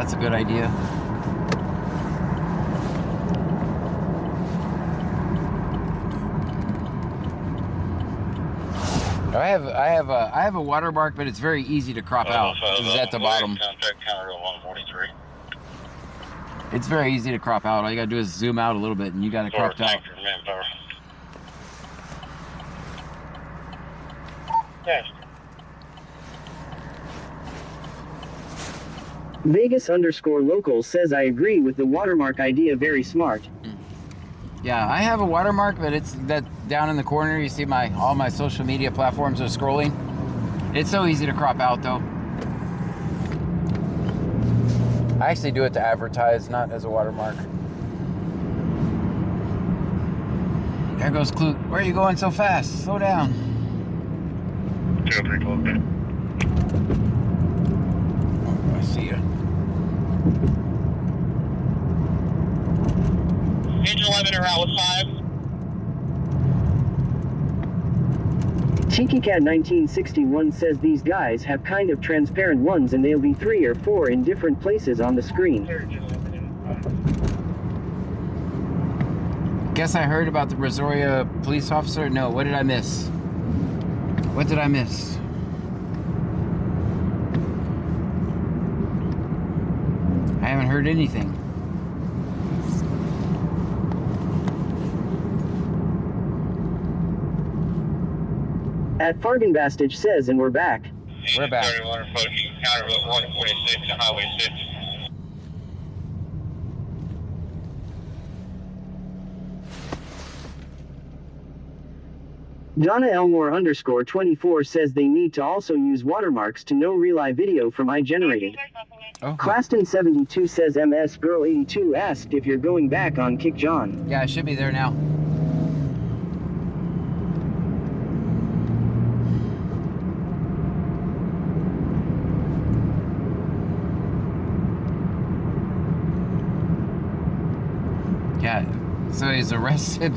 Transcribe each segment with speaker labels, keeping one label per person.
Speaker 1: That's a good idea. I have a watermark, but it's very easy to crop out. It's at the bottom. It's very easy to crop out. All you gotta do is zoom out a little bit, and you got it cropped out.
Speaker 2: Yes.
Speaker 3: Vegas_local says I agree with the watermark idea. Very smart.
Speaker 1: Yeah, I have a watermark, but it's that down in the corner. You see all my social media platforms are scrolling. It's so easy to crop out though. I actually do it to advertise, not as a watermark. There goes Clute. Where are you going so fast? Slow down.
Speaker 2: 203 close in.
Speaker 1: Oh, I see you.
Speaker 2: Angel 11 and route 5.
Speaker 3: Cheeky Cat 1961 says these guys have kind of transparent ones and they'll be 3 or 4 in different places on the screen.
Speaker 1: Guess I heard about the Brazoria police officer. No, what did I miss? What did I miss? I haven't heard anything.
Speaker 3: At Fargenbastage says, and we're back.
Speaker 1: We're back.
Speaker 2: 31 approaching counter route 146 to Highway 6.
Speaker 3: Donna Elmore_24 says they need to also use watermarks to no real video from iGenerated.
Speaker 1: Oh.
Speaker 3: Claston72 says MS Girl 82 asked if you're going back on Kick John.
Speaker 1: Yeah, I should be there now. Yeah, so he's arrested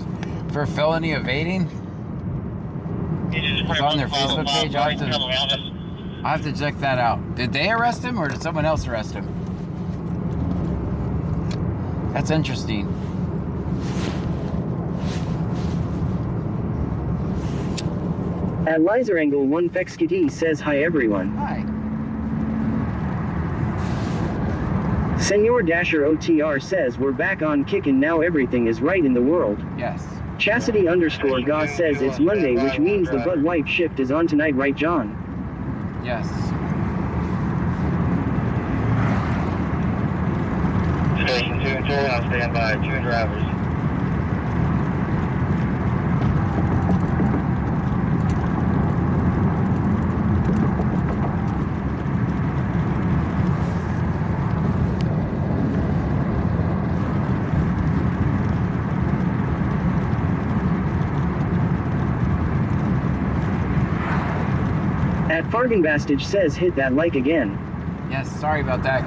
Speaker 1: for felony evading? It's on their Facebook page. I'll have to check that out. Did they arrest him or did someone else arrest him? That's interesting.
Speaker 3: At Lizerangle 1 Fexkiti says hi everyone.
Speaker 1: Hi.
Speaker 3: Senor Dasher OTR says we're back on Kick and now everything is right in the world.
Speaker 1: Yes.
Speaker 3: Chastity_Goss says it's Monday, which means the butt wipe shift is on tonight, right John?
Speaker 1: Yes.
Speaker 2: Station 2 and 3 on standby, 2 drivers.
Speaker 3: At Fargenbastage says hit that like again.
Speaker 1: Yes, sorry about that.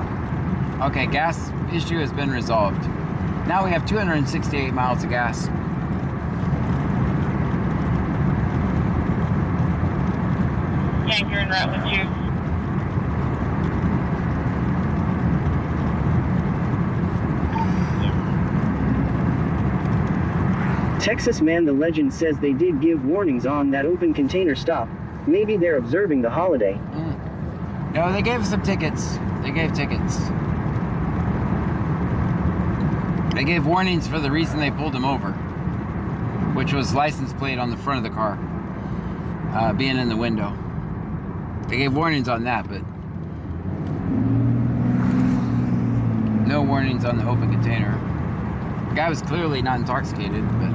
Speaker 1: Okay, gas issue has been resolved. Now we have 268 miles of gas.
Speaker 4: Anchor en route with you.
Speaker 3: Texas Man the Legend says they did give warnings on that open container stop. Maybe they're observing the holiday.
Speaker 1: No, they gave us some tickets. They gave tickets. They gave warnings for the reason they pulled him over, which was license plate on the front of the car, being in the window. They gave warnings on that, but no warnings on the open container. The guy was clearly not intoxicated, but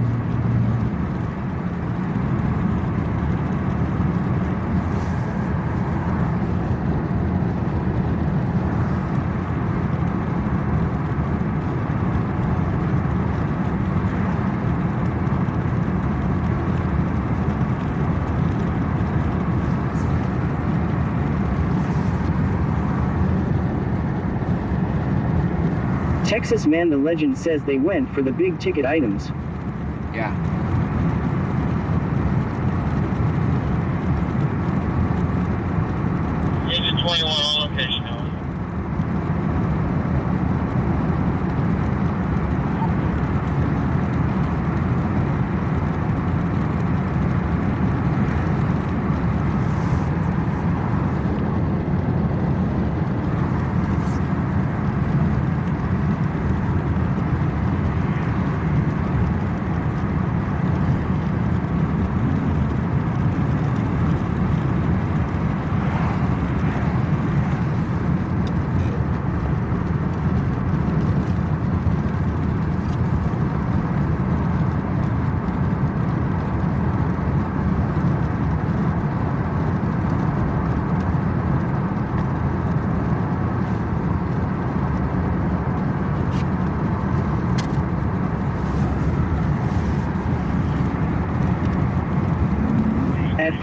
Speaker 3: Texas Man the Legend says they went for the big ticket items.
Speaker 1: yeah.
Speaker 2: Engine 21 on location.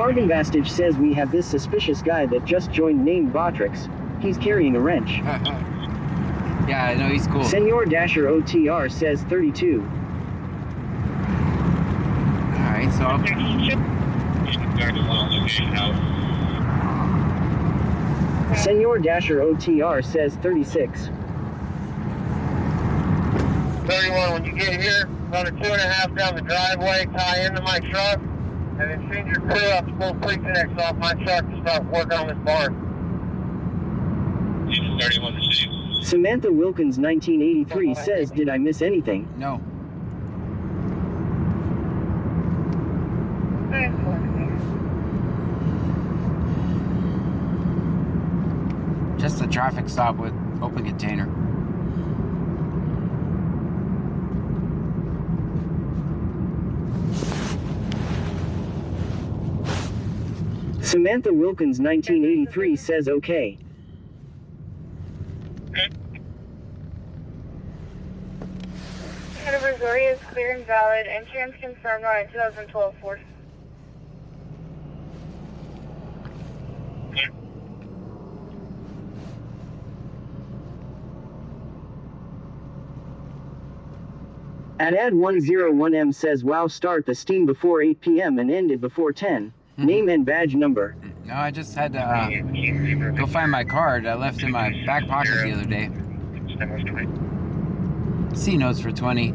Speaker 3: Fargenvastage says we have this suspicious guy that just joined named Botrix. He's carrying a wrench.
Speaker 1: Yeah, I know he's cool.
Speaker 3: Senor Dasher OTR says 32.
Speaker 1: Alright, so I'll...
Speaker 4: 13 ship.
Speaker 2: 31 on location out.
Speaker 3: Senor Dasher OTR says 36.
Speaker 2: 31, when you get here, run a 2.5 down the driveway, tie into my truck, and then send your crew up to pull pre-connects off my truck to start working on this barn. 31 received.
Speaker 3: Samantha Wilkins 1983 says, did I miss anything?
Speaker 1: No. Just a traffic stop with open container.
Speaker 3: Samantha Wilkins 1983 says okay.
Speaker 4: Head of Missouri is clear and valid. Insurance confirmed on a 2012 Ford.
Speaker 3: Ad101M says wow, start the steam before 8 p.m. and ended before 10. Name and badge number.
Speaker 1: No, I just had to go find my card. I left in my back pocket the other day. C notes for 20.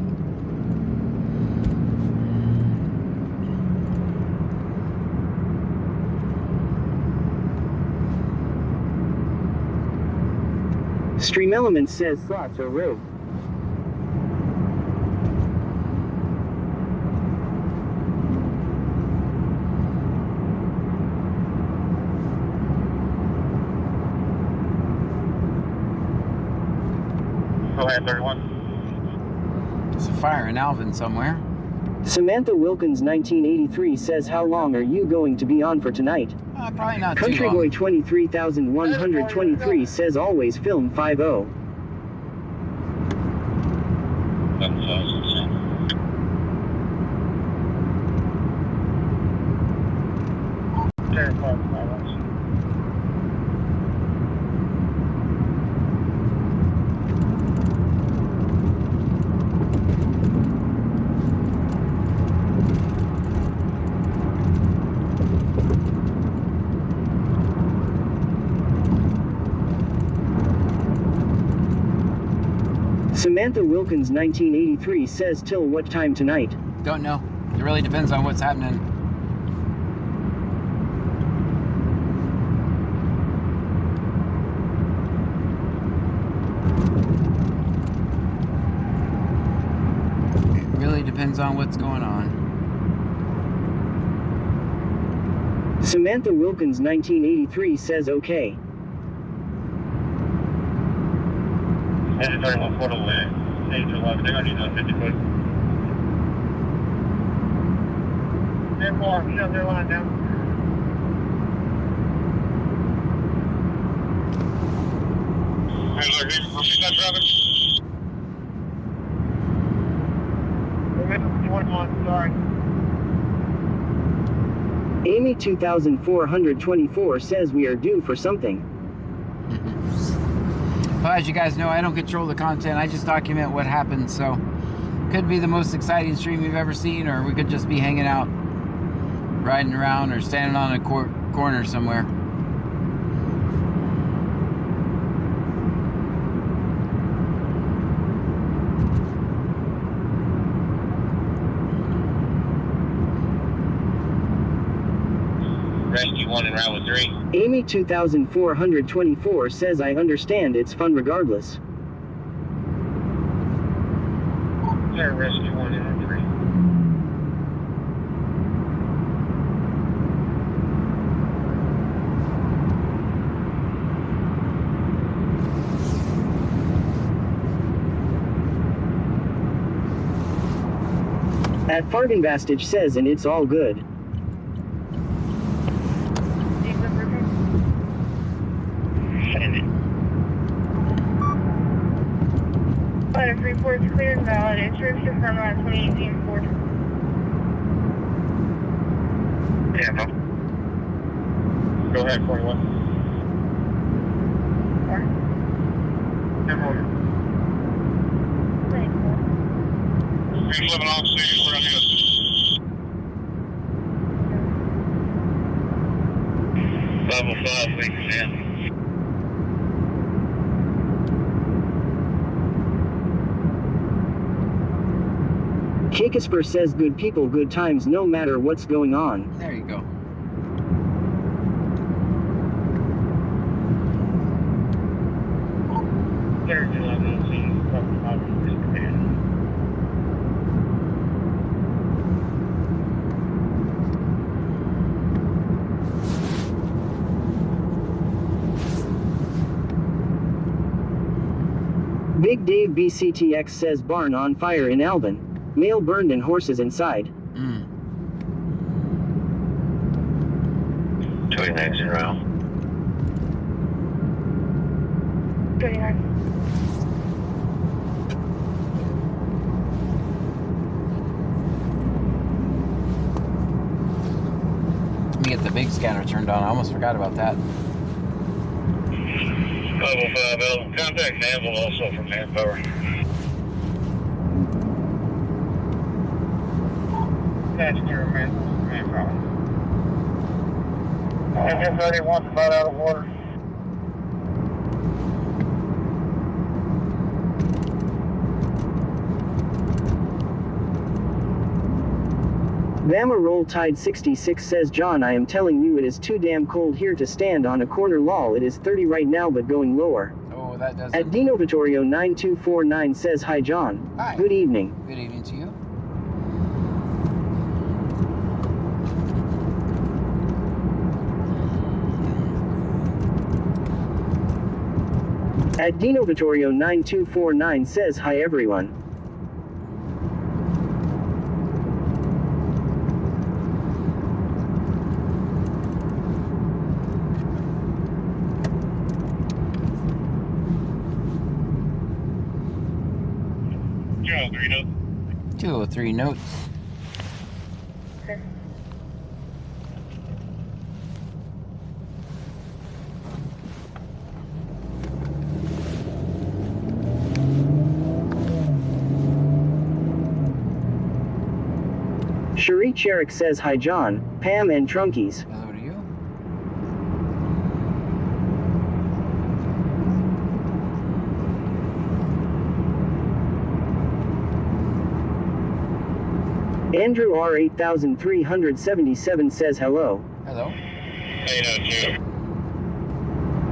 Speaker 3: Stream Elements says slots are row.
Speaker 2: Go ahead, 31.
Speaker 1: There's a fire in Alvin somewhere.
Speaker 3: Samantha Wilkins 1983 says how long are you going to be on for tonight?
Speaker 1: Probably not too
Speaker 3: Country
Speaker 1: long.
Speaker 3: Boy 23123 says always film 50. Samantha Wilkins 1983 says till what time tonight?
Speaker 1: Don't know. It really depends on what's happening. It really depends on what's going on.
Speaker 3: Samantha Wilkins 1983 says okay.
Speaker 2: Engine 31 foot away. 8 to 11. They're going to need another 50 foot. They're far. Shut their line down. Hey, look, see that traffic? We're missing 21, sorry.
Speaker 3: Amy 2424 says we are due for something.
Speaker 1: Well, as you guys know, I don't control the content. I just document what happens. So, could be the most exciting stream you've ever seen, or we could just be hanging out, riding around, or standing on a corner somewhere.
Speaker 2: Rescue 1 in route 3.
Speaker 3: Amy 2424 says I understand it's fun regardless.
Speaker 2: There, Rescue 1 in 3.
Speaker 3: At Fargenvastage says and it's all good.
Speaker 4: Freeport's clear and valid. Insurance confirmed on 2018 Ford.
Speaker 2: Yeah, no. Go ahead, 41. He's living on stage, we're on the 505, we can.
Speaker 3: Shakespeare says good people, good times, no matter what's going on.
Speaker 1: There you go.
Speaker 3: Big Dave BCTX says barn on fire in Alvin. Mail burned and horses inside.
Speaker 2: 29's in row.
Speaker 4: 29.
Speaker 1: Let me get the big scanner turned on. I almost forgot about that.
Speaker 2: 505 Elton. Contact Danville also from Manpower. That's your Manpower. Engine 31's about out of water.
Speaker 3: Bama Roll Tide 66 says John, I am telling you it is too damn cold here to stand on a corner, lol. It is 30 right now but going lower.
Speaker 1: Oh, that doesn't...
Speaker 3: At Dino Vittorio 9249 says hi John.
Speaker 1: Hi.
Speaker 3: Good evening.
Speaker 1: Good evening to you.
Speaker 3: At Dino Vittorio 9249 says hi everyone.
Speaker 2: Joe, 3 notes.
Speaker 1: 203 notes.
Speaker 4: Okay.
Speaker 3: Cherie Cherrick says hi John, Pam and Trunkies.
Speaker 1: Hello to you.
Speaker 3: Andrew R 8377 says hello.
Speaker 1: Hello.
Speaker 2: 802.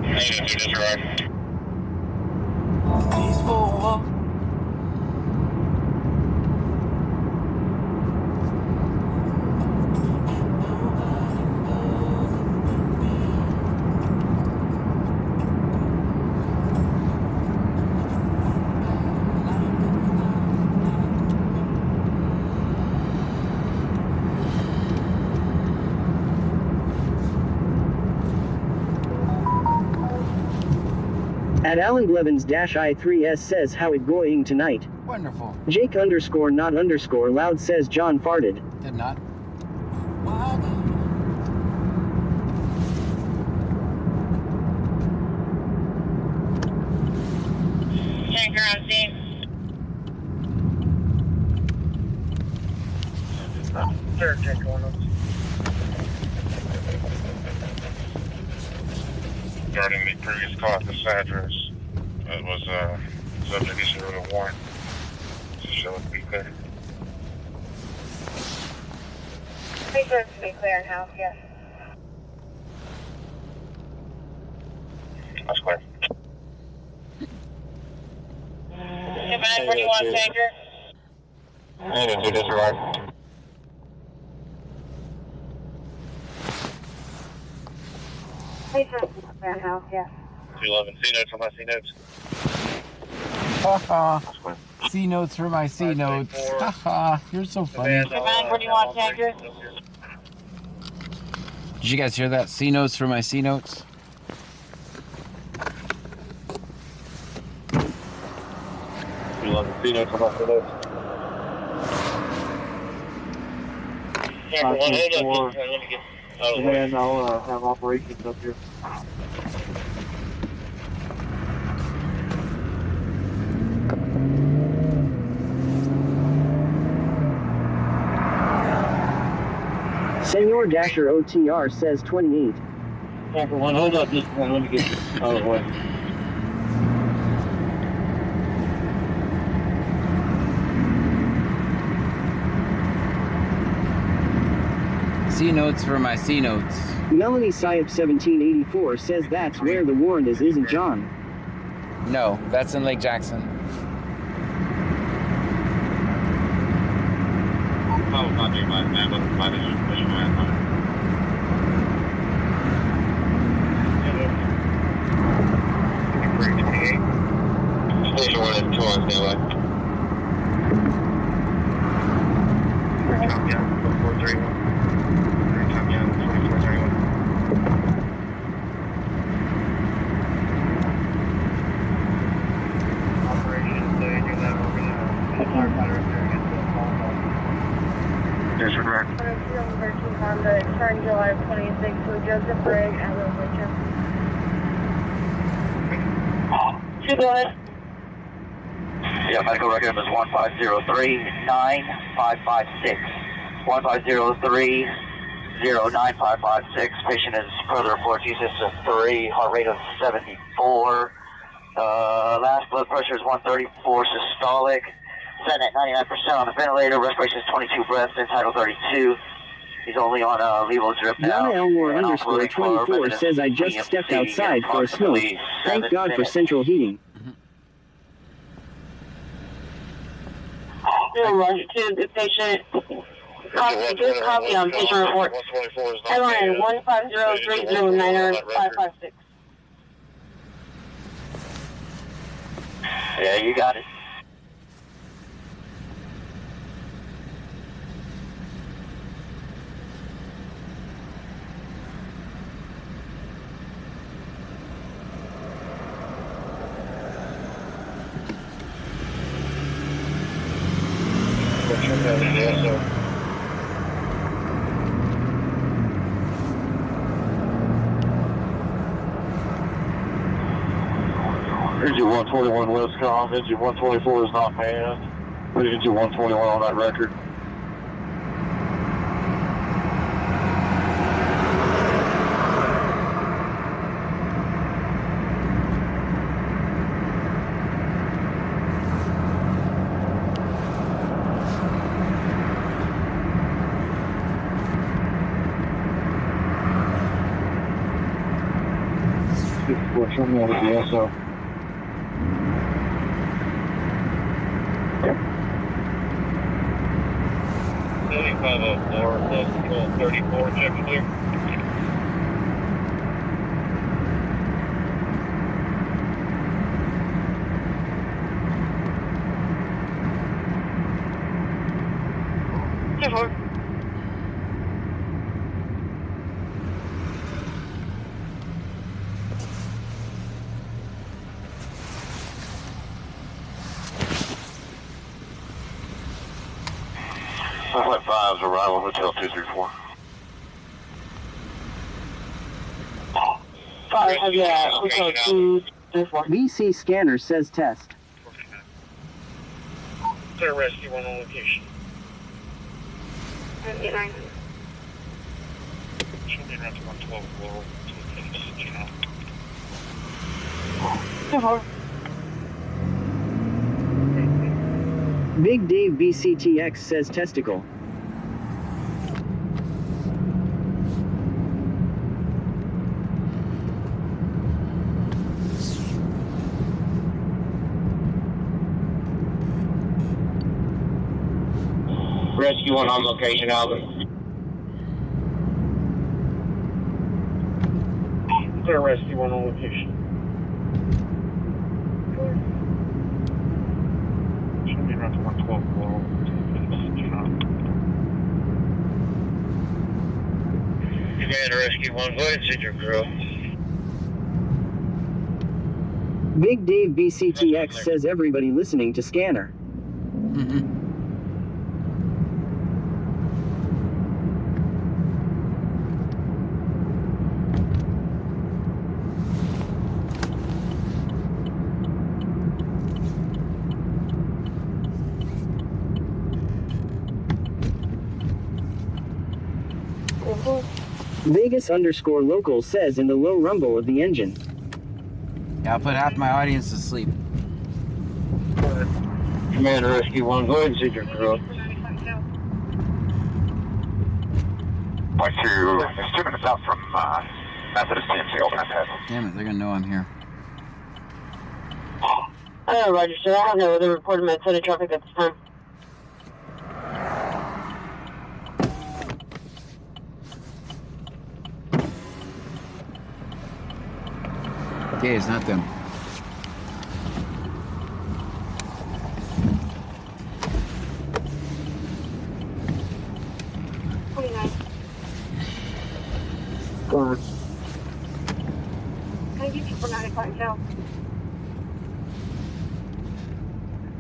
Speaker 2: 802, just right.
Speaker 1: Peaceful.
Speaker 3: At Alan Blevins-I3S says how it going tonight.
Speaker 1: Wonderful.
Speaker 3: Jake underscore not underscore loud says John farted.
Speaker 1: Did not.
Speaker 4: Tanker on scene.
Speaker 2: Sure, take one of them. Regarding the previous call at this address, it was subject issue with a warrant. To show it to be clear.
Speaker 4: Please let us be clear in house, yes.
Speaker 2: That's clear.
Speaker 4: Command, where do you want tanker?
Speaker 2: 802, just right.
Speaker 4: Please let us be clear in house, yes.
Speaker 2: 211, C notes on my C notes.
Speaker 1: Haha.
Speaker 2: That's clear.
Speaker 1: C notes for my C notes.
Speaker 2: 534.
Speaker 1: Haha. You're so funny.
Speaker 4: Command, where do you want tanker?
Speaker 1: Did you guys hear that? C notes for my C notes.
Speaker 2: 211, C notes on my C notes. Tanker 1, hold up. Let me get And I'll have operations up here.
Speaker 3: Senor Dasher OTR says 28.
Speaker 2: Camper 1, hold up just a minute. Let me get this out of the way.
Speaker 1: C notes for my C notes.
Speaker 3: Melanie Syop 1784 says that's where the warrant is, isn't John?
Speaker 1: No, that's in Lake Jackson.
Speaker 2: Oh, not doing my man, but my mission man. Station 1 and 2 on standby. Tom Young, 4431. Tom Young, 2431. Operation, so you do that over there. Firefighter up there against the phone call. Disregard.
Speaker 4: 2013 Honda, expiring July 26th to Joseph Brigg at Location. Go ahead.
Speaker 2: Yeah, medical record is 150395556. 150309556. Patient is further report Jesus of 3, heart rate of 74. Last blood pressure is 134 systolic. Set at 99% on the ventilator. Respiration is 22 breaths. Vital 32. He's only on a levo drip now.
Speaker 3: Yana Elmore underscore 24 says I just stepped outside for a smoke. Thank God for central heating.
Speaker 4: Still rush to the patient. Just copy on patient report. Headline 150309556.
Speaker 2: Yeah, you got it. Engine 121 Westcom, engine 124 is not manned. Put engine 121 on that record. Show me over the DSO. 7504, control 34, check clear. Flight 5's arrival, Hotel 234.
Speaker 4: 5, yeah, Hotel 234.
Speaker 3: VC scanner says test.
Speaker 2: Clear rescue 1 on location.
Speaker 4: 89.
Speaker 2: Should be around 112 Laurel to the channel.
Speaker 4: 24.
Speaker 3: Big Dave BCTX says testicle.
Speaker 2: Rescue 1 on location, Albert. Clear rescue 1 on location. Should be around 112 Laurel to the channel. You got rescue 1, go ahead and send your crew.
Speaker 3: Big Dave BCTX says everybody listening to scanner. Vegas underscore local says in the low rumble of the engine.
Speaker 1: Yeah, I'll put half my audience to sleep.
Speaker 5: Commander Rescue 1, go ahead and send your crew.
Speaker 6: Point 2, there's 2 minutes out from Methodist TMC, open up head.
Speaker 1: Damn it, they're gonna know I'm here.
Speaker 7: Oh, Roger, sir. I have no other reported Minnesota traffic at this time.
Speaker 1: Okay, it's not them.
Speaker 7: Go on. Can I get you for 9 o'clock now?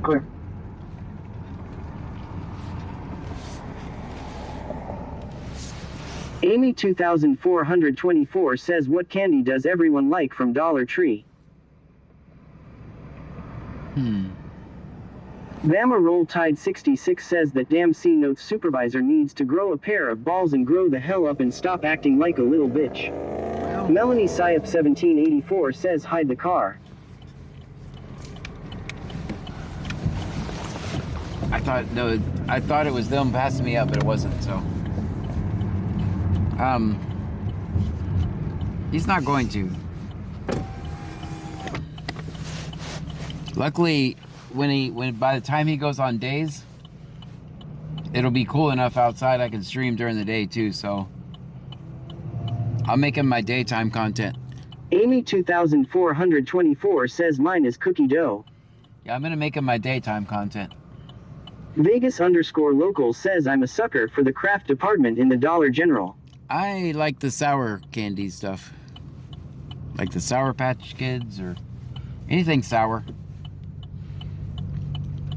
Speaker 5: Clear.
Speaker 3: Amy 2424 says what candy does everyone like from Dollar Tree? Bama Roll Tide 66 says that damn C Notes supervisor needs to grow a pair of balls and grow the hell up and stop acting like a little bitch. Melanie Syop 1784 says hide the car.
Speaker 1: I thought it was them passing me up, but it wasn't, so. He's not going to. Luckily, when by the time he goes on days, it'll be cool enough outside I can stream during the day too, so I'll make him my daytime content.
Speaker 3: Amy 2424 says mine is cookie dough.
Speaker 1: Yeah, I'm gonna make him my daytime content.
Speaker 3: Vegas underscore local says I'm a sucker for the craft department in the Dollar General.
Speaker 1: I like the sour candy stuff. Like the Sour Patch Kids or anything sour.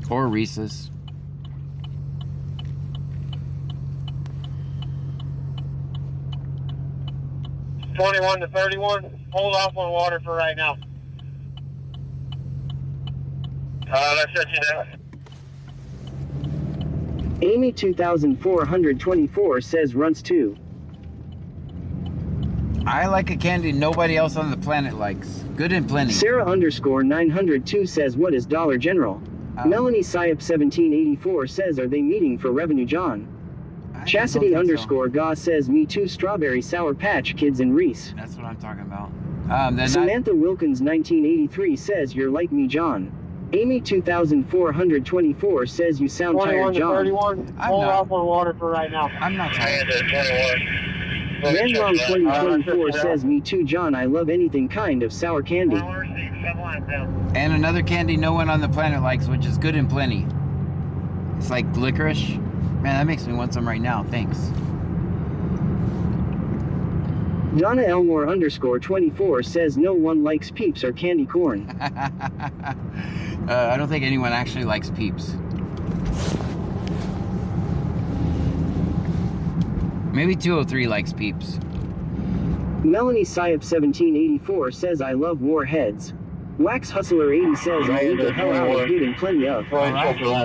Speaker 1: Or Reese's.
Speaker 5: #21 to 31, hold off on water for right now. Let's set you down.
Speaker 3: Amy 2424 says runts too.
Speaker 1: I like a candy nobody else on the planet likes. Good and plenty.
Speaker 3: Sarah underscore 902 says what is Dollar General? Melanie Syop 1784 says are they meeting for Revenue John? Chastity underscore Ga says me too strawberry Sour Patch Kids and Reese.
Speaker 1: That's what I'm talking about.
Speaker 3: Samantha Wilkins 1983 says you're like me John. Amy 2424 says you sound
Speaker 5: 21
Speaker 3: tired
Speaker 5: to
Speaker 3: John.
Speaker 5: 31, hold off on water for right now.
Speaker 1: I'm not tired.
Speaker 3: Random 2024 says me too John I love anything kind of sour candy.
Speaker 1: And another candy no one on the planet likes, which is good and plenty. It's like licorice. Man, that makes me want some right now. Thanks.
Speaker 3: Donna Elmore underscore 24 says no one likes Peeps or candy corn.
Speaker 1: I don't think anyone actually likes Peeps. Maybe 203 likes Peeps.
Speaker 3: Melanie Syop 1784 says I love warheads. Wax Hustler 80 says I eat the hell out of good and plenty of.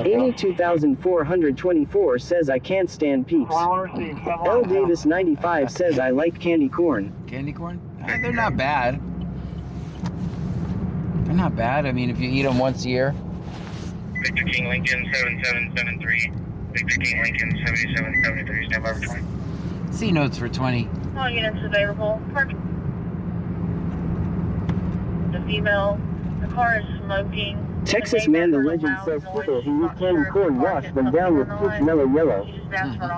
Speaker 3: Amy 2424 says I can't stand Peeps. L Davis 95 says I like candy corn.
Speaker 1: Candy corn? They're not bad. They're not bad. I mean, if you eat them once a year.
Speaker 5: Victor King Lincoln 7773. Victor King Lincoln 7773. Stand by for 20.
Speaker 1: C notes for 20.
Speaker 4: All units available. Park. The female. The car is smoking.
Speaker 3: Texas Man the Legend says people who eat candy corn wash them down with Peeps Mellow Yellow.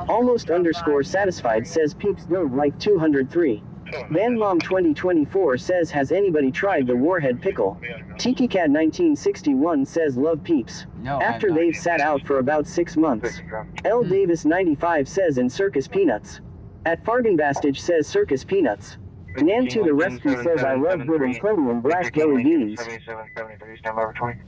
Speaker 3: Almost underscore satisfied says Peeps don't like 203. Van Mom 2024 says has anybody tried the Warhead Pickle? Tiki Cat 1961 says love Peeps.
Speaker 1: No,
Speaker 3: After they've sat out for about 6 months. L Davis 95 says in Circus Peanuts. At Fargenbastage says Circus Peanuts. Nan to the rescue says I love good and plenty and black jelly beans.
Speaker 5: 7773. Stand by for 20.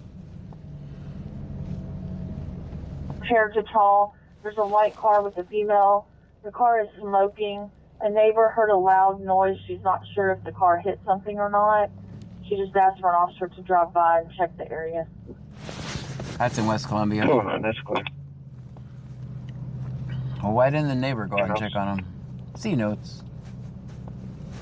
Speaker 4: Heritage Hall. There's a white car with a female. The car is smoking. A neighbor heard a loud noise. She's not sure if the car hit something or not. She just asked for an officer to drive by and check the area.
Speaker 1: That's in West Columbia.
Speaker 5: Oh, no, that's clear.
Speaker 1: Well, why didn't the neighbor go out and check on him? C notes.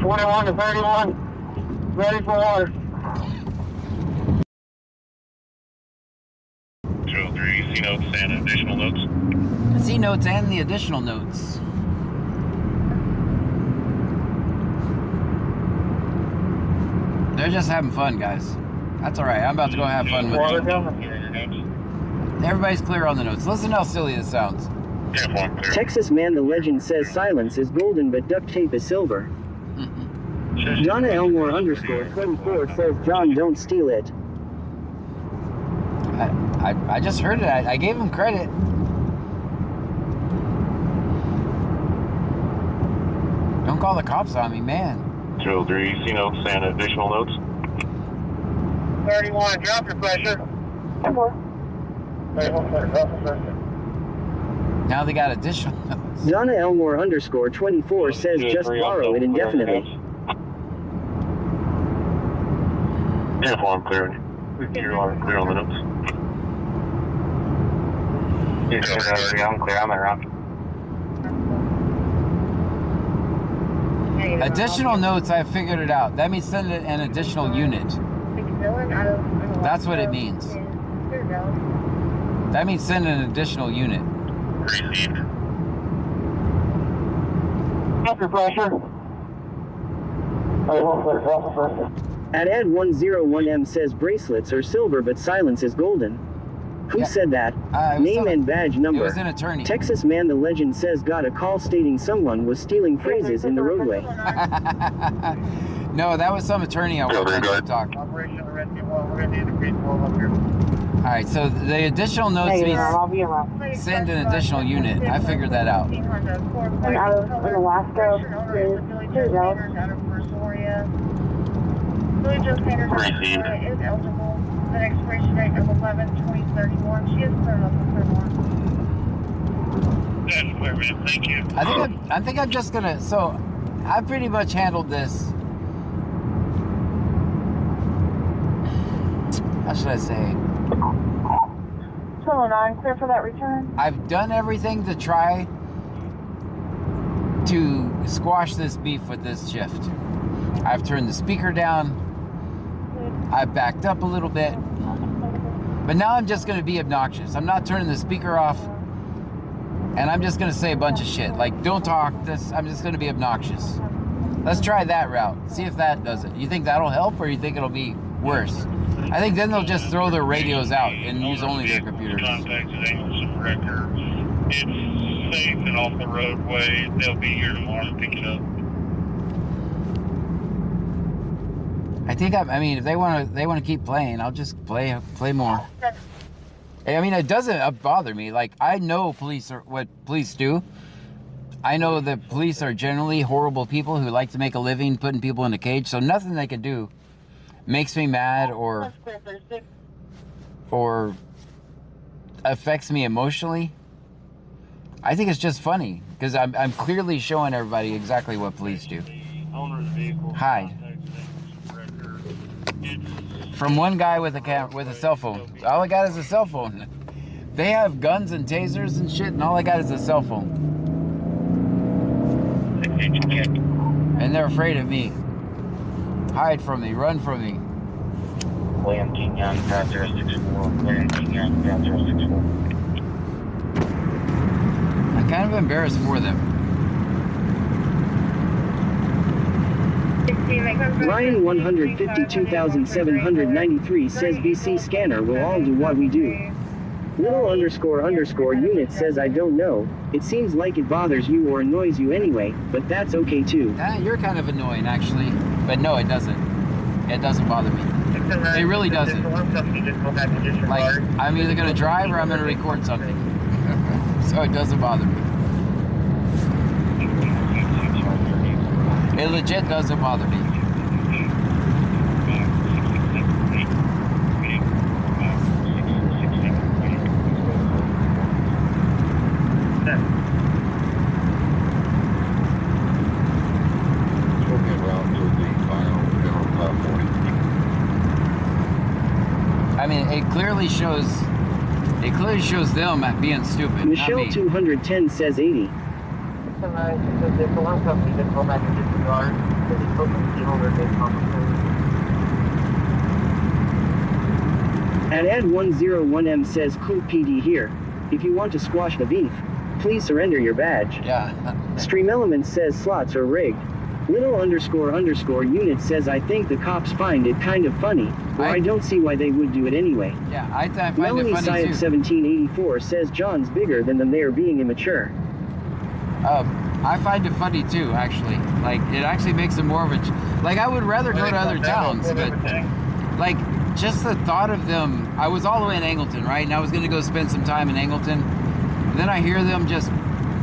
Speaker 7: 21 to 31. Ready for water.
Speaker 5: 203, C notes and additional notes.
Speaker 1: C notes and the additional notes. They're just having fun, guys. That's all right. I'm about to go have fun with
Speaker 7: Water
Speaker 1: them.
Speaker 7: coming.
Speaker 5: Here are your notes.
Speaker 1: Everybody's clear on the notes. Listen how silly this sounds.
Speaker 5: Uniform clear.
Speaker 3: Texas Man the Legend says silence is golden but duct tape is silver. Donna Elmore _24 says John don't steal it.
Speaker 1: I just heard it. I gave him credit. Don't call the cops on me, man.
Speaker 5: 203, C notes and additional notes.
Speaker 7: 31, drop your pressure. 31, drop your pressure.
Speaker 1: Now they got additional notes.
Speaker 3: Donna Elmore _24 says just borrow it indefinitely.
Speaker 5: Uniform clear. You're clear on the notes.
Speaker 6: I'm clear. I'm around.
Speaker 1: Additional notes, I figured it out. That means send an additional unit. That's what it means. That means send an additional unit.
Speaker 5: Received.
Speaker 7: Drop your pressure. 31, drop your pressure.
Speaker 3: Ad101M says bracelets are silver but silence is golden. Who
Speaker 1: Yeah.
Speaker 3: said that?
Speaker 1: It was
Speaker 3: Name
Speaker 1: some-
Speaker 3: and badge
Speaker 1: It
Speaker 3: number.
Speaker 1: was an attorney.
Speaker 3: Texas Man the Legend says got a call stating someone was stealing phrases in the roadway.
Speaker 1: No, that was some attorney I
Speaker 5: Yeah,
Speaker 1: was
Speaker 5: very good.
Speaker 1: talk.
Speaker 7: Operation the Rescue 1, we're going to need a green wall up here.
Speaker 1: All right, so the additional notes
Speaker 7: Hey,
Speaker 1: means
Speaker 7: I'll be around.
Speaker 1: send an additional unit. I figured that out.
Speaker 4: And out of Alaska is $2. Billy Joe Sanders
Speaker 5: Received.
Speaker 4: is eligible. The expiration date of 11/20/31. She is cleared up with her warrant.
Speaker 5: That's clear, man. Thank you.
Speaker 1: I think I'm just gonna. So, I pretty much handled this. How should I say?
Speaker 4: 209, clear for that return.
Speaker 1: I've done everything to try to squash this beef with this shift. I've turned the speaker down. I've backed up a little bit. But now I'm just going to be obnoxious. I'm not turning the speaker off. And I'm just going to say a bunch of shit. Like, don't talk. I'm just going to be obnoxious. Let's try that route. See if that does it. You think that'll help or you think it'll be worse? I think then they'll just throw their radios out and use only their computers.
Speaker 5: Contacted Engelson Record. It's safe and off the roadway. They'll be here tomorrow to pick it up.
Speaker 1: I think I mean if they want to keep playing, I'll just play more. I mean, it doesn't bother me. Like, I know what police do. I know that police are generally horrible people who like to make a living putting people in a cage, so nothing they can do makes me mad or affects me emotionally. I think it's just funny because I'm clearly showing everybody exactly what police do.
Speaker 5: Owner of the vehicle.
Speaker 1: Hide. From one guy with a cell phone. All I got is a cell phone. They have guns and tasers and shit, and all I got is a cell phone. And they're afraid of me. Hide from me, run from me.
Speaker 2: William King Young, 5064. William King Young, 5064.
Speaker 1: I'm kind of embarrassed for them.
Speaker 3: Ryan 152,793 says BC scanner will all do what we do. Little _ unit says I don't know. It seems like it bothers you or annoys you anyway, but that's okay too.
Speaker 1: You're kind of annoying actually, but no, it doesn't. It doesn't bother me. It really doesn't. Like, I'm either gonna drive or I'm gonna record something. So it doesn't bother me. It legit doesn't bother me. I mean, it clearly shows them being stupid.
Speaker 3: Michelle
Speaker 1: not me.
Speaker 3: 210 says 80. At Ad101M says Clue PD here. If you want to squash the beef, please surrender your badge.
Speaker 1: Yeah.
Speaker 3: Stream Elements says slots are rigged. Little _ unit says I think the cops find it kind of funny, or I don't see why they would do it anyway.
Speaker 1: Yeah, I find
Speaker 3: Melanie
Speaker 1: it funny
Speaker 3: Syed
Speaker 1: too.
Speaker 3: 1784 says John's bigger than them, they're being immature.
Speaker 1: I find it funny too, actually. Like, it actually makes it more of a... Like, I would rather go to other towns, but... Like, just the thought of them... I was all the way in Angleton, right? And I was going to go spend some time in Angleton. And then I hear them just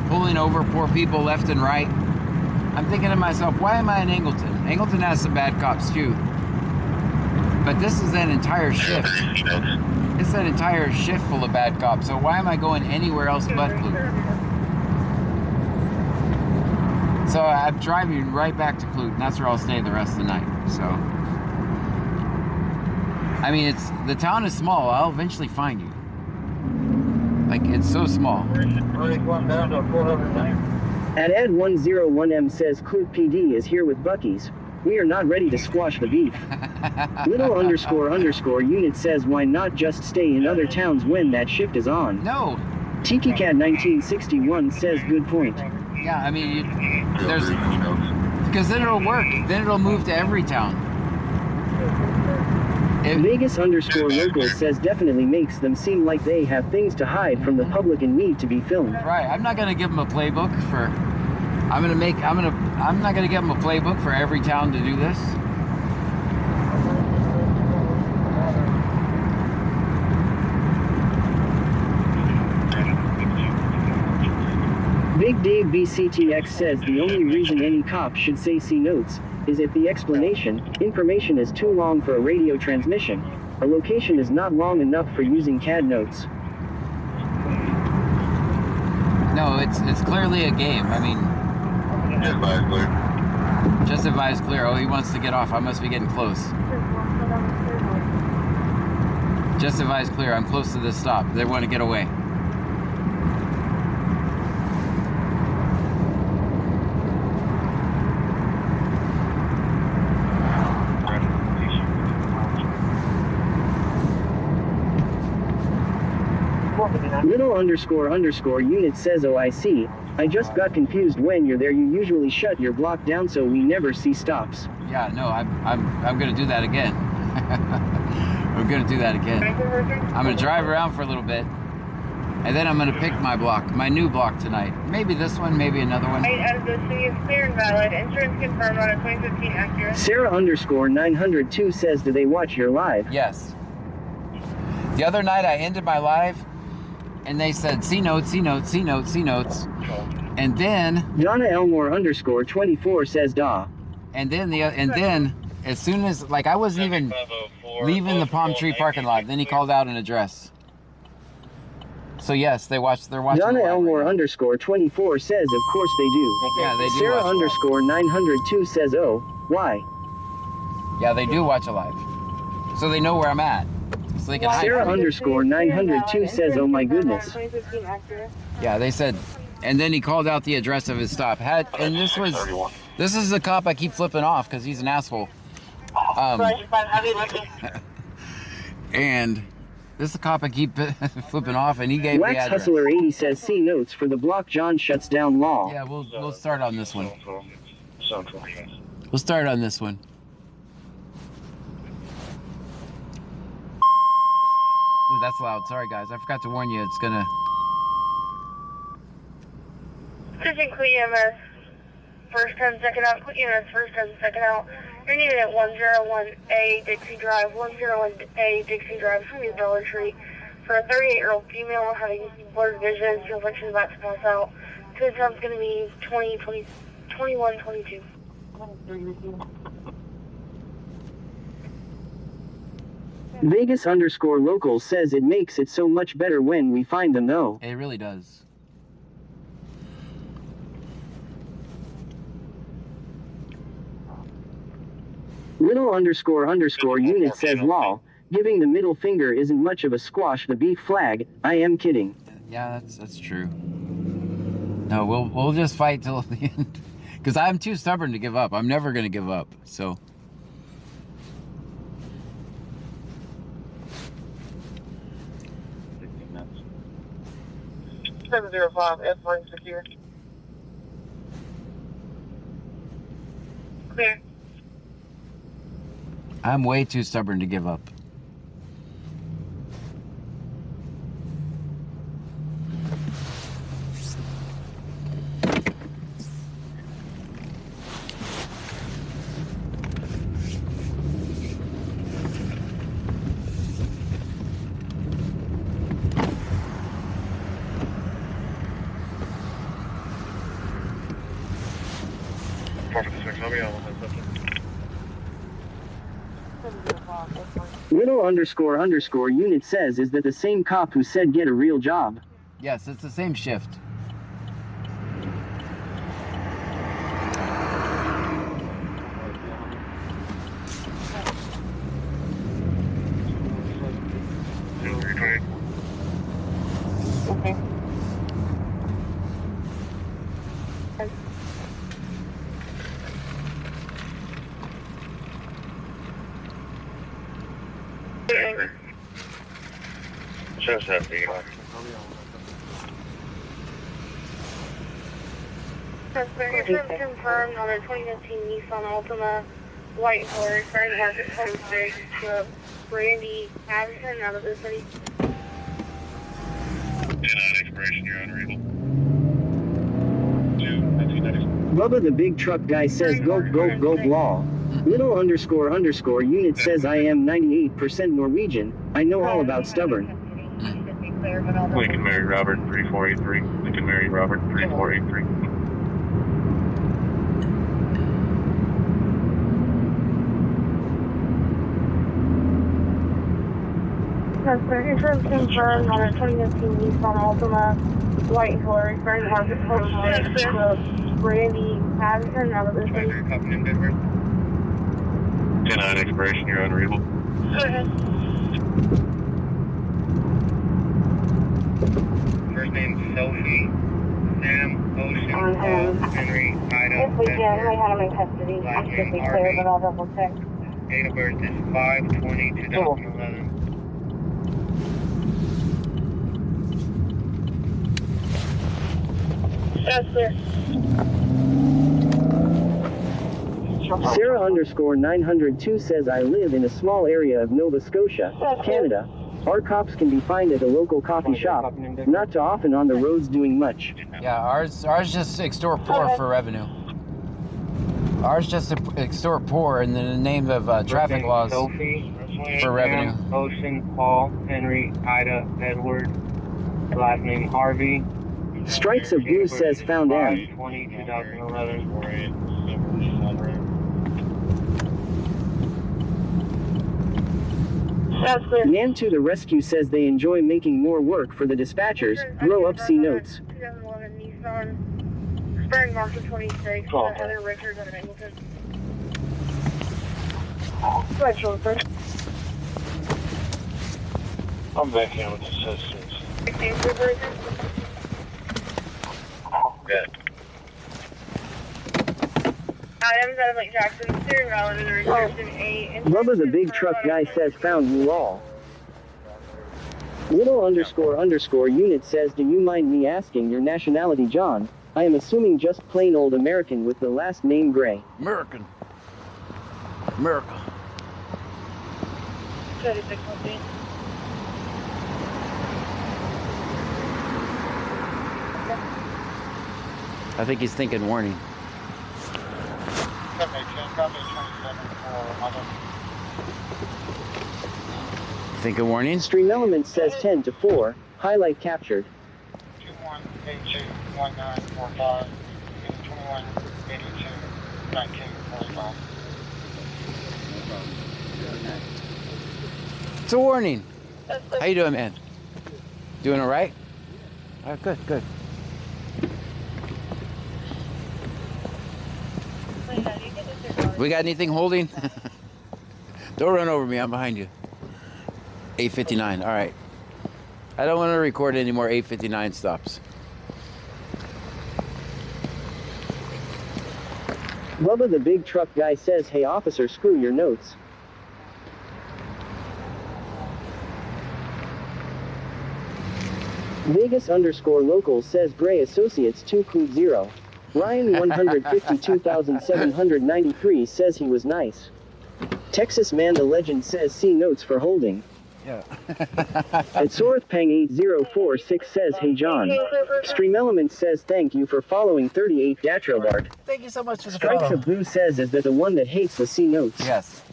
Speaker 1: pulling over poor people left and right. I'm thinking to myself, why am I in Angleton? Angleton has some bad cops too. But this is an entire shift. It's an entire shift full of bad cops. So why am I going anywhere else but Clute? So I'm driving right back to Clute, and that's where I'll stay the rest of the night. So, I mean, the town is small. I'll eventually find you. Like, it's so small.
Speaker 3: At Ed101M says Clute PD is here with Buc-ee's. We are not ready to squash the beef. Little _ unit says why not just stay in other towns when that shift is on?
Speaker 1: No.
Speaker 3: Tiki Cat 1961 says good point.
Speaker 1: Yeah, I mean, there's... Because then it'll work. Then it'll move to every town.
Speaker 3: Vegas _ local says definitely makes them seem like they have things to hide from the public and need to be filmed.
Speaker 1: Right, I'm not gonna give them a playbook for... I'm not gonna give them a playbook for every town to do this.
Speaker 3: Big Dave BCTX says the only reason any cop should say see notes is if the information is too long for a radio transmission. A location is not long enough for using CAD notes.
Speaker 1: No, it's clearly a game. I mean... Just advise clear. Oh, he wants to get off. I must be getting close. Just advise clear. I'm close to this stop. They want to get away.
Speaker 3: Little _ unit says oh I see. I just got confused when you're there you usually shut your block down so we never see stops.
Speaker 1: Yeah, no, I'm gonna do that again. I'm gonna do that again. I'm gonna drive around for a little bit, and then I'm gonna pick my block, my new block tonight. Maybe this one, maybe another one.
Speaker 8: Out of the city is clear and valid. Insurance confirmed on a 2015 Acura.
Speaker 3: Sarah _ 902 says do they watch your live?
Speaker 1: Yes. The other night I ended my live, and they said C notes, C notes, C notes, C notes, and then
Speaker 3: Donna Elmore _ 24 says da.
Speaker 1: And then as soon as, like, I wasn't even leaving the Palm Tree parking lot, then he called out an address. So yes, they're watching.
Speaker 3: Donna Elmore _ 24 says of course they do.
Speaker 1: Yeah, they do.
Speaker 3: Sarah
Speaker 1: watch
Speaker 3: _ 902 says oh why?
Speaker 1: Yeah, they do watch a live, so they know where I'm at. So they can hide.
Speaker 3: Sarah _ 902 says oh my goodness.
Speaker 1: Yeah, they said, and then he called out the address of his stop. And this is the cop I keep flipping off because he's an asshole. And this is the cop I keep flipping off, and he gave
Speaker 3: Wax
Speaker 1: the address.
Speaker 3: Hustler 80 says see notes for the block John shuts down law.
Speaker 1: Yeah, we'll start on this one. We'll start on this one. Ooh, that's loud. Sorry, guys. I forgot to warn you. It's gonna...
Speaker 8: Cruising Clute EMS. First time, second out. Clute EMS, first time, second out. You're needed at 101A Dixie Drive. 101A Dixie Drive. From your Dollar Tree. For a 38-year-old female having blurred vision. Feels like she's about to pass out. So the time's going to be 21:22.
Speaker 3: Vegas _ local says it makes it so much better when we find them though.
Speaker 1: It really does.
Speaker 3: Little _ unit says lol. Giving the middle finger isn't much of a squash the beef flag. I am kidding.
Speaker 1: Yeah, that's true. No, we'll just fight till the end. Because I'm too stubborn to give up. I'm never going to give up. So.
Speaker 7: 705 S-Lane secure.
Speaker 8: Clear.
Speaker 1: I'm way too stubborn to give up.
Speaker 3: Little__ unit says, is that the same cop who said get a real job?
Speaker 1: Yes, it's the same shift.
Speaker 7: Okay.
Speaker 5: Just have to
Speaker 8: confirmed on a 2015 Nissan Altima, white horse, very market posted to Brandy Patterson out of the city.
Speaker 5: 10-9 expiration, you're unreadable.
Speaker 3: Bubba the big truck guy says go blah. Little__ unit says I am 98% Norwegian. I know all about stubborn.
Speaker 5: Lincoln Mary Robert 3483. Lincoln Mary Robert 3483.
Speaker 8: Insurance confirmed on a 2015 Nissan Altima, white horse, very market posted to Brandy Patterson out of the city.
Speaker 5: 10-9 expiration, you're unreadable.
Speaker 8: Go ahead.
Speaker 5: First name Sophie, Sam, Ocean, Paul, Henry, Ida,
Speaker 8: If we can, we had him in custody. I should be clear, but I'll double check.
Speaker 5: date of birth is 5/20/2011.
Speaker 8: That's clear.
Speaker 3: Sarah_902 says I live in a small area of Nova Scotia, Canada. Our cops can be found at a local coffee shop, not too often on the roads doing much.
Speaker 1: Yeah, ours just extort poor for revenue. Ours just extort poor in the name of traffic laws
Speaker 5: Sophie,
Speaker 1: for revenue.
Speaker 5: Sam, Ocean, Paul, Henry, Ida, Edward, last name Harvey.
Speaker 3: Stripes of Blue says found Ann.
Speaker 5: 5/20/2011.
Speaker 8: That's clear.
Speaker 3: Nan to the rescue says they enjoy making more work for the dispatchers. Grow up, see notes.
Speaker 8: 2011 Nissan, Spring Market 26, Heather Richards and Hamilton. Right shoulder.
Speaker 5: I'm back in with the citizens.
Speaker 8: 16 Super.
Speaker 5: Good.
Speaker 8: Items out of Lake Jackson, steering route in intersection 8.
Speaker 3: Bubba the big truck guy says found you all. Little__ unit says, do you mind me asking your nationality, John? I am assuming just plain old American with the last name Gray.
Speaker 1: American. America.
Speaker 8: 3615.
Speaker 1: I think he's thinking warning. Thinking warning?
Speaker 3: Stream Element says 10-4. Highlight captured.
Speaker 5: 21821945 21821945.
Speaker 1: It's a warning. How you doing, man? Doing all right? All right, good, good. We got anything holding? Don't run over me, I'm behind you. 859, all right. I don't want to record any more 859 stops.
Speaker 3: Bubba the big truck guy says, hey officer, screw your notes. Vegas underscore local says Gray Associates 2.0. Ryan 152,793 says he was nice. Texas Man the Legend says see notes for holding.
Speaker 1: Yeah.
Speaker 3: And Sorth Pang 8046 says hey John. Stream Elements says thank you for following 38 Datrobart.
Speaker 1: Thank you so much for the
Speaker 3: Strikes
Speaker 1: follow.
Speaker 3: of Blue says is that the one that hates the C notes.
Speaker 1: Yes.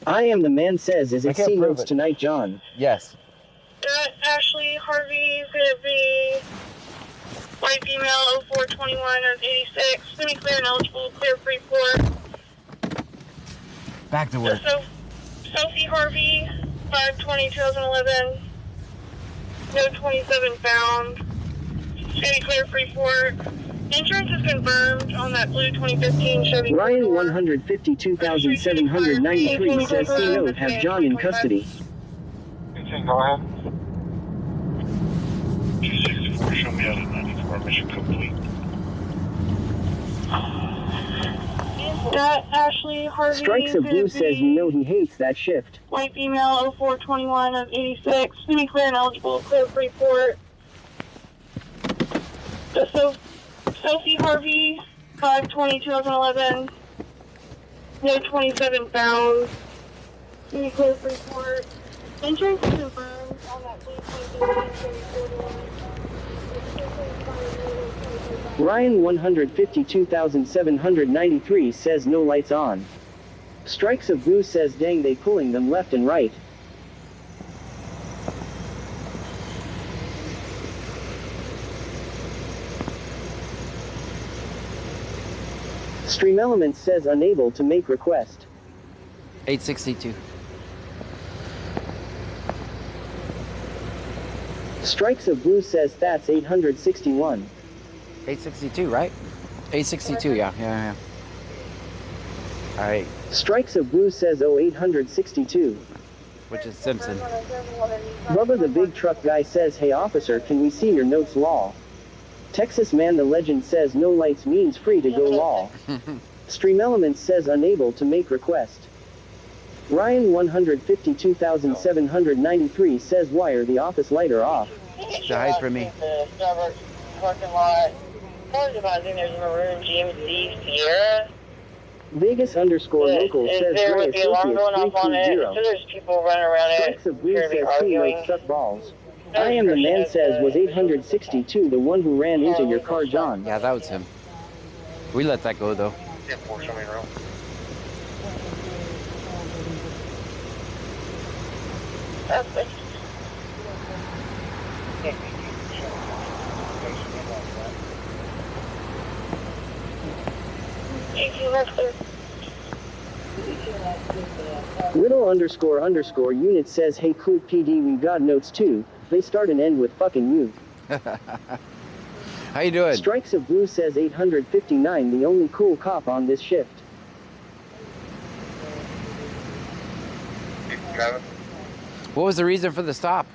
Speaker 3: I am the man says is
Speaker 1: I
Speaker 3: it
Speaker 1: can't
Speaker 3: C
Speaker 1: prove
Speaker 3: notes
Speaker 1: it.
Speaker 3: tonight John.
Speaker 1: Yes.
Speaker 8: Ashley Harvey is going to be white female 0421 of 86, semi-clear and eligible, clear free port.
Speaker 1: Back to work.
Speaker 8: So, Sophie Harvey, 5/20/2011, no 27 found, semi-clear free port. Insurance is confirmed on that blue 2015 Chevy.
Speaker 3: Ryan
Speaker 8: Cruiser.
Speaker 3: 152,793 says C note have John in custody.
Speaker 6: Go ahead.
Speaker 5: 264, show me out at 94, mission complete.
Speaker 8: Ashley Harvey.
Speaker 3: Strikes of Blue says you know he hates that shift.
Speaker 8: White female 0421 of 86, semi-clear and eligible, clear free port. So, Sophie Harvey, 5/20/2011, no 27 found, semi-clear free port. Insurance is confirmed on that blue 2015
Speaker 3: Ryan 152,793 says no lights on. Strikes of Blue says dang they pulling them left and right. Stream Elements says unable to make request.
Speaker 1: 862.
Speaker 3: Strikes of Blue says that's 861.
Speaker 1: 862, right? 862, yeah. All right,
Speaker 3: Strikes of Blue says 0862.
Speaker 1: which is Simpson.
Speaker 3: Bubba the big truck guy says hey officer can we see your notes law. Texas Man the Legend says no lights means free to go law. Stream Elements says unable to make request. Ryan 152,793 says wire the office lighter off.
Speaker 1: To hide from me.
Speaker 7: The Starbucks parking lot. Cars advising there's a maroon GMC Sierra.
Speaker 3: Vegas underscore local
Speaker 7: Is
Speaker 3: says
Speaker 7: there
Speaker 3: Gray
Speaker 7: with the alarm going off on it? So
Speaker 3: 320.
Speaker 7: there's people running around
Speaker 3: Strikes
Speaker 7: it.
Speaker 3: of Blue
Speaker 7: appear to be
Speaker 3: says C
Speaker 7: arguing.
Speaker 3: notes suck balls. I am the man says was 862 the one who ran into your car John.
Speaker 1: Yeah, that was him. We let that go though.
Speaker 5: 10-4, show me room.
Speaker 7: Perfect.
Speaker 3: Little underscore unit says hey Clute PD we got notes too. They start and end with fucking you.
Speaker 1: How you doing?
Speaker 3: Strikes of Blue says 859 the only cool cop on this shift.
Speaker 1: What was the reason for the stop?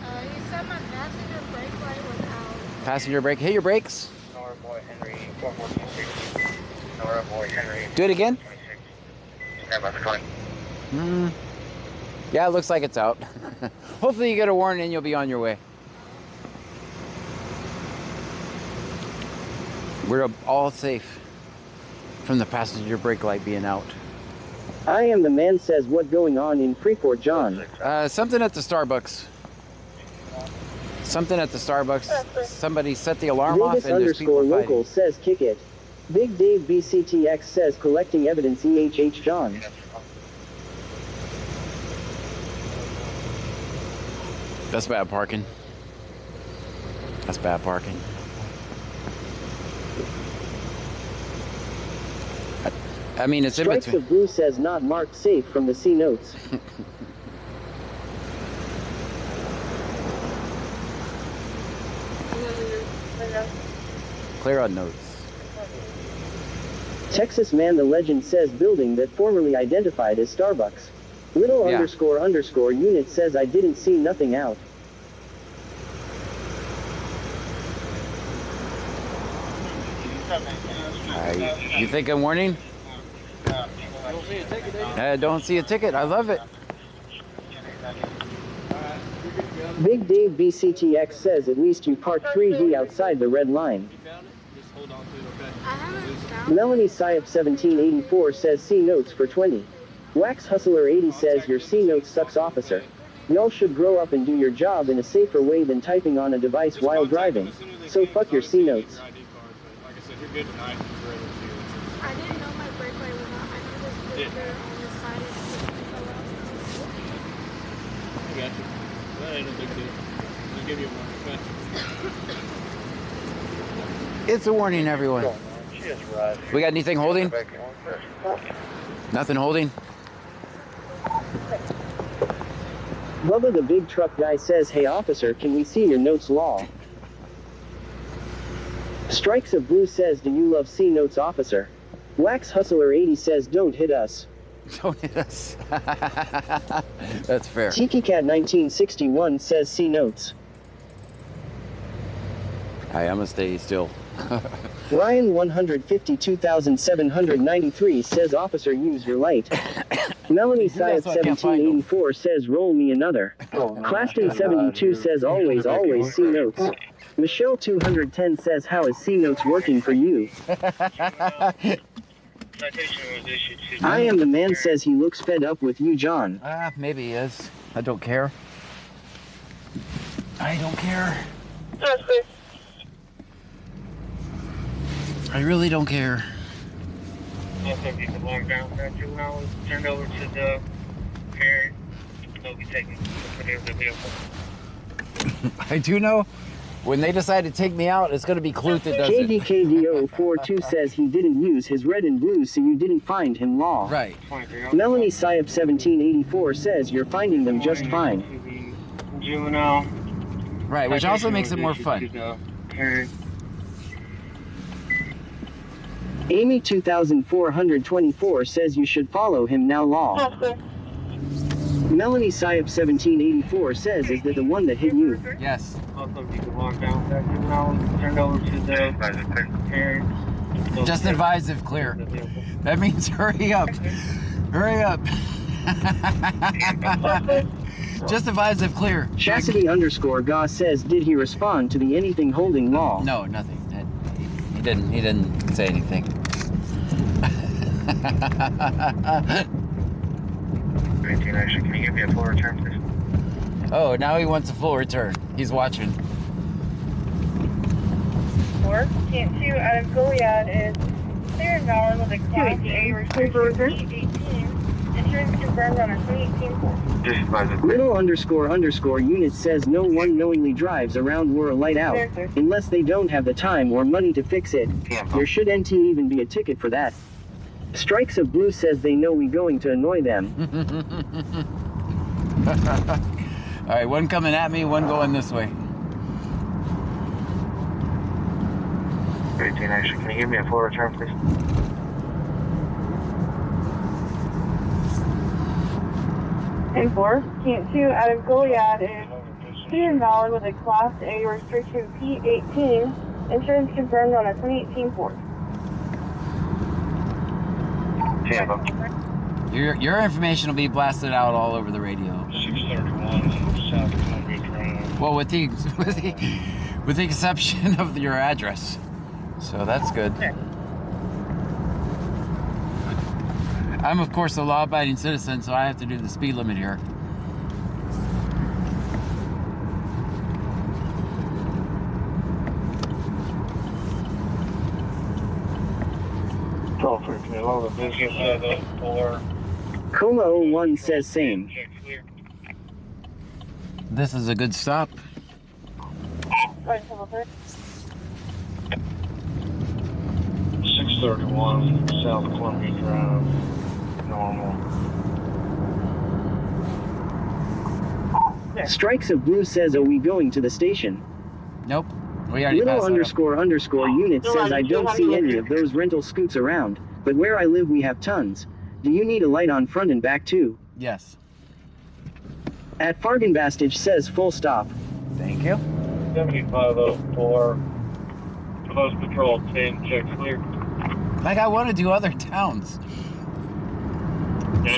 Speaker 9: He said my passenger brake light was out.
Speaker 1: Passenger brake. Hit your brakes.
Speaker 5: Nora Boy Henry, 4426. Nora Boy Henry.
Speaker 1: Do it again.
Speaker 5: 26. Stand by for 20.
Speaker 1: Yeah, it looks like it's out. Hopefully you get a warning and you'll be on your way. We're all safe from the passenger brake light being out.
Speaker 3: I am the man says what going on in Freeport John.
Speaker 1: Something at the Starbucks. Something at the Starbucks. Somebody set the alarm off
Speaker 3: Vegas
Speaker 1: and there's
Speaker 3: underscore
Speaker 1: people
Speaker 3: local
Speaker 1: fighting.
Speaker 3: says kick it. Big Dave BCTX says collecting evidence EHH John.
Speaker 1: That's bad parking. That's bad parking. I mean, it's in
Speaker 3: Strikes
Speaker 1: between.
Speaker 3: of Blue says not marked safe from the C notes.
Speaker 1: Clear on notes.
Speaker 3: Texas Man the Legend says building that formerly identified as Starbucks. Little
Speaker 1: Yeah.
Speaker 3: underscore unit says I didn't see nothing out.
Speaker 1: You think I'm warning? I don't see a ticket. I love it.
Speaker 3: Big Dave BCTX says at least you parked 3D outside the red line. Melanie Syop 1784 says C notes for 20. Wax Hustler 80 says your C notes sucks, officer. Y'all should grow up and do your job in a safer way than typing on a device while driving. So fuck your C notes.
Speaker 9: I didn't know my brake light was on. I know this sticker on the side is
Speaker 10: I got you. That ain't a big deal. I'll give you one. Okay?
Speaker 1: It's a warning, everyone. We got anything holding? Nothing holding?
Speaker 3: Bubba the big truck guy says, hey officer, can we see your notes law? Strikes of Blue says, do you love C notes, officer? Wax Hustler 80 says, don't hit us.
Speaker 1: Don't hit us. That's fair.
Speaker 3: Tiki Cat 1961 says C notes.
Speaker 1: Hi, I'm gonna stay still.
Speaker 3: Ryan 152,793 says, officer, use your light. Melanie Syed 1784 says, roll me another. Claston 72 says, always C notes. Michelle 210 says, how is C notes working for you? I am the man says he looks fed up with you, John.
Speaker 1: Maybe he is. I don't care. I don't care. I really don't care.
Speaker 5: Also, if you could walk down for 2 hours, turn over to the parent. They'll be taking custody of the vehicle.
Speaker 1: I do know when they decide to take me out, it's going to be Clute that does it.
Speaker 3: KDKDO42 says he didn't use his red and blue, so you didn't find him law.
Speaker 1: Right.
Speaker 3: Melanie Syop 1784 says you're finding them just fine.
Speaker 5: Juvenile.
Speaker 1: Right, which also makes it more fun.
Speaker 3: Amy 2424 says you should follow him now law. Melanie Syop 1784 says, is that the one that hit you?
Speaker 1: Yes.
Speaker 5: Also, if you could walk down that juvenile, turn over to the parent.
Speaker 1: Just advise if clear. That means hurry up. Hurry up. Just advise if clear.
Speaker 3: Chastity underscore Goss says, did he respond to the anything holding law?
Speaker 1: No, nothing. He didn't say anything.
Speaker 5: 18, actually, can you give me a full return, please?
Speaker 1: Oh, now he wants a full return. He's watching.
Speaker 8: 4.2 out of Goliad is clear and valid with a Class A restriction P18. Insurance confirmed on a 2018
Speaker 3: Little underscore unit says no one knowingly drives around with a light out unless they don't have the time or money to fix it. There should NT even be a ticket for that. Strikes of Blue says they know we going to annoy them.
Speaker 1: All right, one coming at me, one going this way.
Speaker 5: 18, actually, can you give me a full return, please?
Speaker 4: And 4.2 out of Goliad is clear and valid with a Class A restriction P18. Insurance confirmed on a 2018 Ford.
Speaker 5: Tampa.
Speaker 1: Your information will be blasted out all over the radio.
Speaker 5: 631 South Columbia Drive.
Speaker 1: Well, with the exception of your address, so that's good. I'm of course a law-abiding citizen, so I have to do the speed limit here.
Speaker 3: Coma 01 says same.
Speaker 1: This is a good stop.
Speaker 5: 631 South Columbia Drive. Normal.
Speaker 3: Strikes of Blue says, are we going to the station?
Speaker 1: Nope. We already
Speaker 3: Little
Speaker 1: passed
Speaker 3: underscore unit says I don't see any of those rental scoots around, but where I live we have tons. Do you need a light on front and back too?
Speaker 1: Yes.
Speaker 3: At Fargenbastage says full stop.
Speaker 1: Thank you.
Speaker 5: 7504 close patrol, 10, checks clear.
Speaker 1: Like I want to do other towns.
Speaker 5: Okay.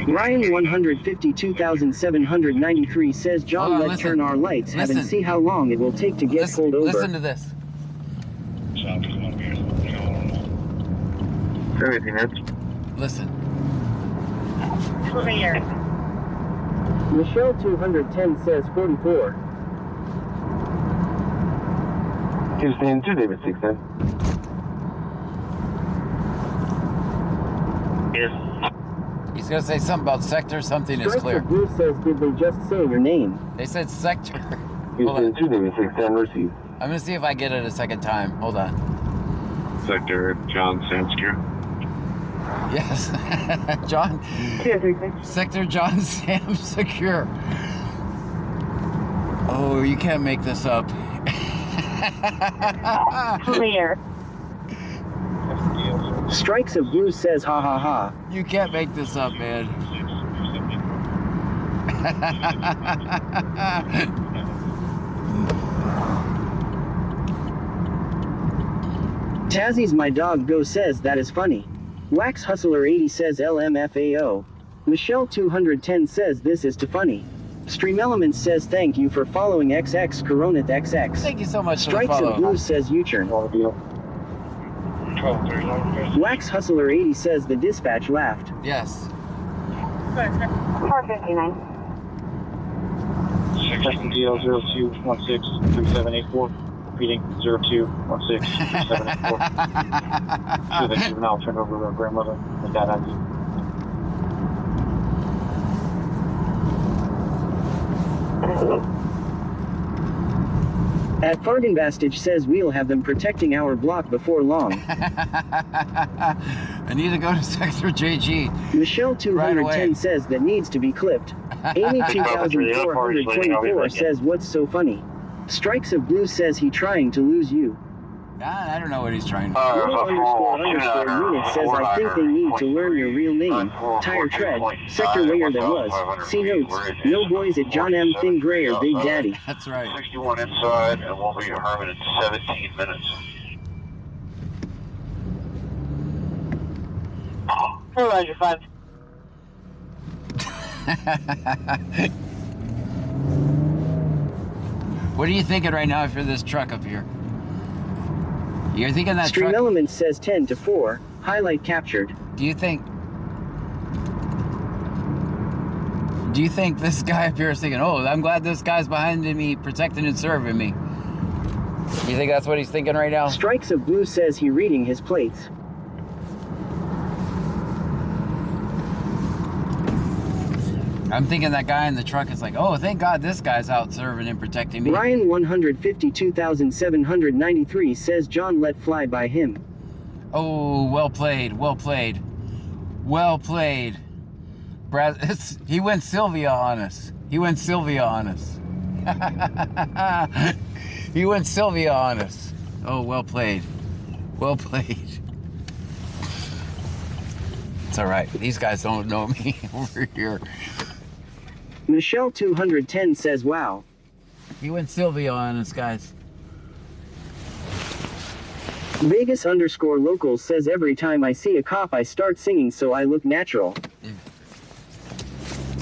Speaker 3: Ryan 152,793 says John,
Speaker 1: Hold on,
Speaker 3: let's
Speaker 1: listen.
Speaker 3: turn our lights have and
Speaker 1: Listen.
Speaker 3: see how long it will take to get pulled over.
Speaker 1: Listen to this.
Speaker 6: Everything is.
Speaker 1: Listen.
Speaker 7: Clear.
Speaker 3: Michelle 210 says 44.
Speaker 6: Houston, 2 David 6 then.
Speaker 5: Here.
Speaker 1: He's gonna say something about sector. Something is
Speaker 3: Strike
Speaker 1: clear.
Speaker 3: of Blue says, did they just say your name?
Speaker 1: They said sector. Hold
Speaker 6: Houston,
Speaker 1: on.
Speaker 6: 2 David 6 10, receive.
Speaker 1: I'm gonna see if I get it a second time. Hold on.
Speaker 6: Sector John Samscure.
Speaker 1: Yes, John. Sector John Sam secure. Oh, you can't make this up.
Speaker 7: Clear.
Speaker 3: Strikes of Blue says ha ha ha.
Speaker 1: You can't make this up, man.
Speaker 3: Tazzy's my dog go says that is funny. Wax Hustler 80 says LMFAO. Michelle 210 says this is too funny. Stream Elements says thank you for following XX Coroneth XX.
Speaker 1: Thank you so much for the
Speaker 3: Strikes
Speaker 1: follow.
Speaker 3: of Blue says U-turn.
Speaker 5: 12-3, long first.
Speaker 3: Wax Hustler 80 says the dispatch laughed.
Speaker 1: Yes.
Speaker 7: Car 59.
Speaker 5: 02163784. Repeating 02163784. So that you've now turned over to our grandmother and dad ID.
Speaker 3: At Fargenbastage says we'll have them protecting our block before long.
Speaker 1: I need to go to Sector JG.
Speaker 3: Michelle 210
Speaker 1: away.
Speaker 3: says that needs to be clipped. Amy 2424 says what's so funny. Strikes of Blue says he trying to lose you.
Speaker 1: I don't know what he's trying to do.
Speaker 3: Little underscore unit says I think they need to learn your real name. Tire tread. Sector layer that was. See notes. No boys at John M. Thing Gray or Big Daddy.
Speaker 1: That's right.
Speaker 6: 61 inside, and we'll be to Herman in 17 minutes.
Speaker 7: Roger, 5.
Speaker 1: What are you thinking right now if you're this truck up here? You're thinking that
Speaker 3: Stream
Speaker 1: truck.
Speaker 3: Elements says 10 to 4. Highlight captured.
Speaker 1: Do you think this guy up here is thinking, oh, I'm glad this guy's behind me, protecting and serving me? You think that's what he's thinking right now?
Speaker 3: Strikes of Blue says he reading his plates.
Speaker 1: I'm thinking that guy in the truck is like, oh, thank God this guy's out serving and protecting me.
Speaker 3: Ryan 152,793 says John let fly by him.
Speaker 1: Oh, well played, well played. Well played. Brad, he went Sylvia on us. He went Sylvia on us. He went Sylvia on us. Oh, well played. Well played. It's all right. These guys don't know me over here.
Speaker 3: Michelle 210 says wow.
Speaker 1: He went Sylvia on us, guys.
Speaker 3: Vegas underscore locals says every time I see a cop I start singing so I look natural.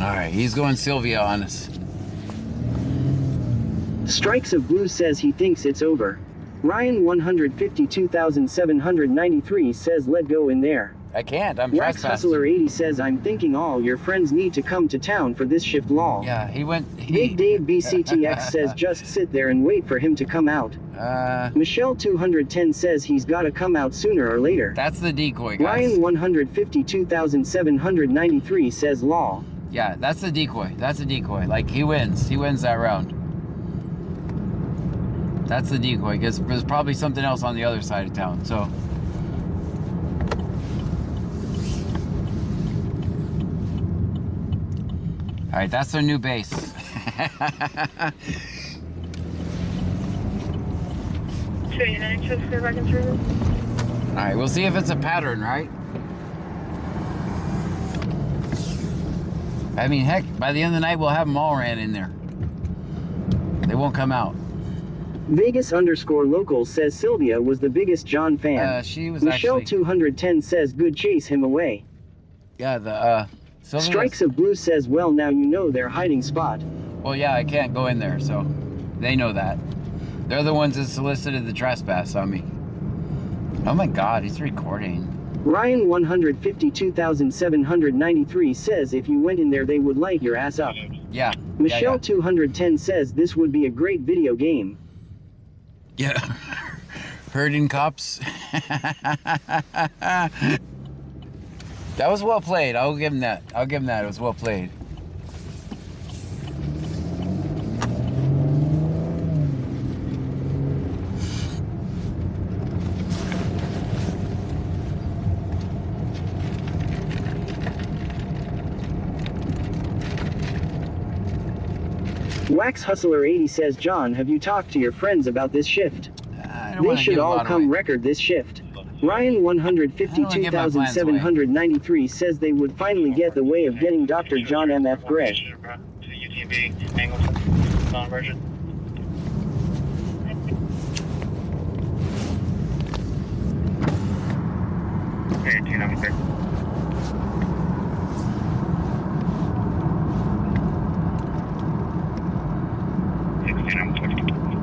Speaker 1: All right, he's going Sylvia on us.
Speaker 3: Strikes of Blue says he thinks it's over. Ryan 152,793 says let go in there.
Speaker 1: I can't, I'm
Speaker 3: Wax
Speaker 1: trespassing.
Speaker 3: Hustler 80 says I'm thinking all your friends need to come to town for this shift law.
Speaker 1: Yeah, he went...
Speaker 3: Big Dave BCTX says just sit there and wait for him to come out. Michelle 210 says he's gotta come out sooner or later.
Speaker 1: That's the decoy, guys.
Speaker 3: Ryan 152,793 says law.
Speaker 1: Yeah, that's the decoy. That's the decoy. Like, he wins. He wins that round. That's the decoy, because there's probably something else on the other side of town, so... All right, that's their new base.
Speaker 8: 29, just go back and through.
Speaker 1: All right, we'll see if it's a pattern, right? I mean, heck, by the end of the night, we'll have them all ran in there. They won't come out.
Speaker 3: Vegas_local says Sylvia was the biggest John fan.
Speaker 1: She was
Speaker 3: Michelle
Speaker 1: actually...
Speaker 3: 210 says good chase him away.
Speaker 1: Yeah, Sylvia...
Speaker 3: Strikes of Blue says, well, now you know their hiding spot.
Speaker 1: Well, yeah, I can't go in there, so they know that. They're the ones that solicited the trespass on me. Oh my God, he's recording.
Speaker 3: Ryan 152,793 says if you went in there they would light your ass up.
Speaker 1: Yeah.
Speaker 3: Michelle 210 says this would be a great video game.
Speaker 1: Yeah. Herding cops. That was well played. I'll give him that. I'll give him that. It was well played.
Speaker 3: Wax Hustler 80 says, John, have you talked to your friends about this shift? They should all come record this shift. Ryan 152,793 says they would finally get the way of getting Dr. John M.F. Gray.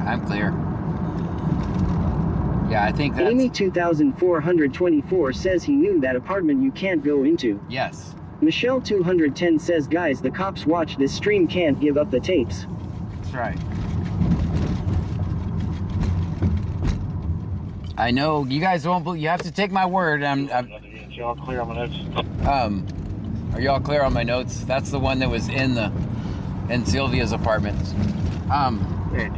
Speaker 1: I'm clear. Yeah, I think that's...
Speaker 3: Amy 2424 says he knew that apartment you can't go into.
Speaker 1: Yes.
Speaker 3: Michelle 210 says, guys, the cops watch this stream, can't give up the tapes.
Speaker 1: That's right. I know you guys won't believe, you have to take my word.
Speaker 5: Y'all clear on my notes?
Speaker 1: Are y'all clear on my notes? That's the one that was in Sylvia's apartment.
Speaker 5: I'm clear.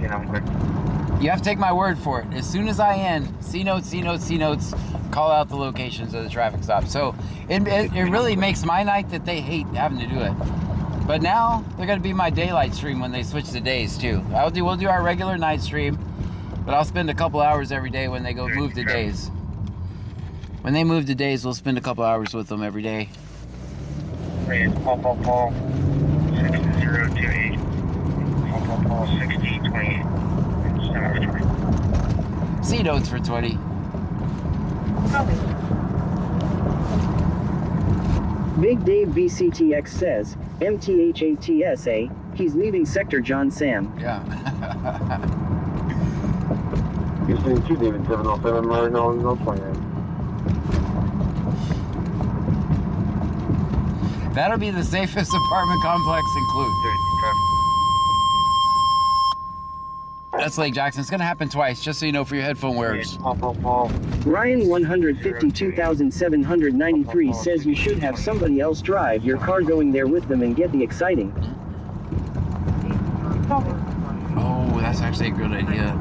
Speaker 1: You have to take my word for it. As soon as I end, C notes, call out the locations of the traffic stop. So it really makes my night that they hate having to do it. But now they're gonna be my daylight stream when they switch the days too. We'll do our regular night stream, but I'll spend a couple hours every day when they go move to days. When they move to days, we'll spend a couple hours with them every day.
Speaker 5: Paul 6028. Paul 6028.
Speaker 1: C notes for 20.
Speaker 3: Big Dave BCTX says, MTHATSA, he's leaving sector John Sam.
Speaker 1: Yeah.
Speaker 5: You're saying 2 David 707, no 28.
Speaker 1: That'll be the safest apartment complex include. That's Lake Jackson. It's going to happen twice, just so you know, for your headphone wearers.
Speaker 3: Ryan 152,793 says you should have somebody else drive your car going there with them and get the exciting.
Speaker 1: Oh, that's actually a good idea.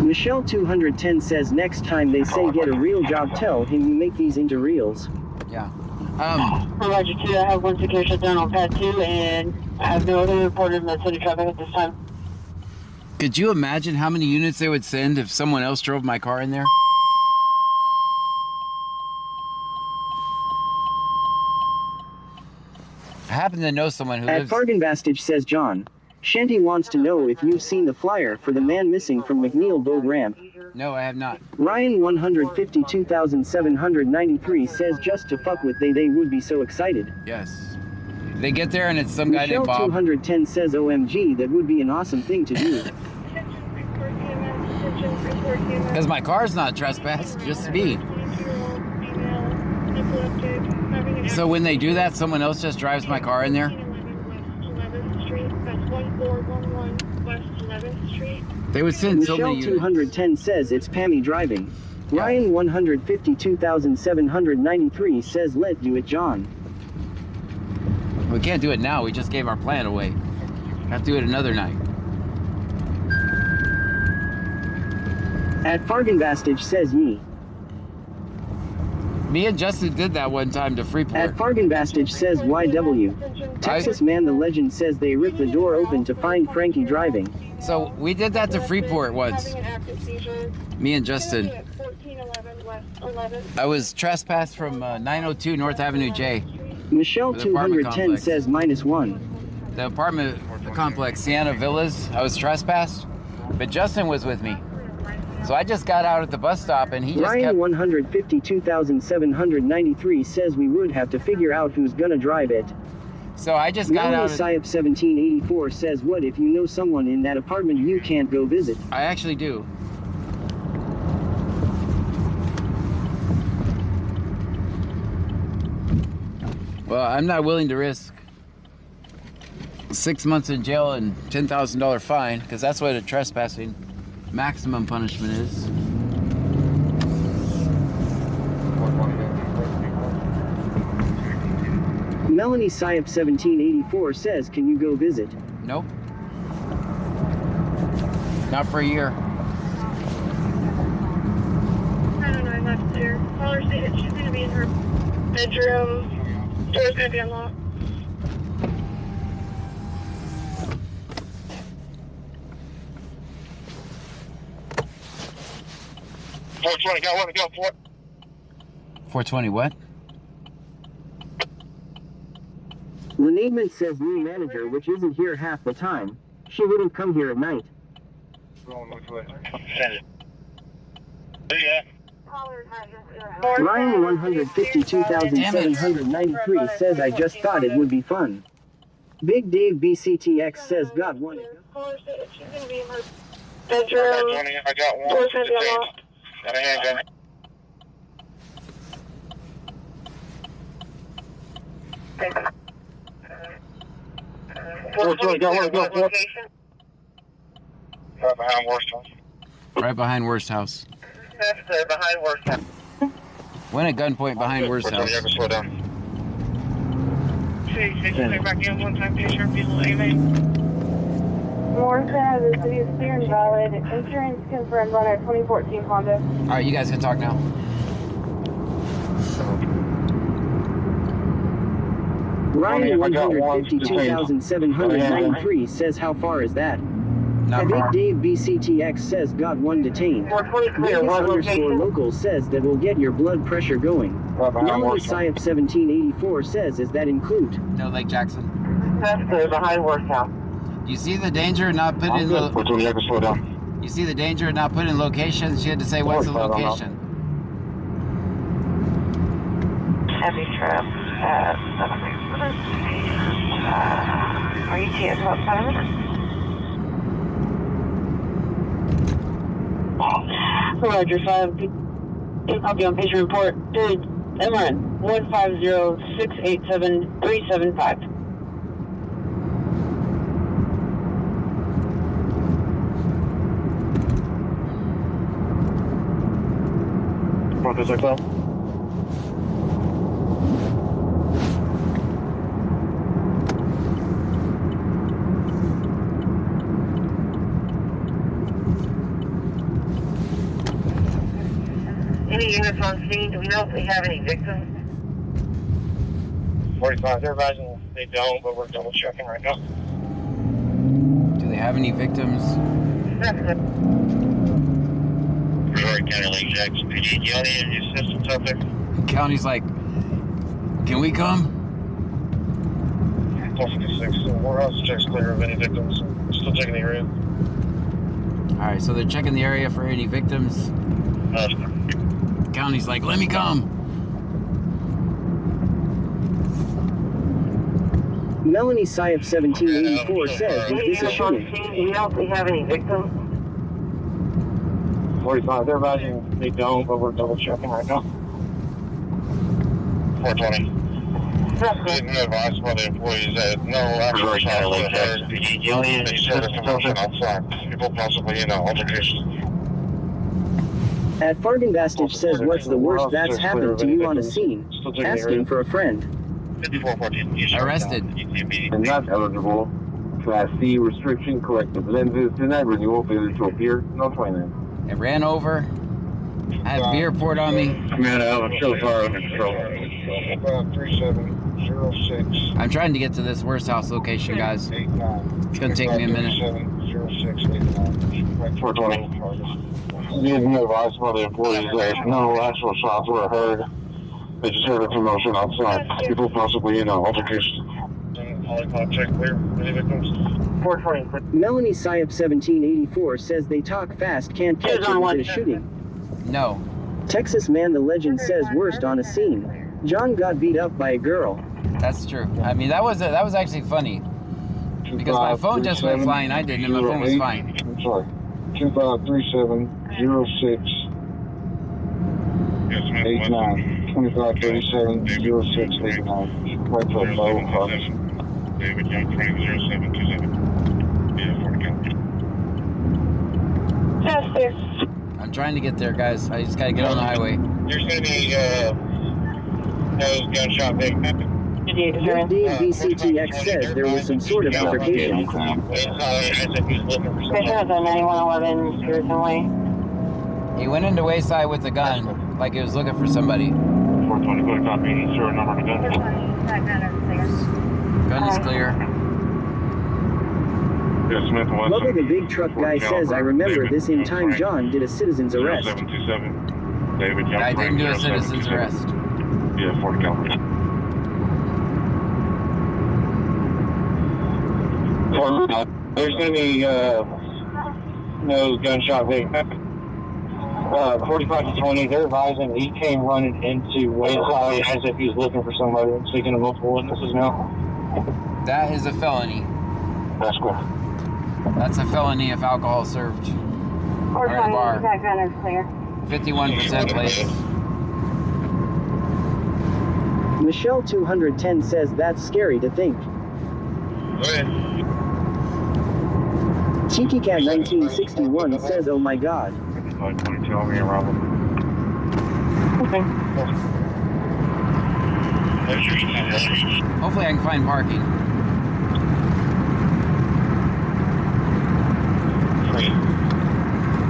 Speaker 3: Michelle 210 says next time they say get a real job, tell him you make these into reels.
Speaker 1: Yeah.
Speaker 7: Roger 2, I have one secure shutdown on pad 2 and I have no other reported in the city traffic at this time.
Speaker 1: Could you imagine how many units they would send if someone else drove my car in there? I happen to know someone who lives...
Speaker 3: At Fargan Bastage says John, Shanty wants to know if you've seen the flyer for the man missing from McNeil Boat Ramp.
Speaker 1: No, I have not.
Speaker 3: Ryan 152,793 says just to fuck with they would be so excited.
Speaker 1: Yes. They get there and it's some guy
Speaker 3: Michelle
Speaker 1: named Bob.
Speaker 3: 210 says OMG, that would be an awesome thing to do.
Speaker 1: Because my car's not trespassed, just speed. So when they do that, someone else just drives my car in there? They would send so many
Speaker 3: Michelle
Speaker 1: units.
Speaker 3: 210 says it's Pammy driving. Ryan 152,793 says let do it John.
Speaker 1: We can't do it now, we just gave our plan away. Have to do it another night.
Speaker 3: At Fargan Bastage says ye.
Speaker 1: Me and Justin did that one time to Freeport.
Speaker 3: At Fargan Bastage says YW. Texas Man the Legend says they ripped the door open to find Frankie driving.
Speaker 1: So we did that to Freeport once. Me and Justin. I was trespassed from 902 North Avenue J.
Speaker 3: Michelle
Speaker 1: The apartment
Speaker 3: 210
Speaker 1: complex.
Speaker 3: says -1.
Speaker 1: The apartment complex, Sienna Villas. I was trespassed, but Justin was with me. So I just got out at the bus stop and he just
Speaker 3: Ryan
Speaker 1: kept...
Speaker 3: 152,793 says we would have to figure out who's gonna drive it.
Speaker 1: So I just got
Speaker 3: Melanie
Speaker 1: out...
Speaker 3: Syop 1784 says what if you know someone in that apartment you can't go visit?
Speaker 1: I actually do. Well, I'm not willing to risk 6 months in jail and $10,000 fine, because that's what a trespassing maximum punishment is.
Speaker 3: Melanie Syop 1784 says can you go visit?
Speaker 1: Nope. Not for a year.
Speaker 8: 909 left there. Call her, say that she's going to be in her bedroom. Door's going to be unlocked.
Speaker 6: Got one to go for it.
Speaker 1: 420 what?
Speaker 3: Lenaidman says new manager, which isn't here half the time. She wouldn't come here at night.
Speaker 6: Rolling which way? Send it. Yeah.
Speaker 3: Ryan 152,793 says I just thought it would be fun. Big Dave BCTX says got one.
Speaker 8: Call her, say that she's going to be in her bedroom.
Speaker 6: I got one.
Speaker 8: Door's going to be unlocked.
Speaker 6: Got a handgun.
Speaker 8: Location.
Speaker 6: Right behind Worst House.
Speaker 1: Right behind Worst House.
Speaker 6: That's there, behind Worst House.
Speaker 1: Went at gunpoint behind Worst House.
Speaker 6: Slow down.
Speaker 5: Back in one time, please, sure, people, amen.
Speaker 4: Morrison, the city is clear and valid. Insurance confirmed on our 2014 Honda.
Speaker 1: All right, you guys can talk now.
Speaker 3: Ryan 152,793 says how far is that?
Speaker 1: Not
Speaker 3: Big
Speaker 1: far.
Speaker 3: Dave BCTX says got one detained.
Speaker 7: 420 clear,
Speaker 3: Vegas
Speaker 7: one
Speaker 3: underscore
Speaker 7: location.
Speaker 3: local says that will get your blood pressure going. Melanie Syop 1784 says is that include?
Speaker 1: No, Lake Jackson.
Speaker 7: That's clear, behind Worst House.
Speaker 1: Do you see the danger of not putting in the...
Speaker 6: 420, slow down.
Speaker 1: You see the danger of not putting in locations? She had to say what's the location.
Speaker 7: Heavy trip at 7 minutes. RET at about 7 minutes. Roger, 5. Copy on patient report. Dude, MRN 150687375.
Speaker 6: Broncos are close.
Speaker 7: Any units on scene? Do we know if we have any victims?
Speaker 6: 45, they're advising they don't, but we're double checking right now.
Speaker 1: Do they have any victims?
Speaker 6: Missouri County, Lake Jackson, PD, do y'all need any assistance out there?
Speaker 1: County's like, can we come?
Speaker 6: Plus 56, so warehouse checks clear of any victims. We're still checking the area.
Speaker 1: All right, so they're checking the area for any victims. County's like, let me come.
Speaker 3: Melanie Syop 1784 says is this a shooting?
Speaker 7: Do we know if we have any victims?
Speaker 6: 45, they're advising they don't, but we're double checking right now. 420. Getting advice by the employees that no actual shots were heard. They said it's commotion outside. People possibly, altercations.
Speaker 3: At Fargan Bastich says what's the worst that's happened to you on a scene? Asking for a friend.
Speaker 6: 5414.
Speaker 1: Arrested.
Speaker 11: And not eligible. Class C restriction, corrective lenses, denied renewal, failure to appear, no 29.
Speaker 1: It ran over. I had beer poured on me.
Speaker 6: Commander Allen, show fire under control. 3706.
Speaker 1: I'm trying to get to this Worst House location, guys. It's gonna take me a minute.
Speaker 6: 3706. 420. Need to be advised by the employees that no actual shots were heard. They just heard a commotion outside. People possibly in an altercation. Check clear. Any victims? 420.
Speaker 3: Melanie Syop 1784 says they talk fast, can't catch it within a shooting.
Speaker 1: No.
Speaker 3: Texas Man the Legend says worst on a scene. John got beat up by a girl.
Speaker 1: That's true. I mean, that was actually funny. Because my phone just went flying. I didn't, and my phone was fine.
Speaker 6: I'm sorry. 253706 89. 253706 89. Right to a low office. David Young, Frank 0727. Yeah, 40 count.
Speaker 1: I'm trying to get there, guys. I just gotta get on the highway.
Speaker 6: You're sending nose gunshot victim.
Speaker 3: DVCTX says there was some sort of altercation.
Speaker 7: Station is on 9111 Pearson Way.
Speaker 1: He went into Wayside with a gun, like he was looking for somebody.
Speaker 6: 420, good copy. Sure, number to gun.
Speaker 1: Gun is clear.
Speaker 6: Smith West.
Speaker 3: Lover the big truck guy says, I remember this in time John did a citizen's arrest.
Speaker 6: 0727. David Young.
Speaker 1: I didn't do a citizen's arrest.
Speaker 6: Yeah, 40 caliber. There's any nose gunshot victim. 45 to 20, they're advising he came running into Wayside as if he was looking for somebody. I'm speaking to multiple witnesses now.
Speaker 1: That is a felony.
Speaker 6: That's cool.
Speaker 1: That's a felony if alcohol served. Or in a bar.
Speaker 7: That gun is clear.
Speaker 1: 51% place.
Speaker 3: Michelle 210 says that's scary to think. Cheekycat 1961 says, oh my god.
Speaker 6: 22 on me and Robin.
Speaker 7: Okay.
Speaker 1: Hopefully I can find parking.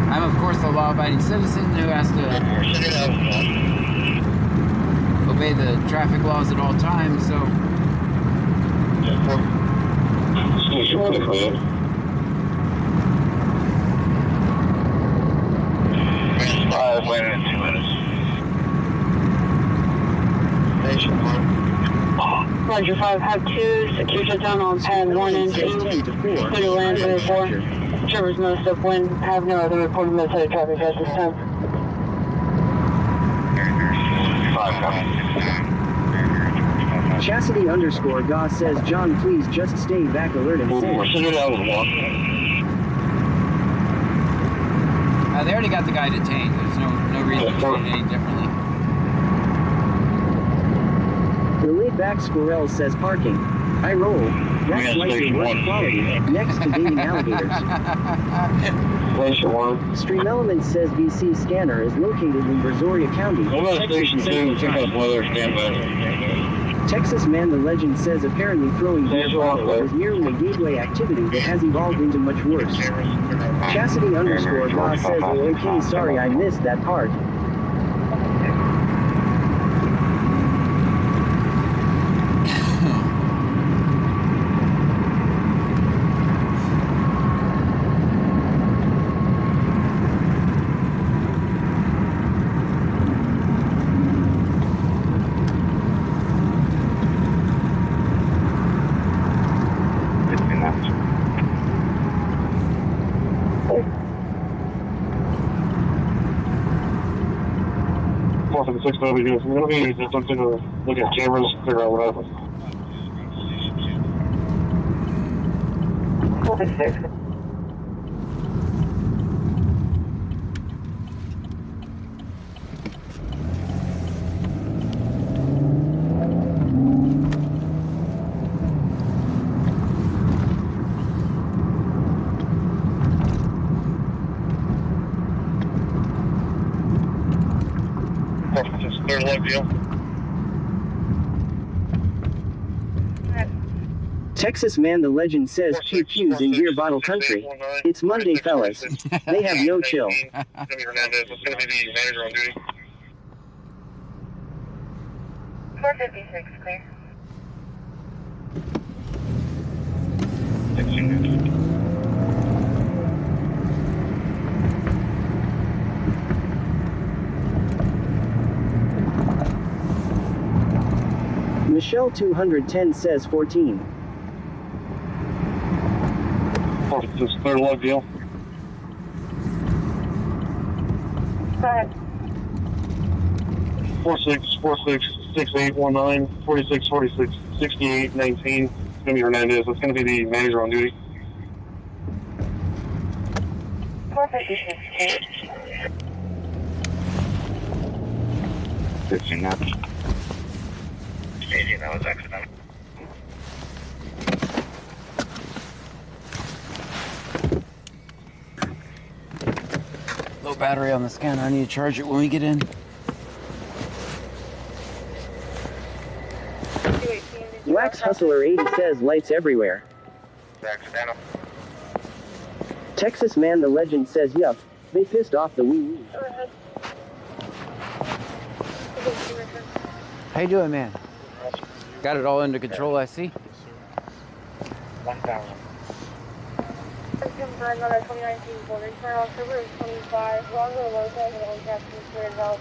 Speaker 1: I'm of course a law-abiding citizen who has to obey the traffic laws at all times, so...
Speaker 6: Waiting in 2 minutes.
Speaker 7: Roger 5, have 2 secure shutdown on pad 1 and 2. Clear land with 4. Trevor's most upwind. Have no other reported Minnesota traffic at this time.
Speaker 6: 5
Speaker 3: Chastity underscore Goss says, John, please just stay back alert and safe.
Speaker 1: They already got the guy detained. There's no reason to treat it any differently.
Speaker 3: The laid-back Squirrel says parking. I roll. That's like your wet quality. Next to dating alligators. Stream Element says BC Scanner is located in Brazoria County. Texas Man the Legend says apparently throwing beer bottles is merely a gateway activity that has evolved into much worse. Chastity underscore Goss says, oh, okay, sorry I missed that part.
Speaker 6: Six over here. We're going to just look at cameras, figure out what happened.
Speaker 7: 46.
Speaker 6: Third leg deal.
Speaker 3: Texas Man the Legend says QQ's in beer bottle country. It's Monday, fellas. They have no chill.
Speaker 6: Hernandez, it's going to be the manager on duty.
Speaker 8: 456, clear.
Speaker 6: 16 minutes.
Speaker 3: Michelle 210 says 14.
Speaker 6: 46, clear log deal.
Speaker 4: Go ahead.
Speaker 6: 466819, 4646 6819. It's gonna be Hernandez. That's gonna be the manager on duty.
Speaker 4: 456.
Speaker 6: 15 knots.
Speaker 2: Staging, that was accidental.
Speaker 1: Low battery on the scanner. I need to charge it when we get in.
Speaker 3: Wax Hustler 80 says lights everywhere.
Speaker 2: Accidental.
Speaker 3: Texas Man the Legend says yup, they pissed off the wee.
Speaker 1: How you doing, man? Got it all under control, I see.
Speaker 2: 1000.
Speaker 8: Confirmed on our 2019 border turn on October 25. Longer local and only captain cleared out.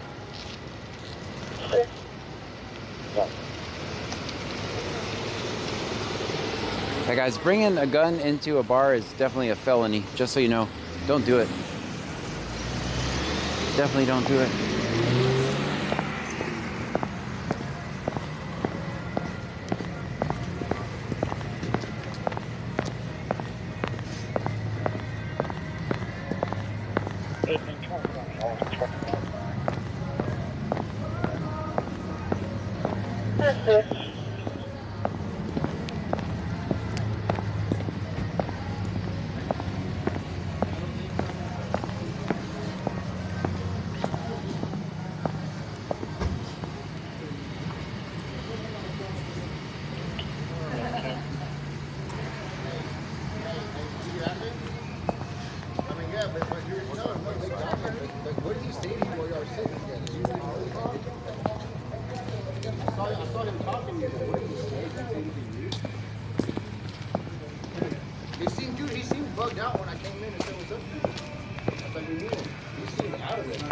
Speaker 1: Hey guys, bringing a gun into a bar is definitely a felony, just so you know. Don't do it. Definitely don't do it.
Speaker 12: He seemed bugged out when I came in and said what's up. I thought you knew him. He seemed out of it.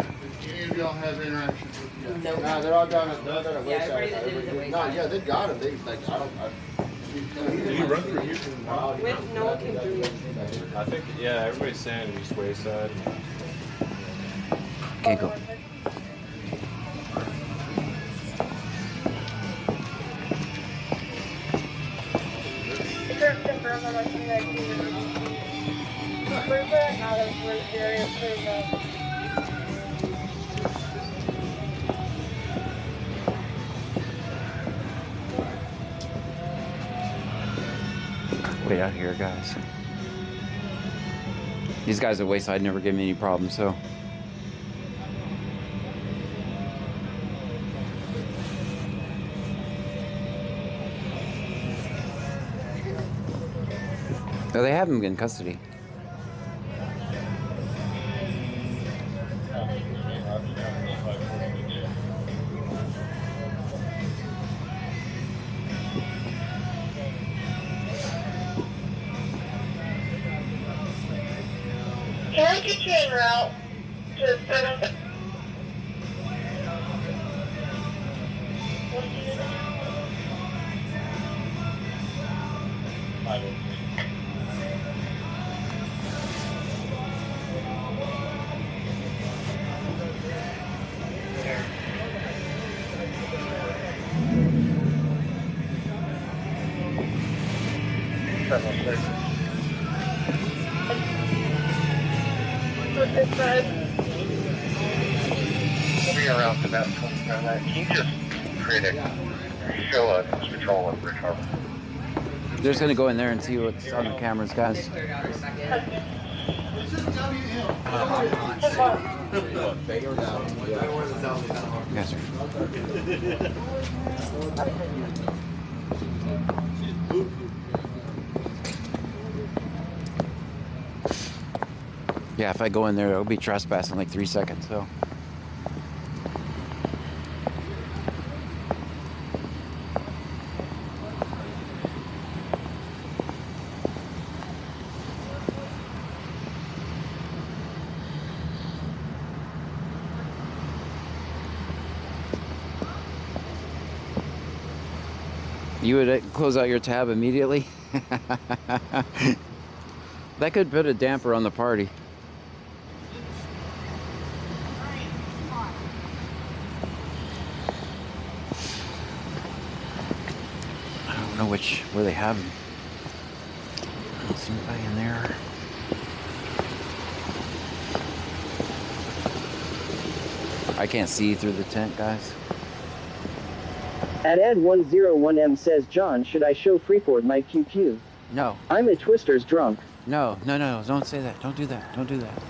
Speaker 12: Any of y'all have interactions with him? No. Nah, they're all down at Wayside. No, yeah, they got him. They like I don't.
Speaker 10: Did he run through Houston?
Speaker 13: With no one came through.
Speaker 10: I think yeah, everybody's saying East Wayside.
Speaker 1: Okay, go.
Speaker 8: Confirmed on our 2019 Cruiser. Now there's really serious cruiser.
Speaker 1: Way out here, guys. These guys at Wayside never give me any problems, so. No, they have him in custody.
Speaker 8: Can I get you en route to 7?
Speaker 2: Moving around to that 29. Can you just create a show us control of Bridge Harbor?
Speaker 1: They're just gonna go in there and see what's on the cameras, guys. Yes, sir. Yeah, if I go in there, it'll be trespassing in like 3 seconds, so. You would close out your tab immediately? That could put a damper on the party. I don't know where they have them. I don't see anybody in there. I can't see through the tent, guys.
Speaker 3: At Ed101M says, John, should I show Freeport my QQ?
Speaker 1: No.
Speaker 3: I'm a Twister's drunk.
Speaker 1: No, no, no, don't say that. Don't do that. Don't do that.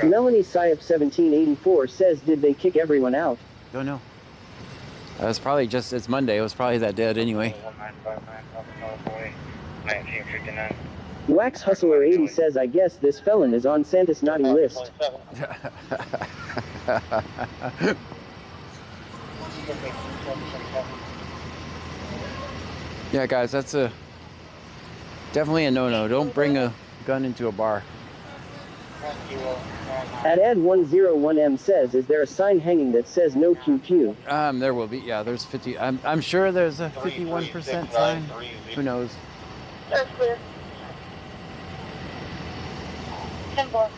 Speaker 3: Melanie Syop 1784 says, did they kick everyone out?
Speaker 1: Don't know. It was probably just, it's Monday. It was probably that dead anyway.
Speaker 5: 1959.
Speaker 3: Wax Hustler 80 says, I guess this felon is on Santa's naughty list.
Speaker 1: Yeah, guys, that's definitely a no-no. Don't bring a gun into a bar.
Speaker 3: At Ed101M says, is there a sign hanging that says no QQ?
Speaker 1: There will be. Yeah, there's 50. I'm sure there's a 51% sign. Who knows?
Speaker 8: That's clear. 10-4.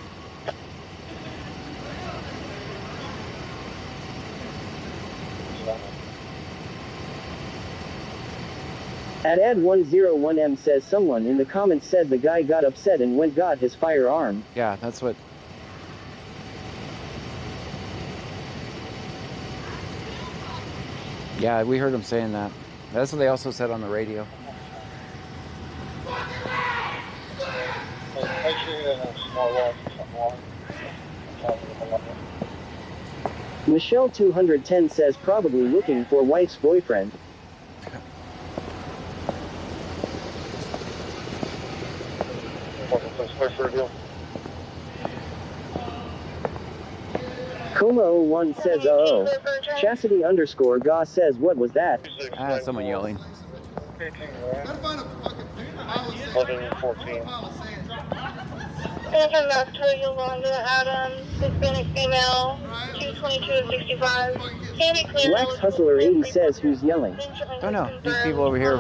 Speaker 3: At Ed101M says, someone in the comments said the guy got upset and went got his firearm.
Speaker 1: Yeah, that's what. Yeah, we heard him saying that. That's what they also said on the radio.
Speaker 3: Michelle 210 says, probably looking for wife's boyfriend. Coma01 says, oh. Chastity underscore Ga says, what was that?
Speaker 1: Someone yelling.
Speaker 5: 11-14.
Speaker 8: Anything left to Yolanda Adams, Hispanic female, 222-65.
Speaker 3: Wax Hustler 80 says, who's yelling?
Speaker 1: Don't know. These people over here,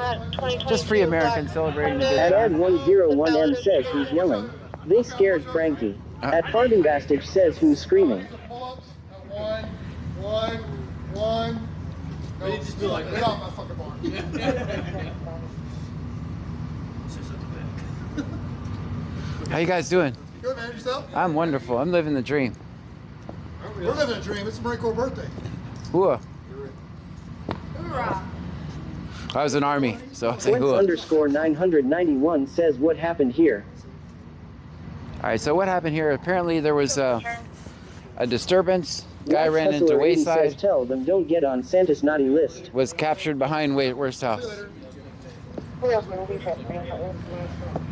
Speaker 1: just free Americans celebrating the good
Speaker 3: At
Speaker 1: time.
Speaker 3: Ed101M says, who's yelling? They scared Frankie. At Farthing Bastich says, who's screaming?
Speaker 12: One. No, you just do like that. Get off my fucking bar.
Speaker 1: How you guys doing?
Speaker 12: Good, man. Yourself?
Speaker 1: I'm wonderful. I'm living the dream.
Speaker 12: We're living a dream. It's a Marine Corps birthday.
Speaker 1: Hooah.
Speaker 9: Hoorah.
Speaker 1: I was in Army, so I say
Speaker 3: Quince
Speaker 1: hooah.
Speaker 3: underscore 991 says, what happened here?
Speaker 1: All right, so what happened here? Apparently there was a disturbance. Guy
Speaker 3: Wax
Speaker 1: ran into
Speaker 3: Hustler 80
Speaker 1: Wayside.
Speaker 3: says, tell them don't get on Santa's naughty list.
Speaker 1: Was captured behind Worst House.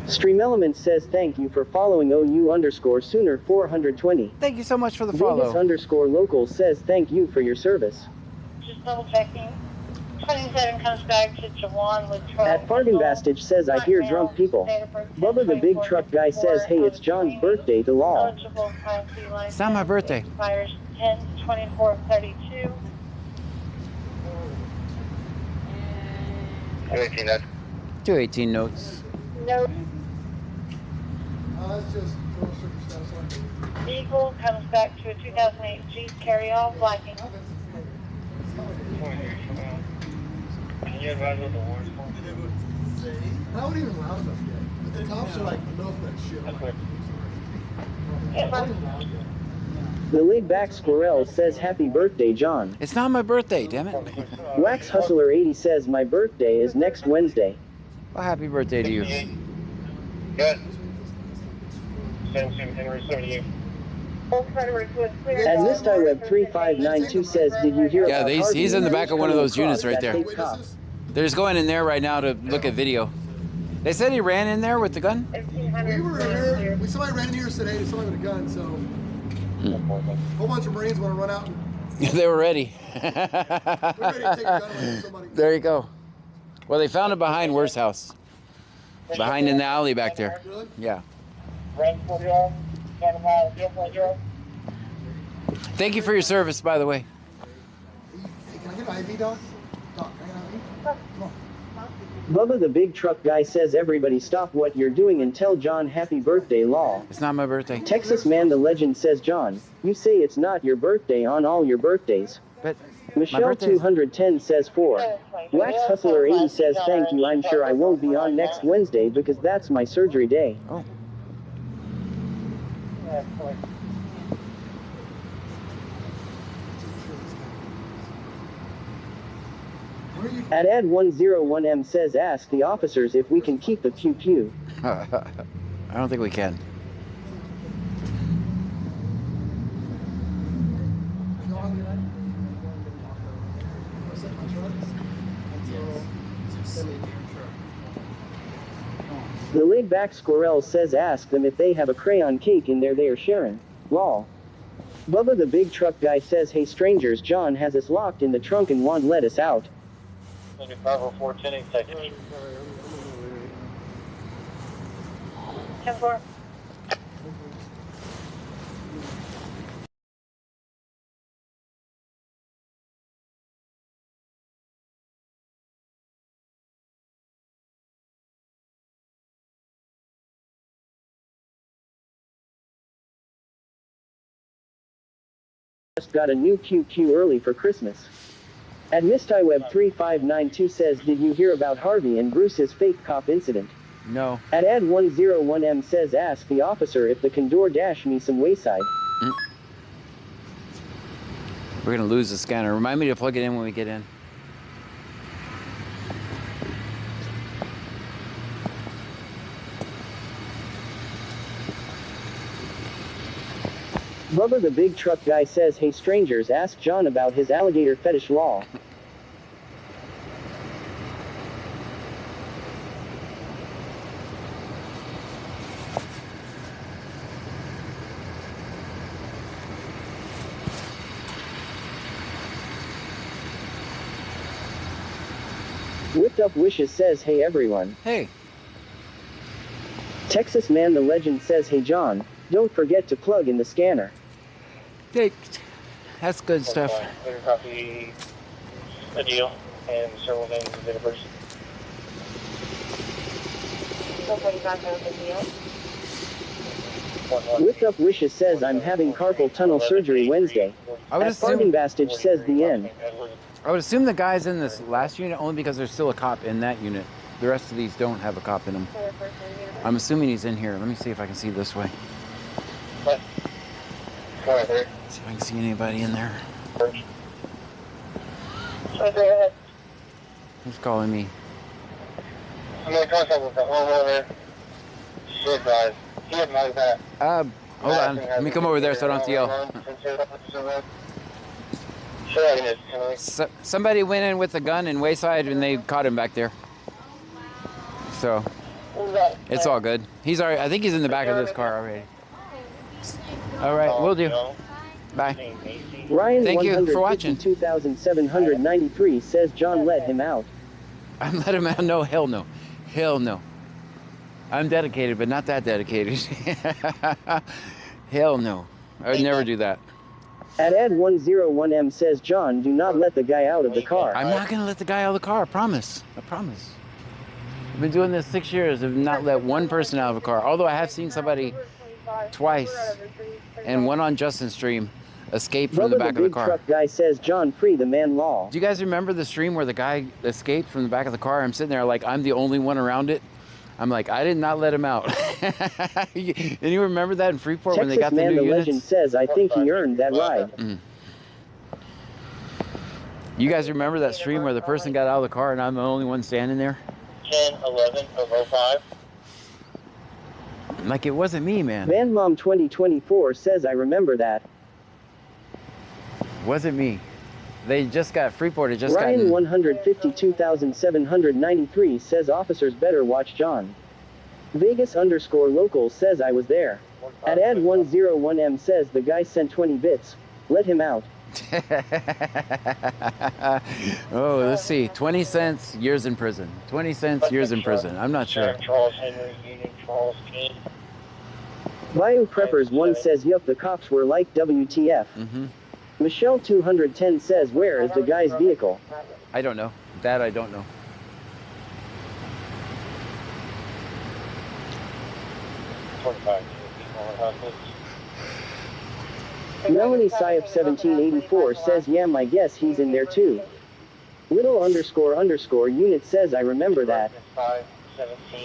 Speaker 3: Stream Element says, thank you for following OU underscore Sooner 420.
Speaker 1: Thank you so much for the
Speaker 3: Vegas
Speaker 1: follow.
Speaker 3: underscore Local says, thank you for your service.
Speaker 8: Just double checking. 27 comes back to Jawan with 12.
Speaker 3: At Farting Bastich says, I hear drunk people. Bubba the big truck guy says, hey, it's John's birthday to law.
Speaker 1: It's not my birthday.
Speaker 8: Expires 10/24/32.
Speaker 5: 218, that's
Speaker 1: 218 notes.
Speaker 8: No.
Speaker 12: That's just circumstance.
Speaker 8: Eagle comes back to a 2008 Jeep Carryall Viking.
Speaker 5: Can you advise what the war is for?
Speaker 12: Not even loud enough yet. But the cops are like, enough of that shit.
Speaker 3: The laid back Squirrel says, happy birthday, John.
Speaker 1: It's not my birthday, damn it.
Speaker 3: Wax Hustler 80 says, my birthday is next Wednesday.
Speaker 1: Well, happy birthday to you.
Speaker 5: Good. 78.
Speaker 3: And MistIWeb 3592 says, did you hear
Speaker 1: Yeah,
Speaker 3: about
Speaker 1: he's in the back of one of those units right there.
Speaker 3: That cop?
Speaker 1: They're just going in there right now to look at video. They said he ran in there with the gun?
Speaker 12: We were in here. Somebody ran in here today. Somebody with a gun. So a whole bunch of Marines want to run out. And
Speaker 1: They were ready.
Speaker 12: we're ready to take a gun away from somebody.
Speaker 1: There you go. Well, they found it behind Worst House. Behind in the alley back there. Yeah. Thank you for your service, by the way.
Speaker 12: dog. Dog, can I have you? Come on.
Speaker 3: Bubba the big truck guy says everybody stop what you're doing and tell John happy birthday law.
Speaker 1: It's not my birthday.
Speaker 3: Texas Man the Legend says John, you say it's not your birthday on all your birthdays.
Speaker 1: But
Speaker 3: Michelle 210 says 4. Wax Hustler 80 says thank you, I'm sure I won't be on next Wednesday because that's my surgery day.
Speaker 1: Oh.
Speaker 3: At Ad101M says ask the officers if we can keep the pew pew.
Speaker 1: I don't think we can.
Speaker 3: The laid back squirrel says ask them if they have a crayon cake in there they are sharing. Lol. Bubba the big truck guy says hey strangers, John has us locked in the trunk and won't let us out.
Speaker 5: 50410 seconds.
Speaker 8: 10-4.
Speaker 3: Just got a new QQ early for Christmas. At MistyWeb3592 says did you hear about Harvey and Bruce's fake cop incident?
Speaker 1: No.
Speaker 3: At Ad101M says ask the officer if they can DoorDash me some Wayside.
Speaker 1: We're gonna lose the scanner. Remind me to plug it in when we get in.
Speaker 3: Bubba the big truck guy says hey strangers, ask John about his alligator fetish law. Whipped Up Wishes says hey everyone.
Speaker 1: Hey.
Speaker 3: Texas Man the Legend says hey John, don't forget to plug in the scanner.
Speaker 1: Hey, that's good stuff.
Speaker 5: Clear copy a deal and several names of the person.
Speaker 3: Whipped Up Wishes says I'm having carpal tunnel surgery Wednesday.
Speaker 1: I would
Speaker 3: Farting Bastage says the end.
Speaker 1: I would assume the guy's in this last unit only because there's still a cop in that unit. The rest of these don't have a cop in them. I'm assuming he's in here. Let me see if I can see this way.
Speaker 5: What?
Speaker 1: See if I can see anybody in there.
Speaker 8: Okay, go ahead.
Speaker 1: Who's calling me?
Speaker 5: I'm in contact with that one over. Shit, guys. He had my back.
Speaker 1: Hold on. Let me come over there so I don't have to yell. Somebody went in with a gun in Wayside and they caught him back there. So, it's all good. He's already, I think he's in the back of this car already. All right, we'll do. Bye.
Speaker 3: Ryan
Speaker 1: Thank you for watching.
Speaker 3: 2793 says John let him out.
Speaker 1: I let him out? No, hell no. Hell no. I'm dedicated, but not that dedicated. Hell no. I would never do that.
Speaker 3: At Ad101M says John, do not let the guy out of the car.
Speaker 1: I'm not going to let the guy out of the car. I promise. I promise. I've been doing this 6 years. I've not let one person out of a car. Although I have seen somebody twice, and one on Justin's stream, escape from the back of the car.
Speaker 3: Truck guy says John free the man law.
Speaker 1: Do you guys remember the stream where the guy escaped from the back of the car? I'm sitting there like I'm the only one around it. I'm like, I did not let him out. And you remember that in Freeport
Speaker 3: Texas
Speaker 1: when they got the new units?
Speaker 3: Legend says I think he earned that ride.
Speaker 1: You guys remember that stream where the person got out of the car and I'm the only one standing there?
Speaker 5: 10-11 of 05.
Speaker 1: Like it wasn't me, man.
Speaker 3: Van Mom 2024 says I remember that.
Speaker 1: Wasn't me. They just got Freeport. It just got.
Speaker 3: Ryan 152,793 says officers better watch John. Vegas _local says I was there. At Ad101M says the guy sent 20 bits. Let him out.
Speaker 1: Oh, let's see. 20 cents, years in prison. 20 cents, years in prison. I'm not sure.
Speaker 5: Charles Henry, Union, Charles King.
Speaker 3: Bayou Preppers 1 says yup, the cops were like WTF. Michelle 210 says, where is the guy's vehicle?
Speaker 1: I don't know. That I don't know.
Speaker 3: Melanie Syop 1784 says, yeah, my guess he's in there too. Little _ unit says, I remember that.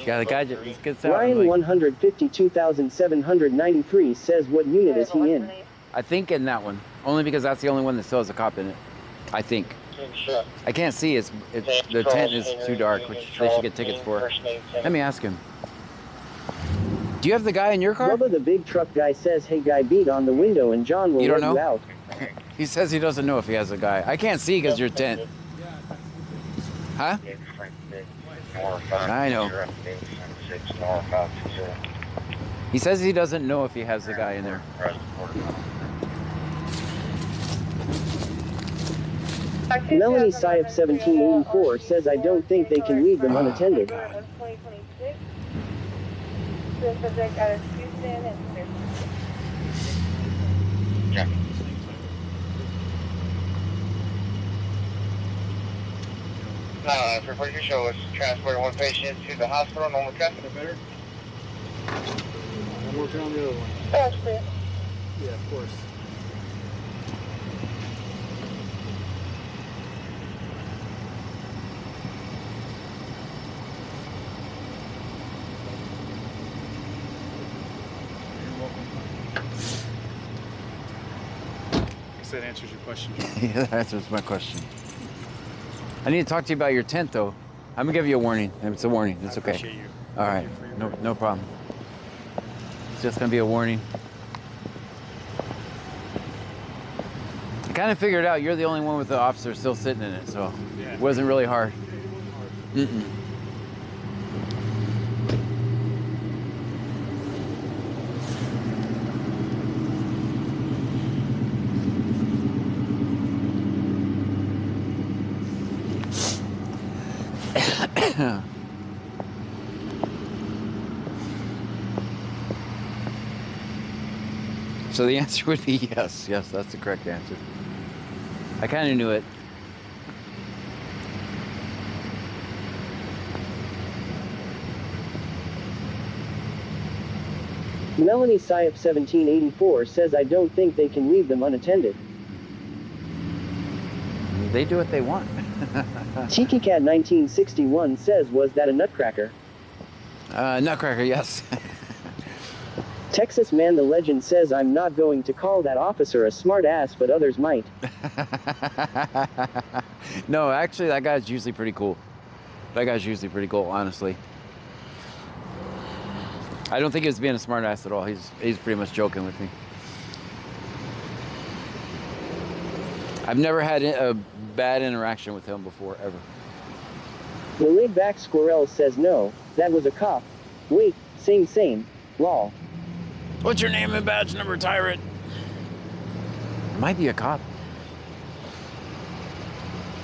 Speaker 1: Yeah, the guy just gets out.
Speaker 3: Ryan
Speaker 1: like,
Speaker 3: 152,793 says, what unit is he in?
Speaker 1: I think in that one. Only because that's the only one that still has a cop in it. I think. I can't see. It's the tent is too dark, which they should get tickets for. Let me ask him. Do you have the guy in your car?
Speaker 3: Bubba the big truck guy says, hey guy, beat on the window and John will
Speaker 1: You don't
Speaker 3: let you
Speaker 1: know?
Speaker 3: out.
Speaker 1: He says he doesn't know if he has a guy. I can't see because your tent. Huh? I know. He says he doesn't know if he has the guy in there.
Speaker 3: Melanie Syop 1784 says, I don't think they can leave them unattended.
Speaker 5: Before you show us, transport one patient to the hospital, normal traffic. Better?
Speaker 10: I'm working on the other one.
Speaker 4: That's clear.
Speaker 10: Yeah, of course. I guess that answers your question.
Speaker 1: Yeah, that answers my question. I need to talk to you about your tent, though. I'm gonna give you a warning. It's a warning. It's okay.
Speaker 10: I appreciate you.
Speaker 1: All right. No problem. It's just gonna be a warning. I kind of figured out you're the only one with the officer still sitting in it, so it wasn't really hard. Mm-mm. So the answer would be yes. Yes, that's the correct answer. I kind of knew it.
Speaker 3: Melanie Syop 1784 says, I don't think they can leave them unattended.
Speaker 1: They do what they want.
Speaker 3: Tiki Cat 1961 says, was that a nutcracker?
Speaker 1: Nutcracker, yes.
Speaker 3: Texas Man the Legend says, I'm not going to call that officer a smart ass, but others might.
Speaker 1: No, actually, that guy's usually pretty cool. That guy's usually pretty cool, honestly. I don't think he was being a smart ass at all. He's pretty much joking with me. I've never had a bad interaction with him before, ever.
Speaker 3: The laid back Squirrel says, no, that was a cop. Wait, same, lol.
Speaker 1: What's your name and badge number, Tyrant? Might be a cop.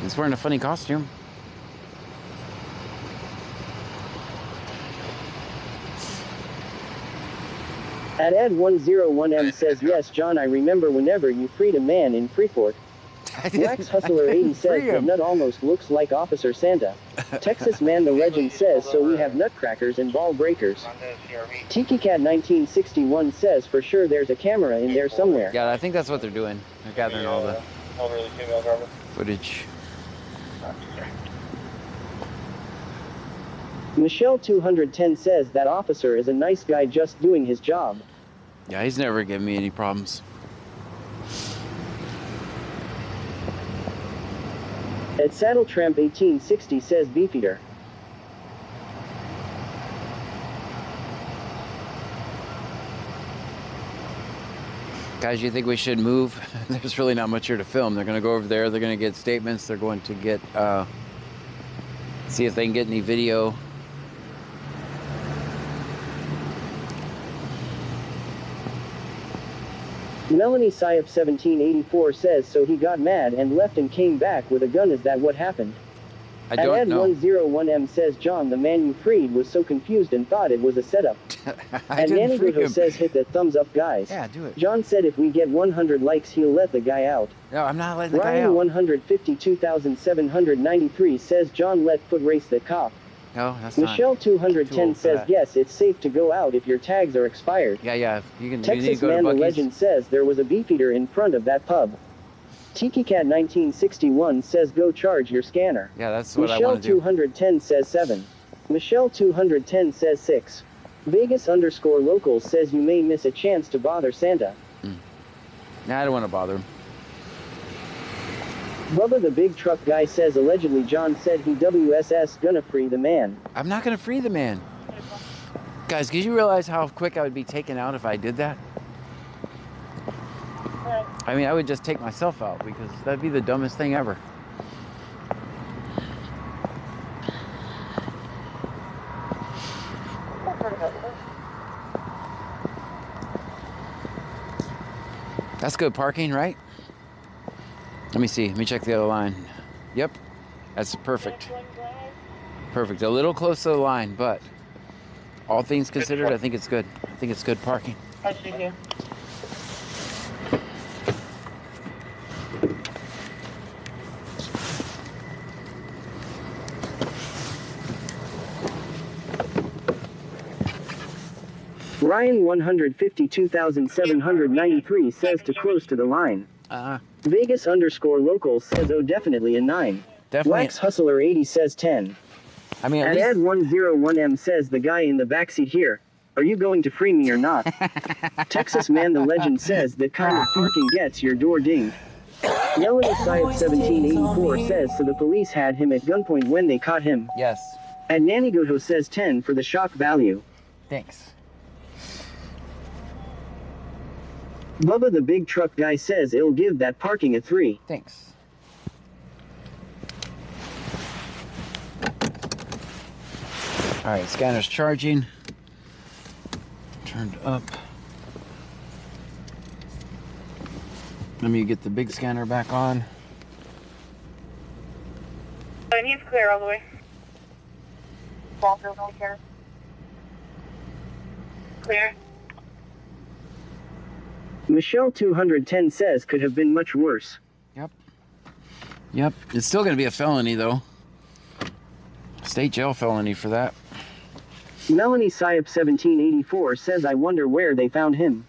Speaker 1: He's wearing a funny costume.
Speaker 3: At Ed101M says, yes, John, I remember whenever you freed a man in Freeport. Wax Hustler 80 says, the nut almost looks like Officer Santa. Texas Man the Legend says, so we have nutcrackers and ball breakers. Tiki Cat 1961 says, for sure there's a camera in there somewhere.
Speaker 1: Yeah, I think that's what they're doing. They're gathering all the footage.
Speaker 3: Michelle 210 says, that officer is a nice guy just doing his job.
Speaker 1: Yeah, he's never given me any problems.
Speaker 3: At Saddle Tramp 1860 says, Beefeater.
Speaker 1: Guys, you think we should move? There's really not much here to film. They're going to go over there. They're going to get statements. They're going to get, see if they can get any video.
Speaker 3: Melanie Syop 1784 says, so he got mad and left and came back with a gun. Is that what happened?
Speaker 1: I don't know.
Speaker 3: Ed101M says, John, the man you freed was so confused and thought it was a setup. And Nanny Goto says, hit that thumbs up, guys.
Speaker 1: Yeah, do it.
Speaker 3: John said if we get 100 likes, he'll let the guy out.
Speaker 1: No, I'm not letting the guy out.
Speaker 3: Ryan152,793 says, John, let foot race the cop.
Speaker 1: No, that's not.
Speaker 3: Michelle210 says, yes, it's safe to go out if your tags are expired.
Speaker 1: Yeah, you can.
Speaker 3: Texas
Speaker 1: you need to go
Speaker 3: Man
Speaker 1: to
Speaker 3: the
Speaker 1: Buc-ee's.
Speaker 3: Legend says there was a beefeater in front of that pub. TikiCat1961 says go charge your scanner.
Speaker 1: Yeah, that's what I want to do.
Speaker 3: Michelle210 says 7. Michelle210 says 6. Vegas_local says you may miss a chance to bother Santa.
Speaker 1: Nah, I don't want to bother him.
Speaker 3: Bubba the big truck guy says allegedly John said he WSS gonna free the man.
Speaker 1: I'm not gonna free the man. Guys, did you realize how quick I would be taken out if I did that? I mean, I would just take myself out because that'd be the dumbest thing ever. That's good parking, right? Let me see. Let me check the other line. Yep. That's perfect. Perfect. A little close to the line, but all things considered, I think it's good. I think it's good parking.
Speaker 4: I see here.
Speaker 3: Ryan152,793 says to close to the line. Vegas_local says oh definitely a 9.
Speaker 1: Definitely.
Speaker 3: Wax Hustler 80 says 10.
Speaker 1: I mean,
Speaker 3: and Ed101M says the guy in the backseat here. Are you going to free me or not? Texas Man the Legend says that kind of parking gets your door dinged. Melanie Syed 1784 says so the police had him at gunpoint when they caught him.
Speaker 1: Yes.
Speaker 3: And Nanny Goto says 10 for the shock value.
Speaker 1: Thanks.
Speaker 3: Bubba the big truck guy says it'll give that parking a 3.
Speaker 1: Thanks. All right, scanner's charging. Turned up. Let me get the big scanner back on.
Speaker 8: And he's clear all the way. Walter, don't care. Clear.
Speaker 3: Michelle210 says could have been much worse.
Speaker 1: Yep. It's still going to be a felony, though. State jail felony for that.
Speaker 3: Melanie Syep 1784 says I wonder where they found him.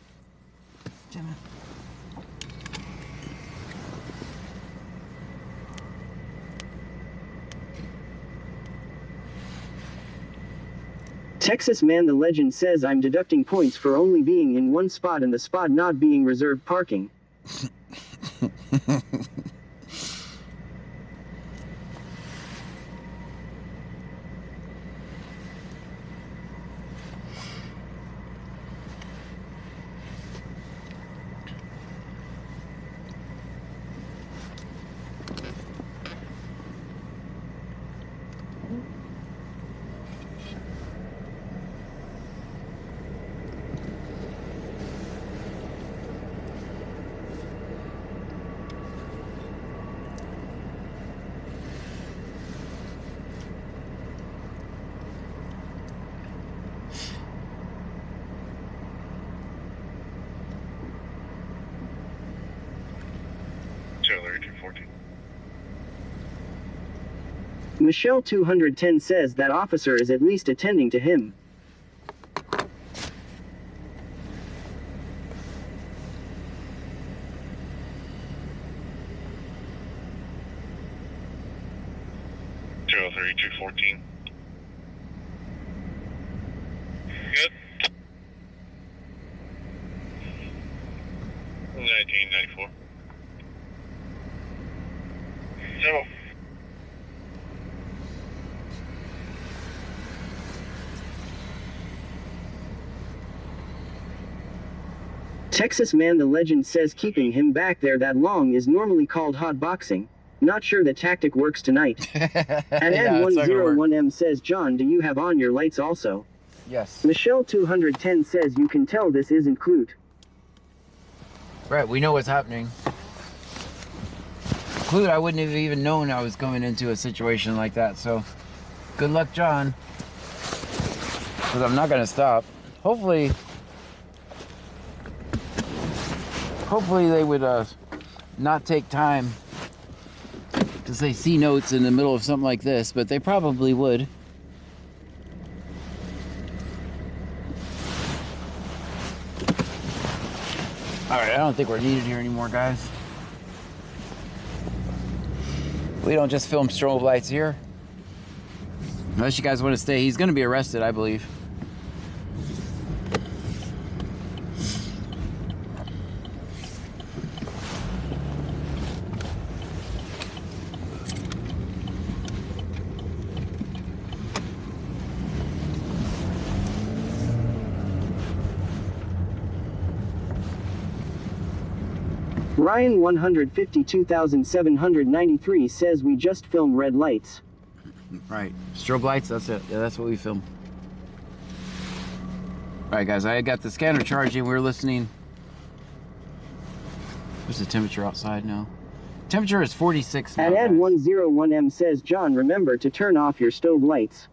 Speaker 3: Texas Man the Legend says I'm deducting points for only being in one spot and the spot not being reserved parking. Michelle210 says that officer is at least attending to him.
Speaker 6: Good. 1994. So.
Speaker 3: Texas Man the Legend says keeping him back there that long is normally called hot boxing. Not sure the tactic works tonight. And Ed101M says, John, do you have on your lights also?
Speaker 1: Yes.
Speaker 3: Michelle210 says you can tell this isn't Clute.
Speaker 1: Right, we know what's happening. Clute, I wouldn't have even known I was coming into a situation like that. So, good luck, John. Because I'm not going to stop. Hopefully they would not take time to say C notes in the middle of something like this, but they probably would. Alright, I don't think we're needed here anymore, guys. We don't just film strobe lights here. Unless you guys want to stay. He's going to be arrested, I believe.
Speaker 3: Ryan 152,793 says we just filmed red lights.
Speaker 1: Right. Strobe lights, that's it. Yeah, that's what we film. Alright guys, I got the scanner charging. We're listening. What's the temperature outside now? Temperature is 46 now.
Speaker 3: And Ed101M says, John, remember to turn off your stove lights.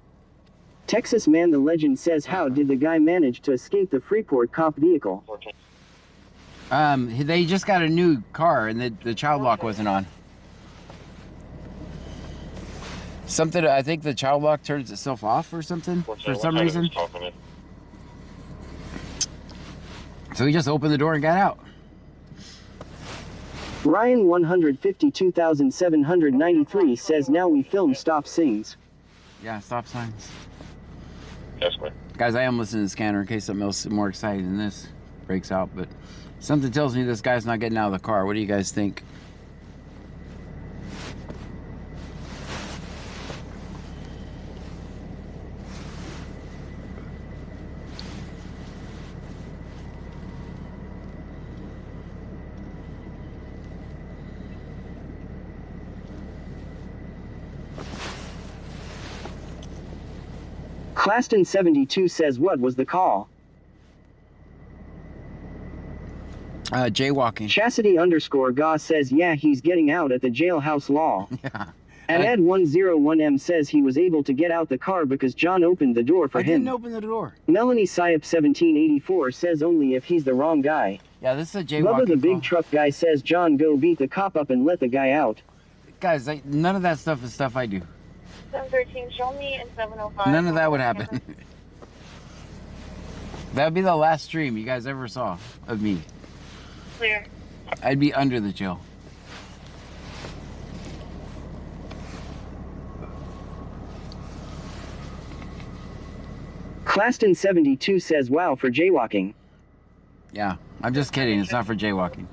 Speaker 3: Texas Man the Legend says, how did the guy manage to escape the Freeport cop vehicle?
Speaker 1: They just got a new car and the child lock wasn't on. Something, I think the child lock turns itself off or something for some reason. So he just opened the door and got out.
Speaker 3: Ryan 152,793 says, now we film stop signs.
Speaker 1: Yeah, stop signs.
Speaker 6: Yes, ma'am.
Speaker 1: Guys, I am listening to the scanner in case something else more exciting than this breaks out, but something tells me this guy's not getting out of the car. What do you guys think?
Speaker 3: Claston72 says, what was the call?
Speaker 1: Jaywalking.
Speaker 3: Chastity_Ga says, yeah, he's getting out at the jailhouse law.
Speaker 1: Yeah.
Speaker 3: And Ed101M says he was able to get out the car because John opened the door for him.
Speaker 1: I didn't open the door.
Speaker 3: Melanie Syop1784 says only if he's the wrong guy.
Speaker 1: Yeah, this is a jaywalking.
Speaker 3: Love of the big truck guy says, John, go beat the cop up and let the guy out.
Speaker 1: Guys, none of that stuff is stuff I do.
Speaker 8: 713, show me, and 705.
Speaker 1: None of that would happen. That would be the last stream you guys ever saw of me.
Speaker 8: Clear.
Speaker 1: I'd be under the jail.
Speaker 3: Claston72 says, wow, for jaywalking.
Speaker 1: Yeah, I'm just kidding. It's not for jaywalking.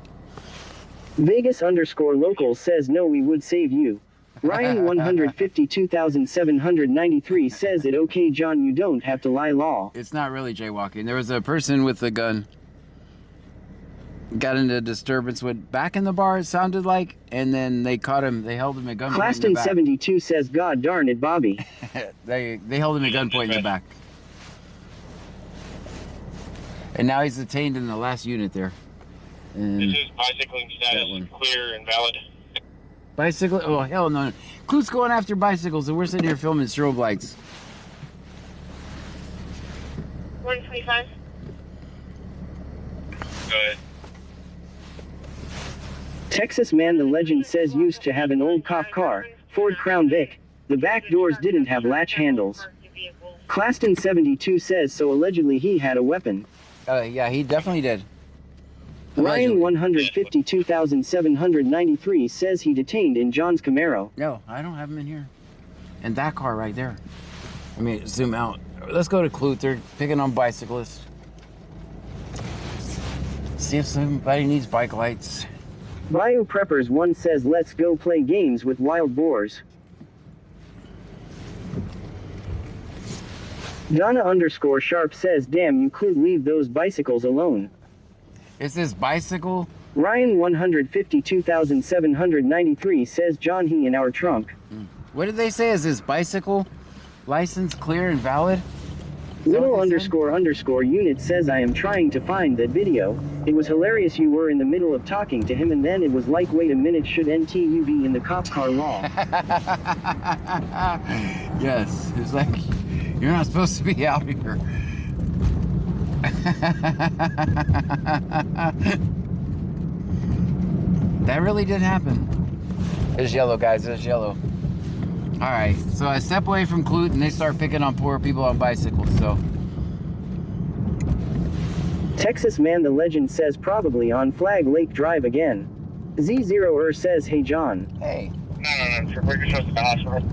Speaker 3: Vegas_local says, no, we would save you. Ryan 152,793 says it okay, John, you don't have to lie law.
Speaker 1: It's not really jaywalking. There was a person with a gun. Got into a disturbance, went back in the bar, it sounded like, and then they caught him. They held him at gunpoint.
Speaker 3: Claston72 says, God darn it, Bobby.
Speaker 1: they held him at gunpoint in the back. And now he's detained in the last unit there. And
Speaker 6: This is bicycling status clear and valid.
Speaker 1: bicycle? Oh, hell no. Clute's going after bicycles, and we're sitting here filming strobe lights.
Speaker 8: 125.
Speaker 6: Go ahead.
Speaker 3: Texas Man the Legend says used to have an old cop car, Ford Crown Vic. The back doors didn't have latch handles. Claston72 says so allegedly he had a weapon.
Speaker 1: Yeah, he definitely did.
Speaker 3: Ryan 152,793 says he detained in John's Camaro.
Speaker 1: No, I don't have him in here. And that car right there. Let me zoom out. Let's go to Clute. They're picking on bicyclists. See if somebody needs bike lights.
Speaker 3: Bayou Preppers 1 says let's go play games with wild boars. Donna_Sharp says, damn, you could leave those bicycles alone.
Speaker 1: Is this bicycle?
Speaker 3: Ryan 152,793 says, John, he in our trunk.
Speaker 1: What did they say? Is this bicycle license clear and valid?
Speaker 3: Little underscore underscore unit says I am trying to find that video. It was hilarious. You were in the middle of talking to him and then it was like, wait a minute, should NTU be in the cop car law?
Speaker 1: Yes, it's like, you're not supposed to be out here. That really did happen. It's yellow, guys, it's yellow. Alright, so I step away from Clute and they start picking on poor people on bicycles, so.
Speaker 3: Texas Man the Legend says probably on Flag Lake Drive again. Z0er says, hey John.
Speaker 1: Hey.
Speaker 5: No, bring yourself to the hospital.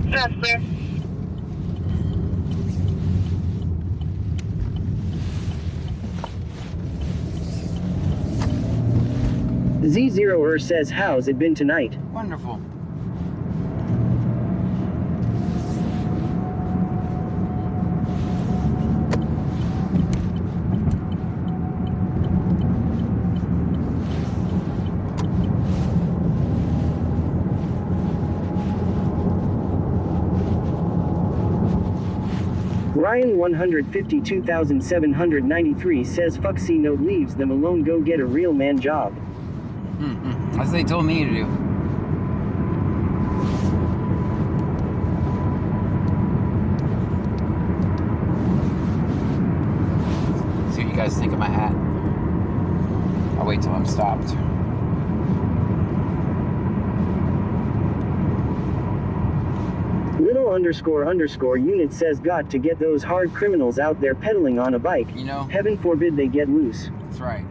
Speaker 5: Yes, sir.
Speaker 3: Z0er says, how's it been tonight?
Speaker 1: Wonderful.
Speaker 3: Ryan 152,793 says, fuck C note, leaves them alone, go get a real man job.
Speaker 1: As they told me to do. See what you guys think of my hat. I'll wait till I'm stopped.
Speaker 3: Little underscore underscore unit says, got to get those hard criminals out there pedaling on a bike.
Speaker 1: You know,
Speaker 3: heaven forbid they get loose.
Speaker 1: That's right.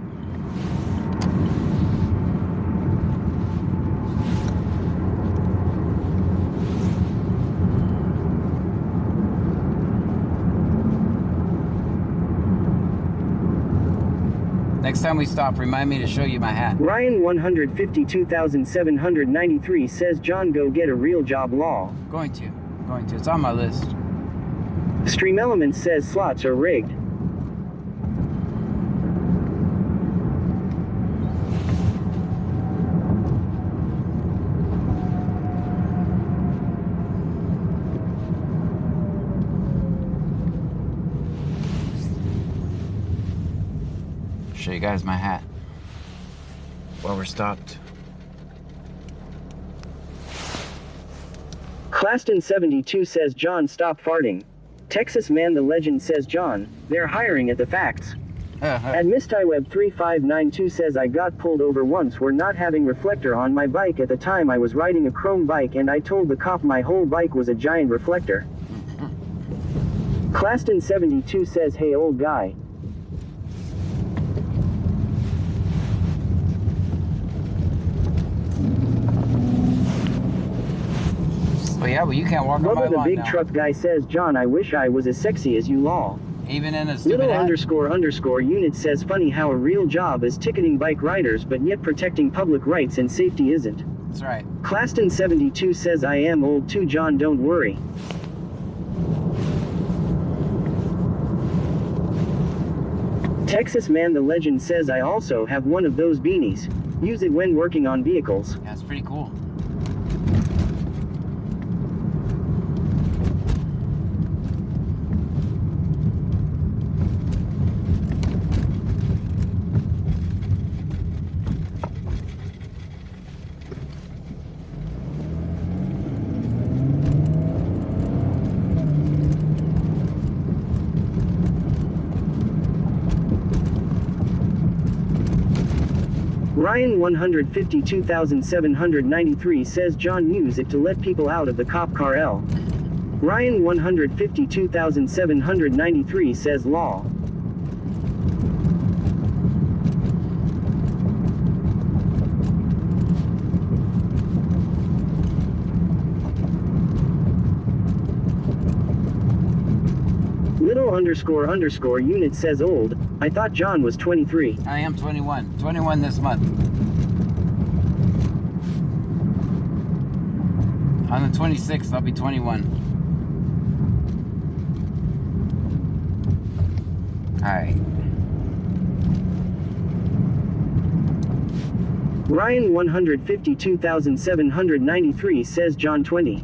Speaker 1: Next time we stop, remind me to show you my hat.
Speaker 3: Ryan 152,793 says, John, go get a real job law.
Speaker 1: Going to. It's on my list.
Speaker 3: Stream Elements says, slots are rigged.
Speaker 1: Show you guys my hat while we're stopped.
Speaker 3: Claston72 says, John, stop farting. Texas Man the Legend says, John, they're hiring at the facts. And MistIWeb3592 says, I got pulled over once for not having reflector on my bike. At the time I was riding a chrome bike and I told the cop my whole bike was a giant reflector. Claston72 says, hey old guy.
Speaker 1: Well, yeah, but you can't walk on my
Speaker 3: Bubba the
Speaker 1: lawn
Speaker 3: big
Speaker 1: now.
Speaker 3: truck guy says, John, I wish I was as sexy as you law.
Speaker 1: Even in a stupid
Speaker 3: Little
Speaker 1: hat?
Speaker 3: underscore underscore unit says, funny how a real job is ticketing bike riders but yet protecting public rights and safety isn't.
Speaker 1: That's right.
Speaker 3: Claston72 says, I am old too, John, don't worry. Texas Man the Legend says, I also have one of those beanies. Use it when working on vehicles.
Speaker 1: Yeah, it's pretty cool.
Speaker 3: Ryan 152,793 says, John, use it to let people out of the cop car L. Ryan 152,793 says, law. Little underscore underscore unit says, old. I thought John was 23.
Speaker 1: I am 21. 21 this month. On the 26th, I'll be 21. Alright.
Speaker 3: Ryan 152,793 says, John, 20.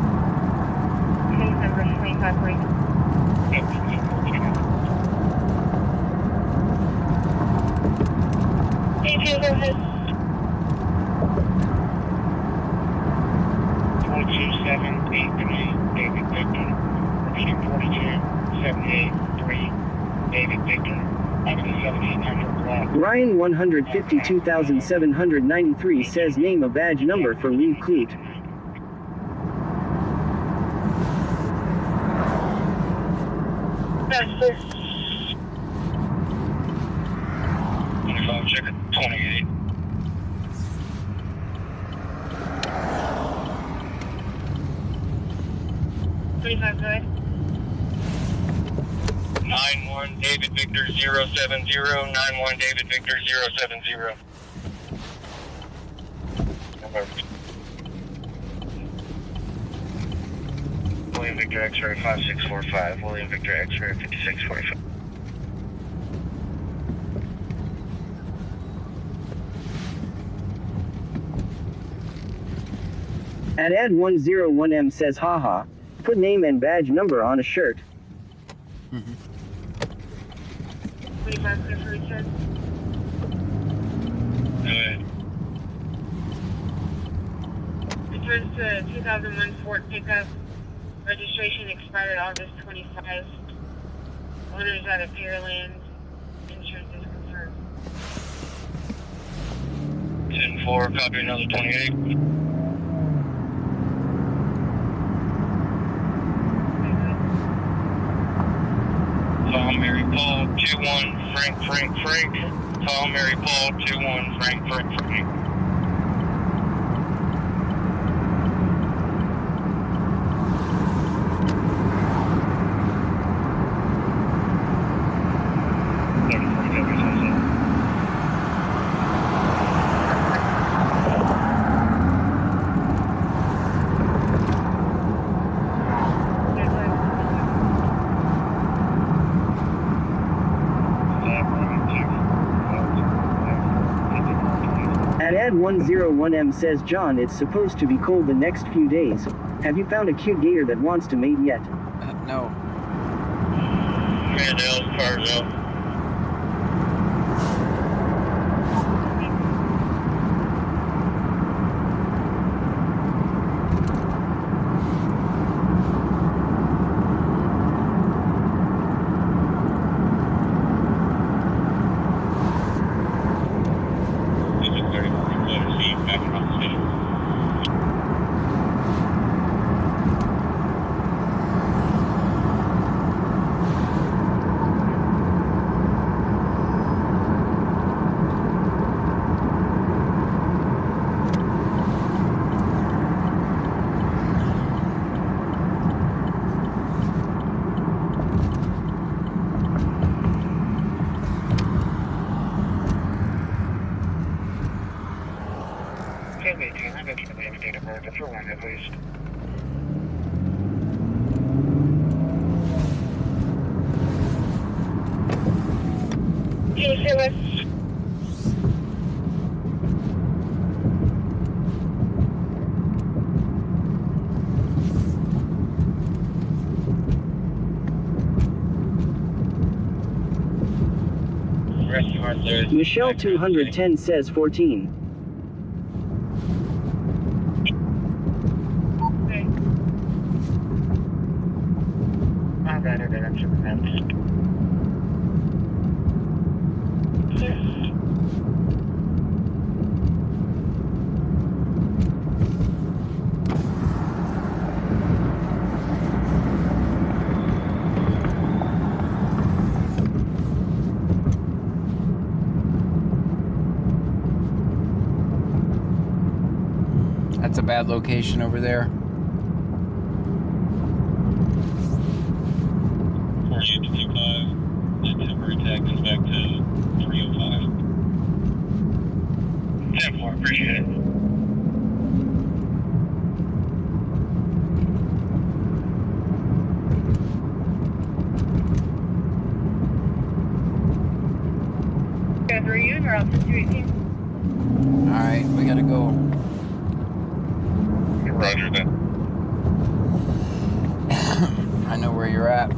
Speaker 8: 42, go ahead.
Speaker 5: 42783, David Victor. Repeating 42783, David Victor. Avenue 7800 block.
Speaker 3: Ryan 152,793 says name a badge number for Leave Clute.
Speaker 8: That's sir.
Speaker 5: 25, check it. 28.
Speaker 8: Go ahead.
Speaker 5: 91 David Victor 070. 91 David Victor 070. William Victor X-ray 5645. William Victor X-ray 5645.
Speaker 3: Ad 101M says haha. Put name and badge number on a shirt.
Speaker 8: 25, clear for return.
Speaker 5: Good.
Speaker 8: Returns to 2001 Ford pickup. Registration expired August 25. Owners out of Pearland. Insurance is confirmed.
Speaker 5: 10-4, copy another 28. Call Mary Paul 21 Frank. Call Mary Paul 21 Frank.
Speaker 3: Ad 101M says John, it's supposed to be cold the next few days. Have you found a cute gator that wants to mate yet?
Speaker 1: No.
Speaker 5: Mandel, Carsville.
Speaker 3: Michelle 210 says 14.
Speaker 5: I got it, I'm sure.
Speaker 1: That's a bad location over there.
Speaker 5: 4855. The temporary tag goes back to 305. 10-4, appreciate it.
Speaker 8: Are you in or else 218?
Speaker 1: Alright, we gotta go.
Speaker 5: Roger that.
Speaker 1: I know where you're at.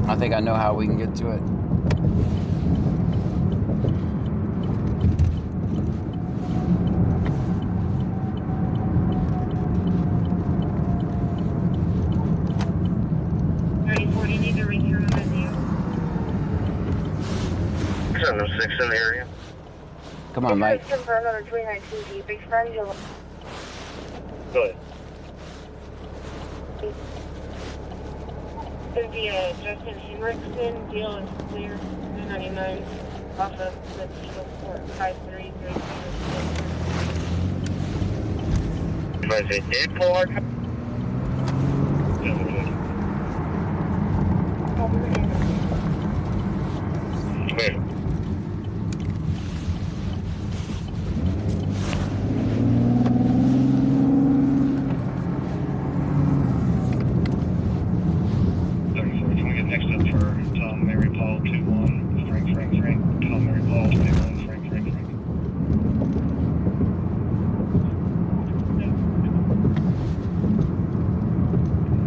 Speaker 1: I I think I know how we can get to it.
Speaker 8: Need to reach your menu.
Speaker 6: 706 in the area.
Speaker 1: Come on, Mike.
Speaker 8: Confirm number 392 Deep Express.
Speaker 6: Go ahead.
Speaker 8: It'd be Justin Henriksen. Deal is clear. 299 off of the Eagle Port 5333.
Speaker 6: You might say dead port. Wait. Can we get next up for Tom, Mary, Paul, 2-1, Frank, Tom, Mary, Paul, 21, Frank.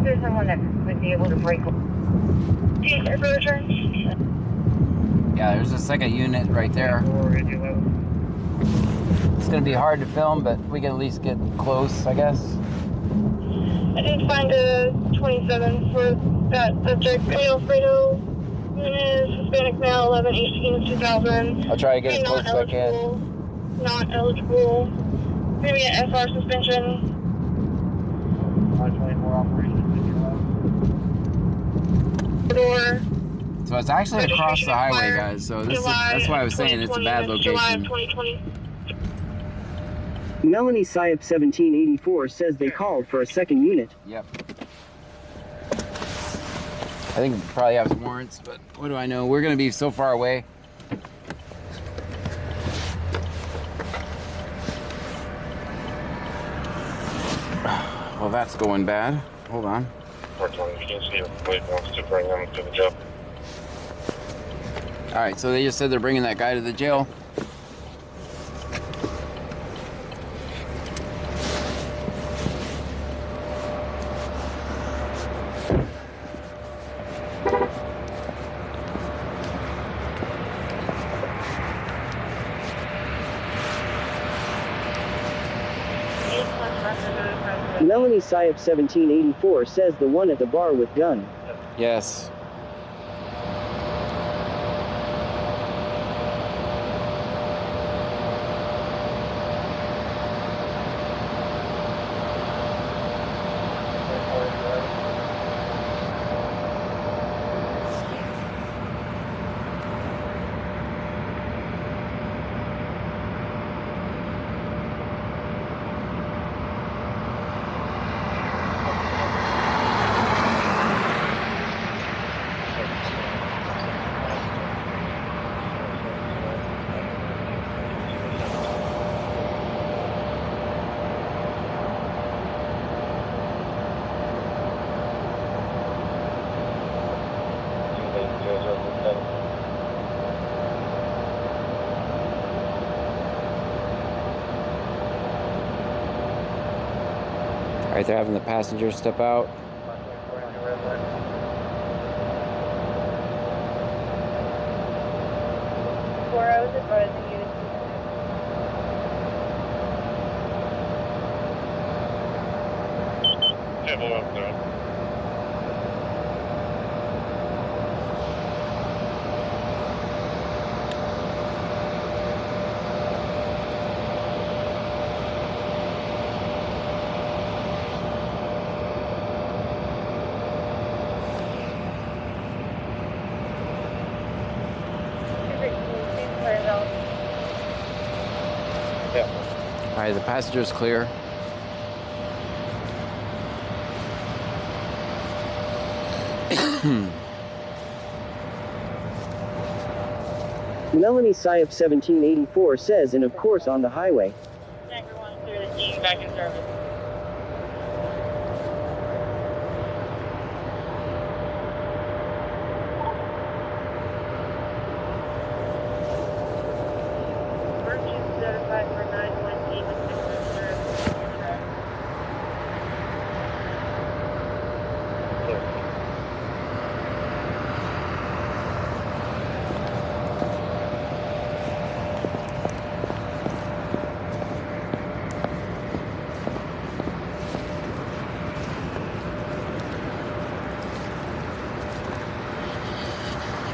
Speaker 8: There's someone that would be able to break.
Speaker 1: Yeah, there's a second unit right there. It's going to be hard to film, but we can at least get close, I guess.
Speaker 8: I did find a 27 for that subject. Alfredo is Hispanic male, 11/18/2000.
Speaker 1: I'll try to get as close as I can.
Speaker 8: Not eligible. Maybe an SR suspension.
Speaker 6: 524 operations.
Speaker 8: Door.
Speaker 1: So it's actually across the highway, guys. So this that's why I was saying it's a bad location.
Speaker 3: Melanie Syop 1784 says they called for a second unit.
Speaker 1: Yep. I think it probably has warrants, but what do I know? We're going to be so far away. Well, that's going bad. Hold on.
Speaker 6: 420, you can see if Blade wants to bring them to the job.
Speaker 1: All right, so they just said they're bringing that guy to the jail.
Speaker 3: Melanie Syop 1784 says the one at the bar with gun.
Speaker 1: Yes. All right, they're having the passengers step out.
Speaker 8: 4 hours advising you.
Speaker 6: Table up there.
Speaker 1: All right, the passenger's clear.
Speaker 3: Melanie Syop 1784 says, and of course on the highway.
Speaker 8: Everyone clear the team back in service. Purchase certified for 918 with 6 reserve.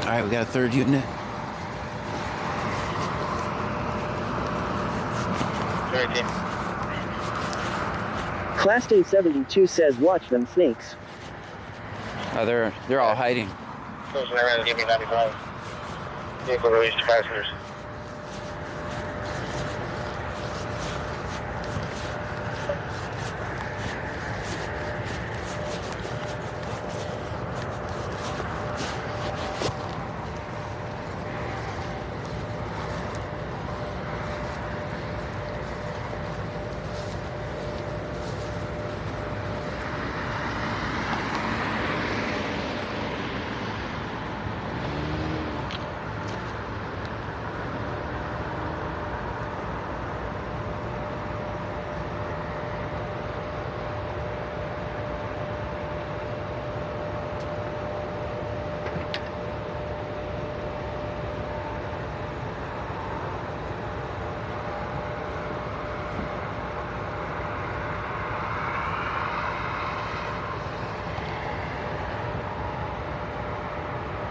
Speaker 1: All right, we got a third unit.
Speaker 3: Claston 72 says watch them snakes.
Speaker 1: Oh, they're all hiding.
Speaker 5: Close around, give me 95. Vehicle released to passengers.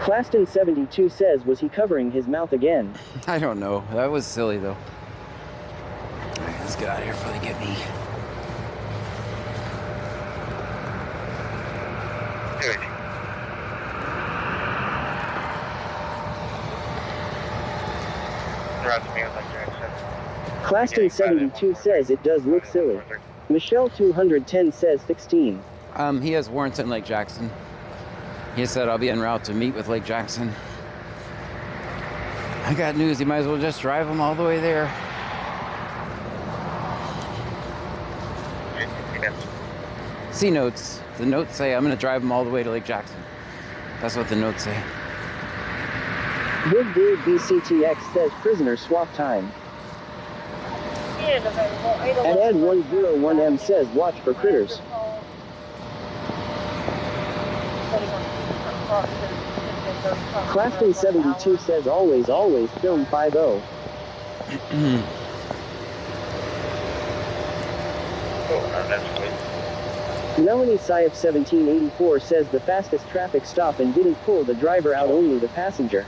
Speaker 3: Claston 72 says, was he covering his mouth again?
Speaker 1: I don't know. That was silly, though. All right, let's get out of here before they get me.
Speaker 3: Claston 72 says it does look silly. Michelle 210 says 16.
Speaker 1: He has warrants in Lake Jackson. He said I'll be en route to meet with Lake Jackson. I got news. You might as well just drive him all the way there. See notes. The notes say I'm going to drive him all the way to Lake Jackson. That's what the notes say.
Speaker 3: Big Dude BCTX says prisoner swap time. And Ed101M says watch for critters. Claston 72 says always film 5-0. Melanie Syef 1784 says the fastest traffic stop and didn't pull the driver out, only the passenger.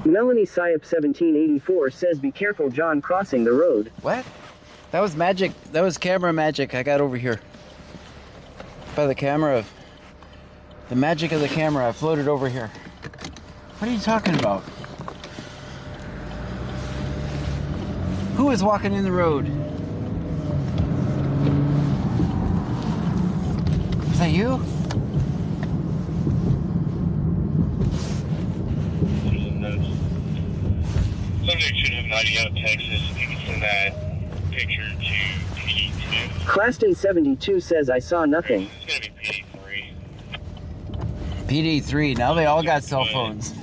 Speaker 3: Melanie Syep 1784 says be careful John crossing the road.
Speaker 1: What? That was magic. That was camera magic I got over here. By the camera. The magic of the camera. I floated over here. What are you talking about? Who is walking in the road? Is that you?
Speaker 5: Subject should have an ID out of Texas. If you can send that picture to PD2.
Speaker 3: Claston 72 says I saw nothing.
Speaker 5: It's going to be PD3.
Speaker 1: PD3. Now they all got cell phones.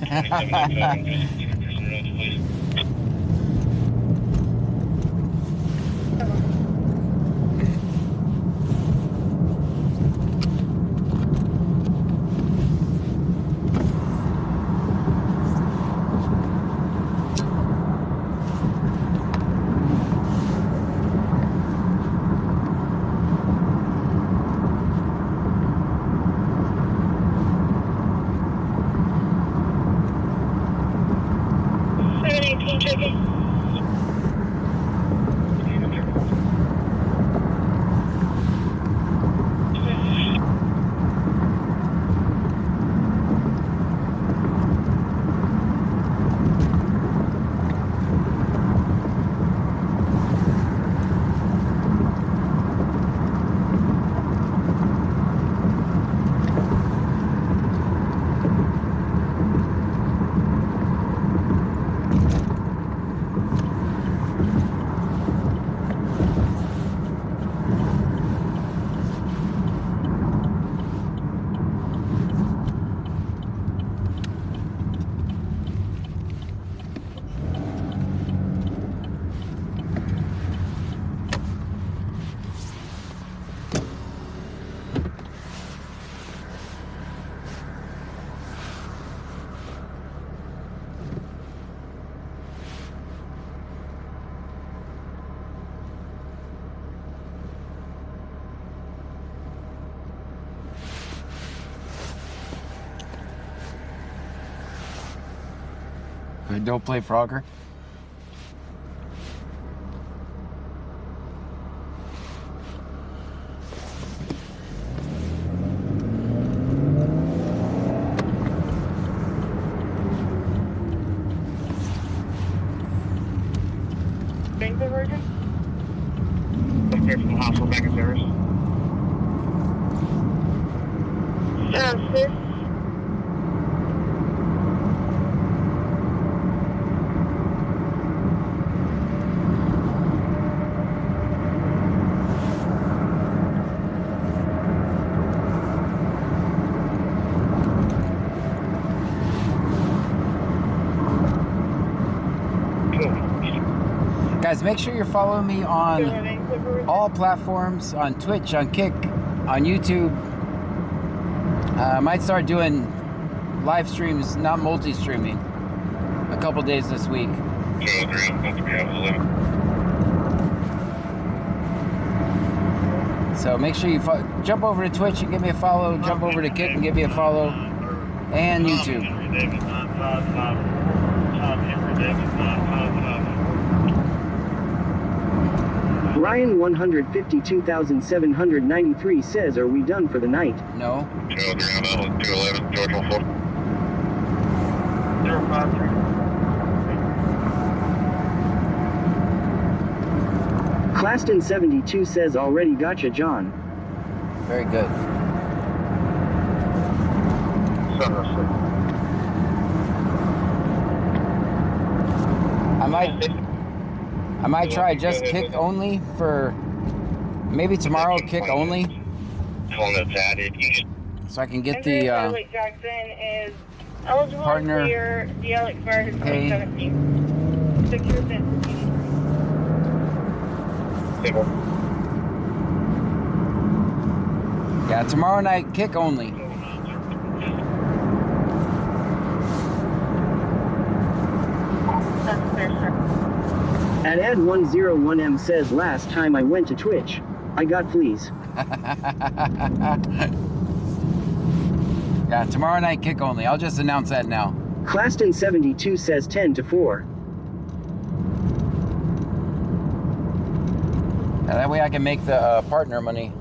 Speaker 1: Don't play Frogger.
Speaker 5: Bank diversion? Come here from the hospital back in service.
Speaker 8: Sis.
Speaker 1: Guys, make sure you're following me on all platforms, on Twitch, on Kick, on YouTube. I might start doing live streams, not multi-streaming, a couple days this week. So make sure you jump over to Twitch and give me a follow, jump over to Kick and give me a follow, and YouTube.
Speaker 3: Ryan 152,793 says, are we done for the night?
Speaker 1: No.
Speaker 6: 211, George 14.
Speaker 5: 053.
Speaker 3: Claston 72 says, already gotcha, John.
Speaker 1: Very good. I might try just Kick only for maybe tomorrow. Kick only, so I can get the
Speaker 8: Jackson is eligible
Speaker 1: partner
Speaker 8: to clear DL expired in
Speaker 1: pay.
Speaker 8: 2017. Secure bid.
Speaker 1: Yeah, tomorrow night Kick only.
Speaker 8: That's fair, sir.
Speaker 3: Ad101M says, last time I went to Twitch, I got fleas.
Speaker 1: Yeah, tomorrow night Kick only. I'll just announce that now.
Speaker 3: Claston 72 says 10-4.
Speaker 1: Yeah, that way I can make the partner money.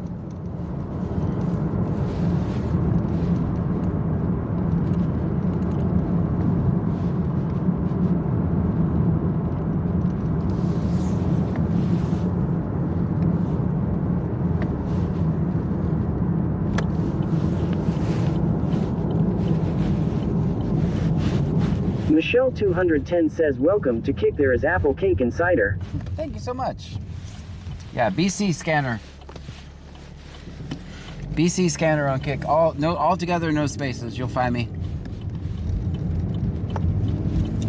Speaker 3: Michelle 210 says, welcome to Kick, there is apple cake and cider.
Speaker 1: Thank you so much. Yeah, BC scanner. BC scanner on Kick. All together, no spaces. You'll find me.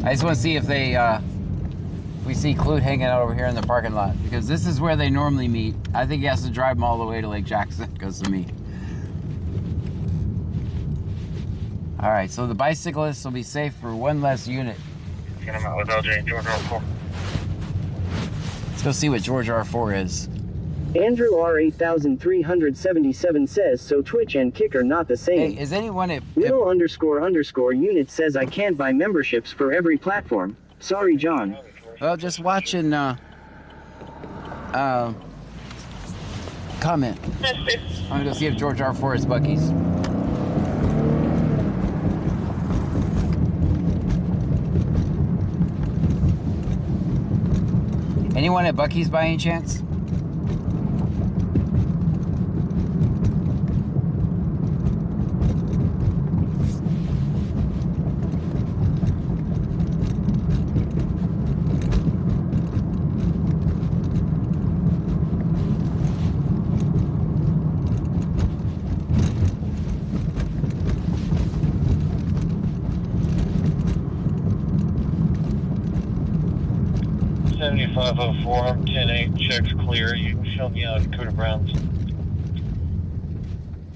Speaker 1: I just want to see if we see Clute hanging out over here in the parking lot, because this is where they normally meet. I think he has to drive them all the way to Lake Jackson because of me. All right, so the bicyclists will be safe for one less unit.
Speaker 5: Get him out with LJ, George R4.
Speaker 1: Let's go see what George R4 is.
Speaker 3: Andrew R8377 says, so Twitch and Kick are not the same.
Speaker 1: Hey, is anyone at
Speaker 3: Little _ unit says, I can't buy memberships for every platform. Sorry, John.
Speaker 1: Well, just watch and comment. I'm gonna go see if George R4 is Buc-ee's. Anyone at Buc-ee's by any chance?
Speaker 6: $7504, 10-8, checks clear. You can show me out Dakota Browns.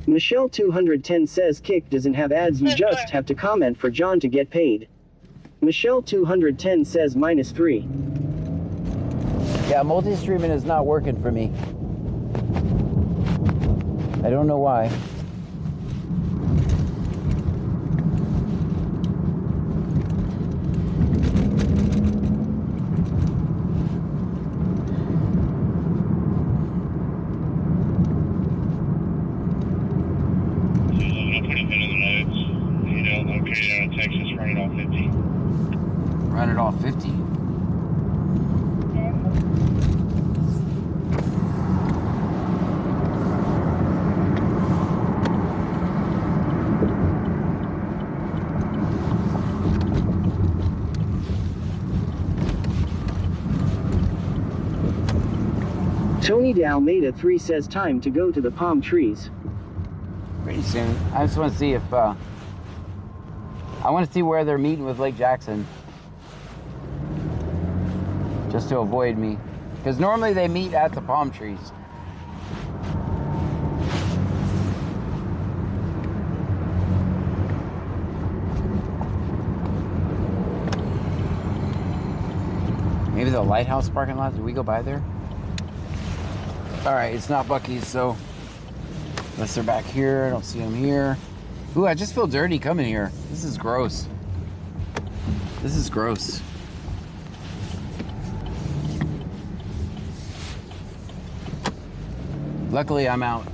Speaker 3: Michelle 210 says, Kick doesn't have ads, you just have to comment for John to get paid. Michelle 210 says -3.
Speaker 1: Yeah, multi-streaming is not working for me. I don't know why.
Speaker 3: Tony de Almeida 3 says time to go to the palm trees.
Speaker 1: Pretty soon. I just want to see if I want to see where they're meeting with Lake Jackson, just to avoid me, because normally they meet at the palm trees. Maybe the lighthouse parking lot. Did we go by there? All right, it's not Buc-ee's, so unless they're back here, I don't see them here. Ooh, I just feel dirty coming here. This is gross. This is gross. Luckily, I'm out.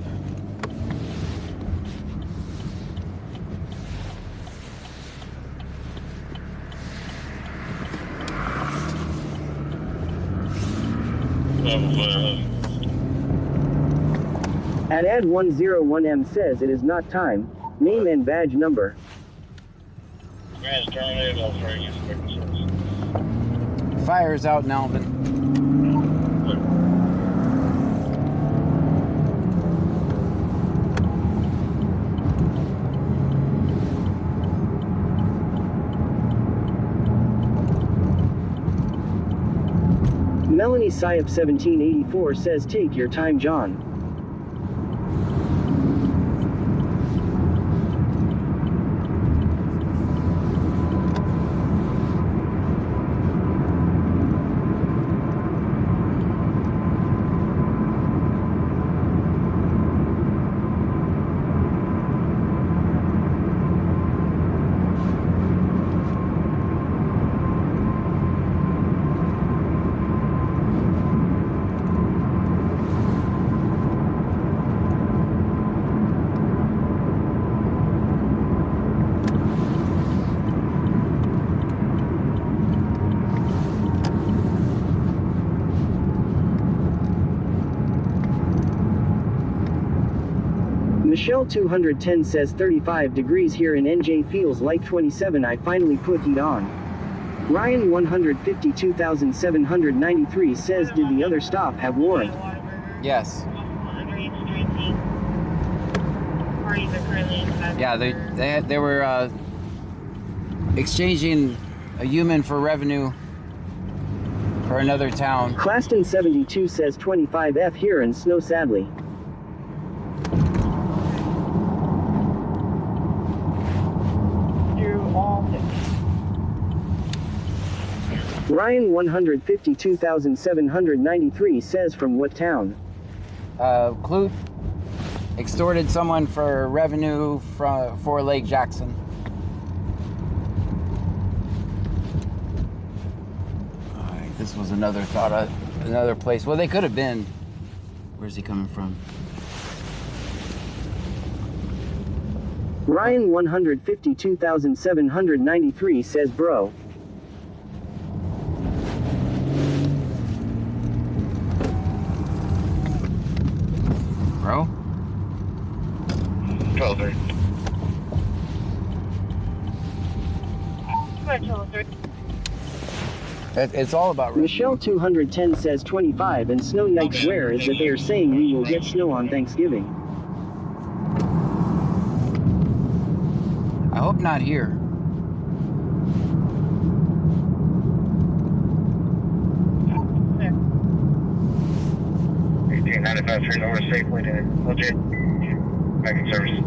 Speaker 3: At Ed101M says it is not time. Name and badge number.
Speaker 1: Fire's out in Alvin.
Speaker 3: Melanie Syop 1784 says take your time, John. Michelle 210 says 35 degrees here in NJ feels like 27. I finally put heat on. Ryan 152,793 says did the other stop have warrant?
Speaker 1: Yes. Yeah, they were exchanging a human for revenue for another town.
Speaker 3: Claston 72 says 25F here and snow sadly. Ryan 152,793 says from what town?
Speaker 1: Clute extorted someone for revenue for Lake Jackson. Alright, this was another another place. Well, they could have been. Where's he coming from?
Speaker 3: Ryan 152,793 says bro.
Speaker 1: Bro?
Speaker 6: 12-3.
Speaker 1: It's all about
Speaker 3: Michelle 210 says 25 and snow yikes. Where is that they are saying we will get snow on Thanksgiving?
Speaker 1: I hope not here.
Speaker 5: Okay, 95 turned over safely to legit back in service.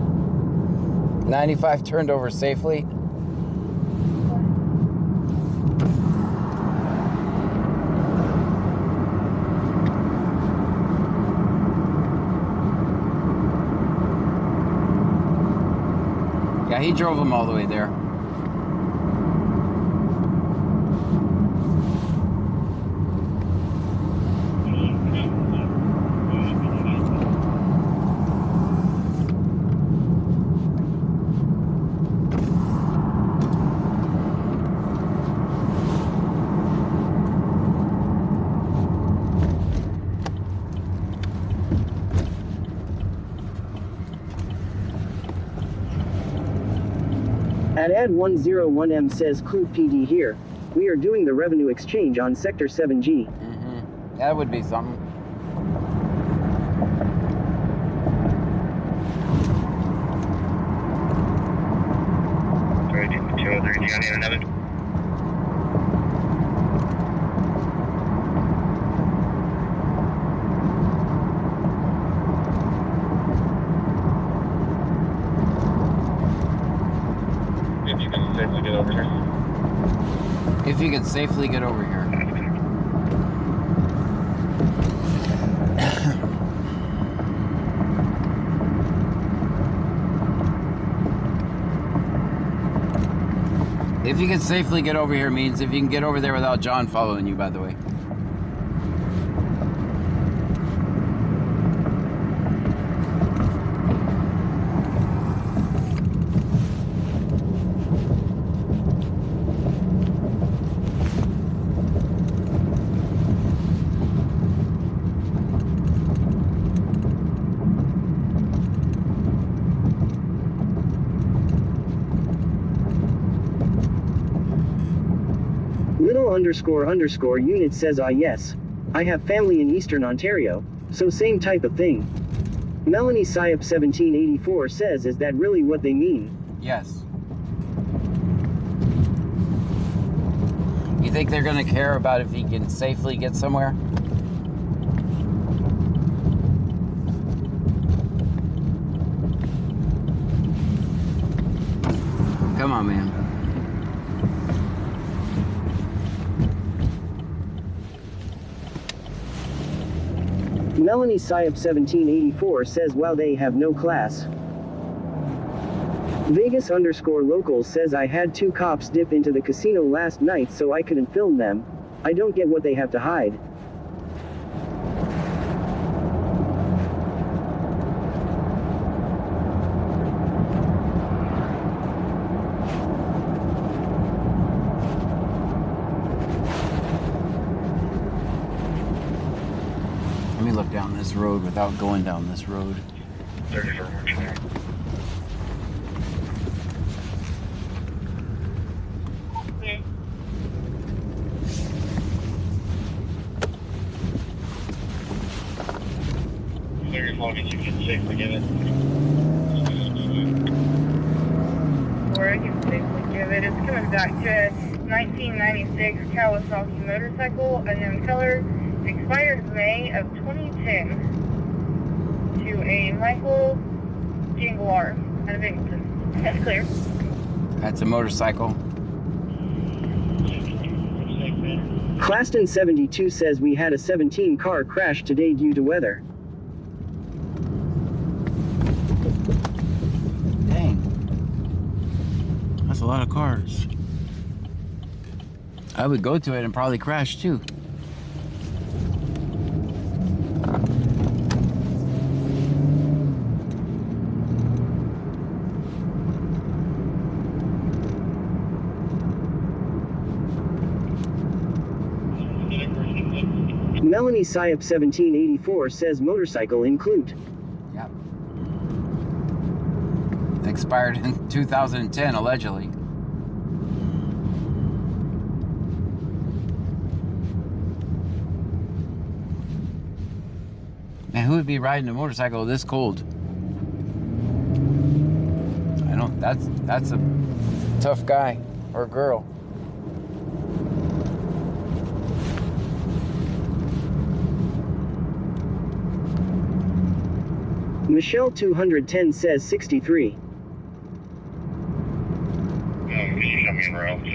Speaker 1: 95 turned over safely. Yeah, he drove him all the way there.
Speaker 3: At Ed101M says Clute PD here. We are doing the revenue exchange on Sector 7G.
Speaker 1: That would be something.
Speaker 5: 203, do you need another? If you can safely get over here.
Speaker 1: If you can safely get over here. If you can safely get over here means if you can get over there without John following you, by the way.
Speaker 3: Little _ unit says yes. I have family in Eastern Ontario, so same type of thing. Melanie Syop 1784 says, is that really what they mean?
Speaker 1: Yes. You think they're going to care about if he can safely get somewhere? Come on, man.
Speaker 3: Melanie Syop 1784 says, wow, they have no class. Vegas _ locals says, I had 2 cops dip into the casino last night so I couldn't film them. I don't get what they have to hide.
Speaker 1: Let me look down this road without going down this road.
Speaker 5: 34 more. As long as you can safely get it.
Speaker 8: Or I can safely give it. It's coming back to 1996 Kawasaki motorcycle, unknown color, expired May of 2010 to a Michael Jinglar out of Binghamton. That's clear.
Speaker 1: That's a motorcycle.
Speaker 3: Claston 72 says, we had a 17 car crash today due to weather.
Speaker 1: That's a lot of cars. I would go to it and probably crash too.
Speaker 3: Melanie Syop 1784 says, motorcycle include.
Speaker 1: Yep. Expired in 2010, allegedly. Man, who would be riding a motorcycle this cold? I don't, that's a tough guy or girl.
Speaker 3: Michelle 210 says 63.
Speaker 5: Can you show me en route to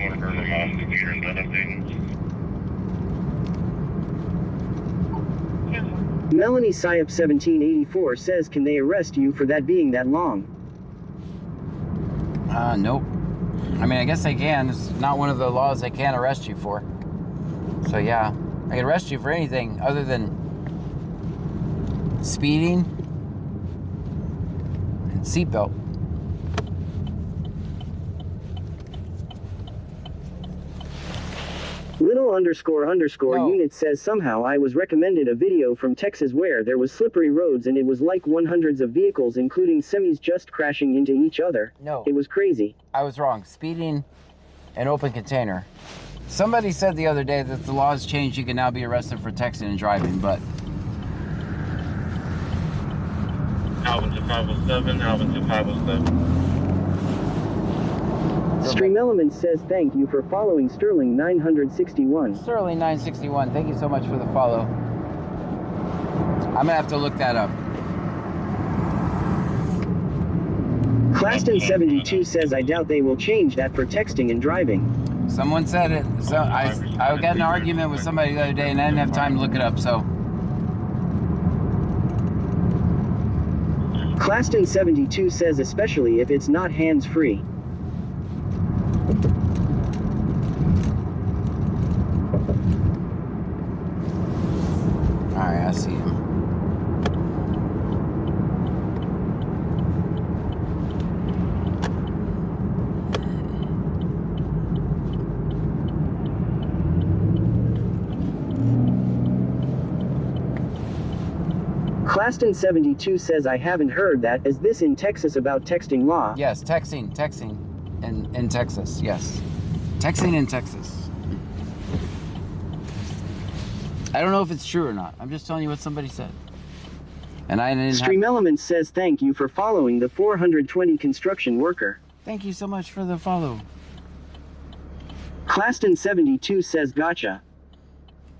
Speaker 5: whatever my computer's done updating?
Speaker 3: Melanie Syop 1784 says, can they arrest you for that being that long?
Speaker 1: Nope. I mean, I guess they can. It's not one of the laws they can't arrest you for. So yeah, I can arrest you for anything other than speeding and seatbelt.
Speaker 3: Little _ unit says, somehow I was recommended a video from Texas where there was slippery roads and it was like hundreds of vehicles including semis just crashing into each other.
Speaker 1: No.
Speaker 3: It was crazy.
Speaker 1: I was wrong. Speeding and open container. Somebody said the other day that the laws changed. You can now be arrested for texting and driving, but...
Speaker 5: Alvin to 507, Alvin to 507.
Speaker 3: Stream Element says thank you for following Sterling 961.
Speaker 1: Sterling 961, thank you so much for the follow. I'm gonna have to look that up.
Speaker 3: Claston 72 says I doubt they will change that for texting and driving.
Speaker 1: Someone said it. So I got in an argument with somebody the other day and I didn't have time to look it up, so.
Speaker 3: Claston 72 says especially if it's not hands-free.
Speaker 1: Alright, I see him.
Speaker 3: Claston 72 says I haven't heard that. Is this in Texas about texting law?
Speaker 1: Yes, texting in Texas, yes. Texting in Texas. I don't know if it's true or not. I'm just telling you what somebody said. And I didn't
Speaker 3: Stream Elements says thank you for following the 420 construction worker.
Speaker 1: Thank you so much for the follow.
Speaker 3: Claston 72 says gotcha.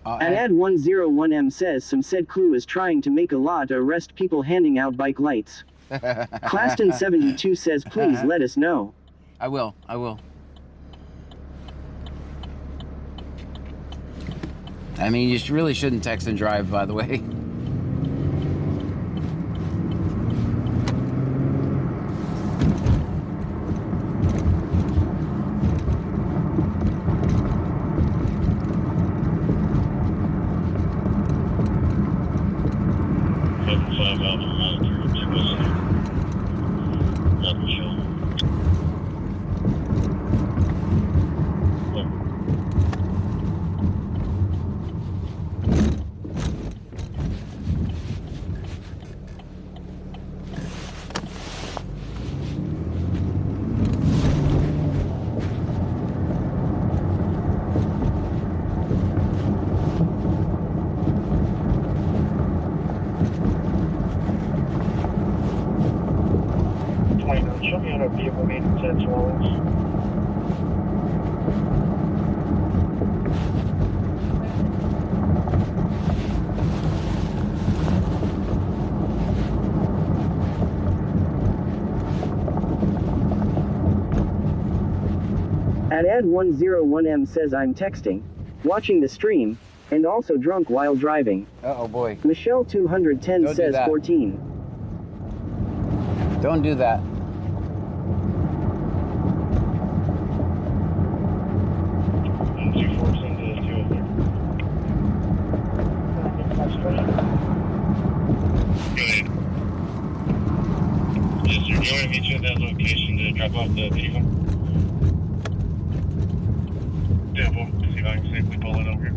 Speaker 3: And Ad 101M says some said clue is trying to make a law to arrest people handing out bike lights. Claston 72 says please let us know.
Speaker 1: I will. I mean, you really shouldn't text and drive, by the way.
Speaker 5: Show me on a vehicle maintenance as well.
Speaker 3: Ad 101M says I'm texting, watching the stream, and also drunk while driving.
Speaker 1: Oh boy.
Speaker 3: Michelle 210
Speaker 1: Don't
Speaker 3: says 14.
Speaker 1: Don't do that.
Speaker 5: Yes, sir. Do you want to meet you at that location to drop off the vehicle? Yeah, we'll see if I can safely pull it over here.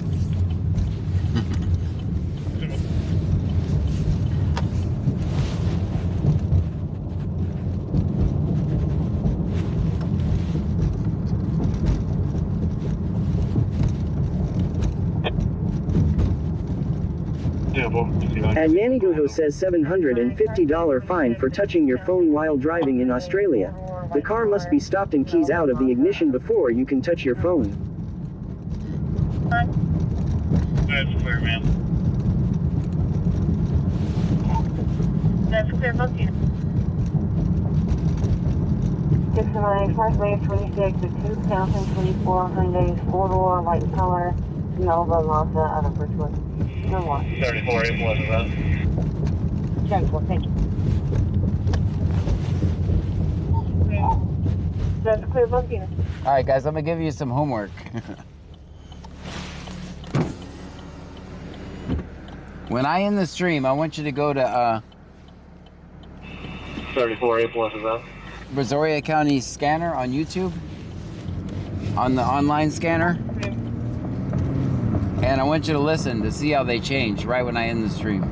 Speaker 3: And Yanigoho says $750 fine for touching your phone while driving in Australia. The car must be stopped and keys out of the ignition before you can touch your phone.
Speaker 5: That's clear, ma'am.
Speaker 8: That's clear, both you.
Speaker 7: 609 Parkway 26 with 2024 Hyundai 4-door white color, Nova Mazda out of Bridgewood. No more.
Speaker 5: 34 April, is that?
Speaker 7: 74, thank you.
Speaker 8: That's clear, both you.
Speaker 1: All right, guys, I'm gonna give you some homework. When I end the stream, I want you to go to
Speaker 5: 34 April, is that?
Speaker 1: Brazoria County Scanner on YouTube, on the online scanner. And I want you to listen to see how they change right when I end the stream.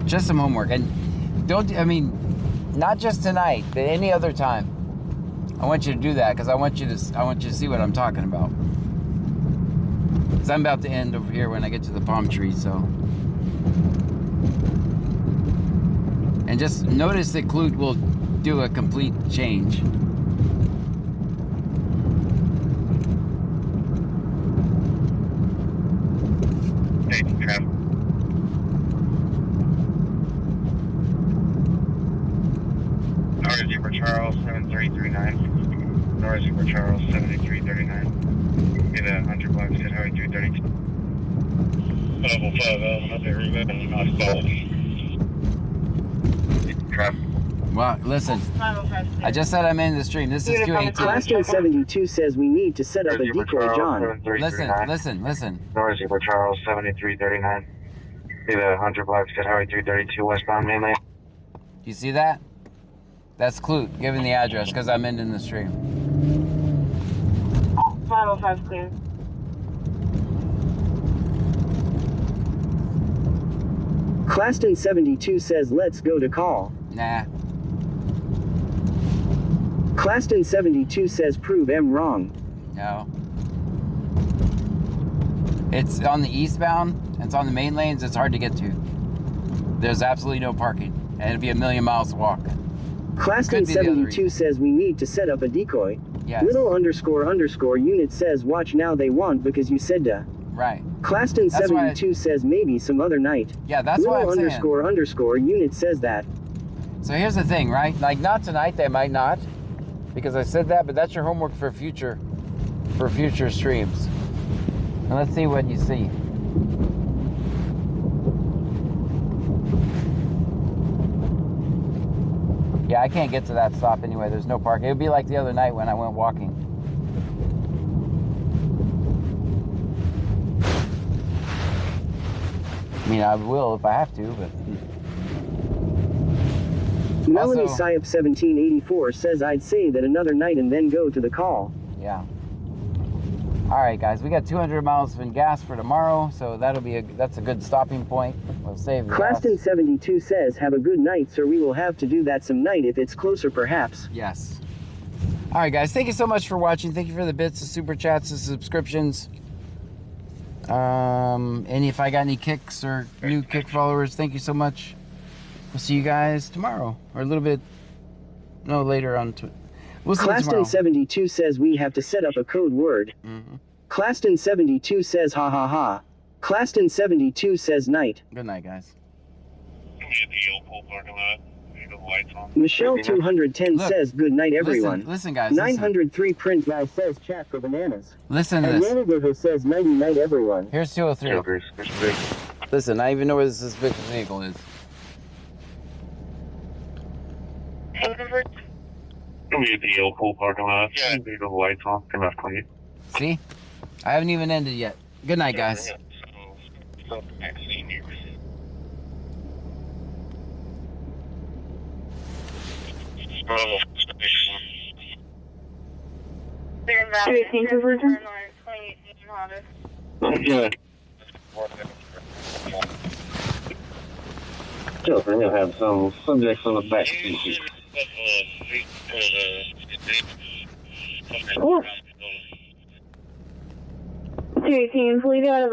Speaker 1: Just some homework. And not just tonight, but any other time. I want you to do that because I want you to see what I'm talking about. Because I'm about to end over here when I get to the palm tree, so. And just notice that Clute will do a complete change.
Speaker 5: North Zebra Charles 7339. North Zebra Charles 7339. Get a 100 blocks at Highway 332. Level 5 up there, traffic.
Speaker 1: Well, listen. I just said I'm in the stream. This is 218.
Speaker 3: Claston 72 says we need to set up a decoy, John.
Speaker 1: Listen.
Speaker 5: North Zebra Charles 7339. Get a 100 blocks at Highway 332 westbound main lane.
Speaker 1: You see that? That's Clute giving the address because I'm ending the stream.
Speaker 4: 505 clear.
Speaker 3: Claston 72 says let's go to call.
Speaker 1: Nah.
Speaker 3: Claston 72 says prove M wrong.
Speaker 1: No. It's on the eastbound. It's on the main lanes. It's hard to get to. There's absolutely no parking. And it'd be a million miles to walk.
Speaker 3: Claston 72 says we need to set up a decoy.
Speaker 1: Yes.
Speaker 3: Little _ unit says watch now they want because you said to.
Speaker 1: Right.
Speaker 3: Claston 72 says maybe some other night.
Speaker 1: Yeah, that's what I'm saying.
Speaker 3: Little _ unit says that.
Speaker 1: So here's the thing, right? Like not tonight, they might not. Because I said that, but that's your homework for future streams. And let's see what you see. Yeah, I can't get to that stop anyway. There's no parking. It would be like the other night when I went walking. I mean, I will if I have to, but...
Speaker 3: Melanie Syop 1784 says I'd say that another night and then go to the call.
Speaker 1: Yeah. All right, guys, we got 200 miles in gas for tomorrow, so that's a good stopping point. We'll save the
Speaker 3: Claston 72 says have a good night, sir. We will have to do that some night if it's closer, perhaps.
Speaker 1: Yes. All right, guys, thank you so much for watching. Thank you for the bits, the super chats, the subscriptions. And if I got any kicks or new kick followers, thank you so much. We'll see you guys tomorrow, or a little bit, no, later on. We'll see you tomorrow.
Speaker 3: Claston 72 says we have to set up a code word. Claston 72 says ha ha ha. Claston 72 says night.
Speaker 1: Good night, guys.
Speaker 3: Michelle 210 says good night, everyone.
Speaker 1: Listen, guys.
Speaker 3: 903 print guy says chat for bananas.
Speaker 1: Listen to
Speaker 3: and
Speaker 1: this.
Speaker 3: Manager says nighty night, everyone.
Speaker 1: Here's 203. Listen, I even know where this suspicious vehicle is.
Speaker 5: Come here, the old pool parking lot. Yeah. Leave the lights on. Come left on you.
Speaker 1: See? I haven't even ended yet. Good night, guys.
Speaker 5: Yeah.
Speaker 6: Children, you'll have some subjects on the back seat.
Speaker 4: Please out of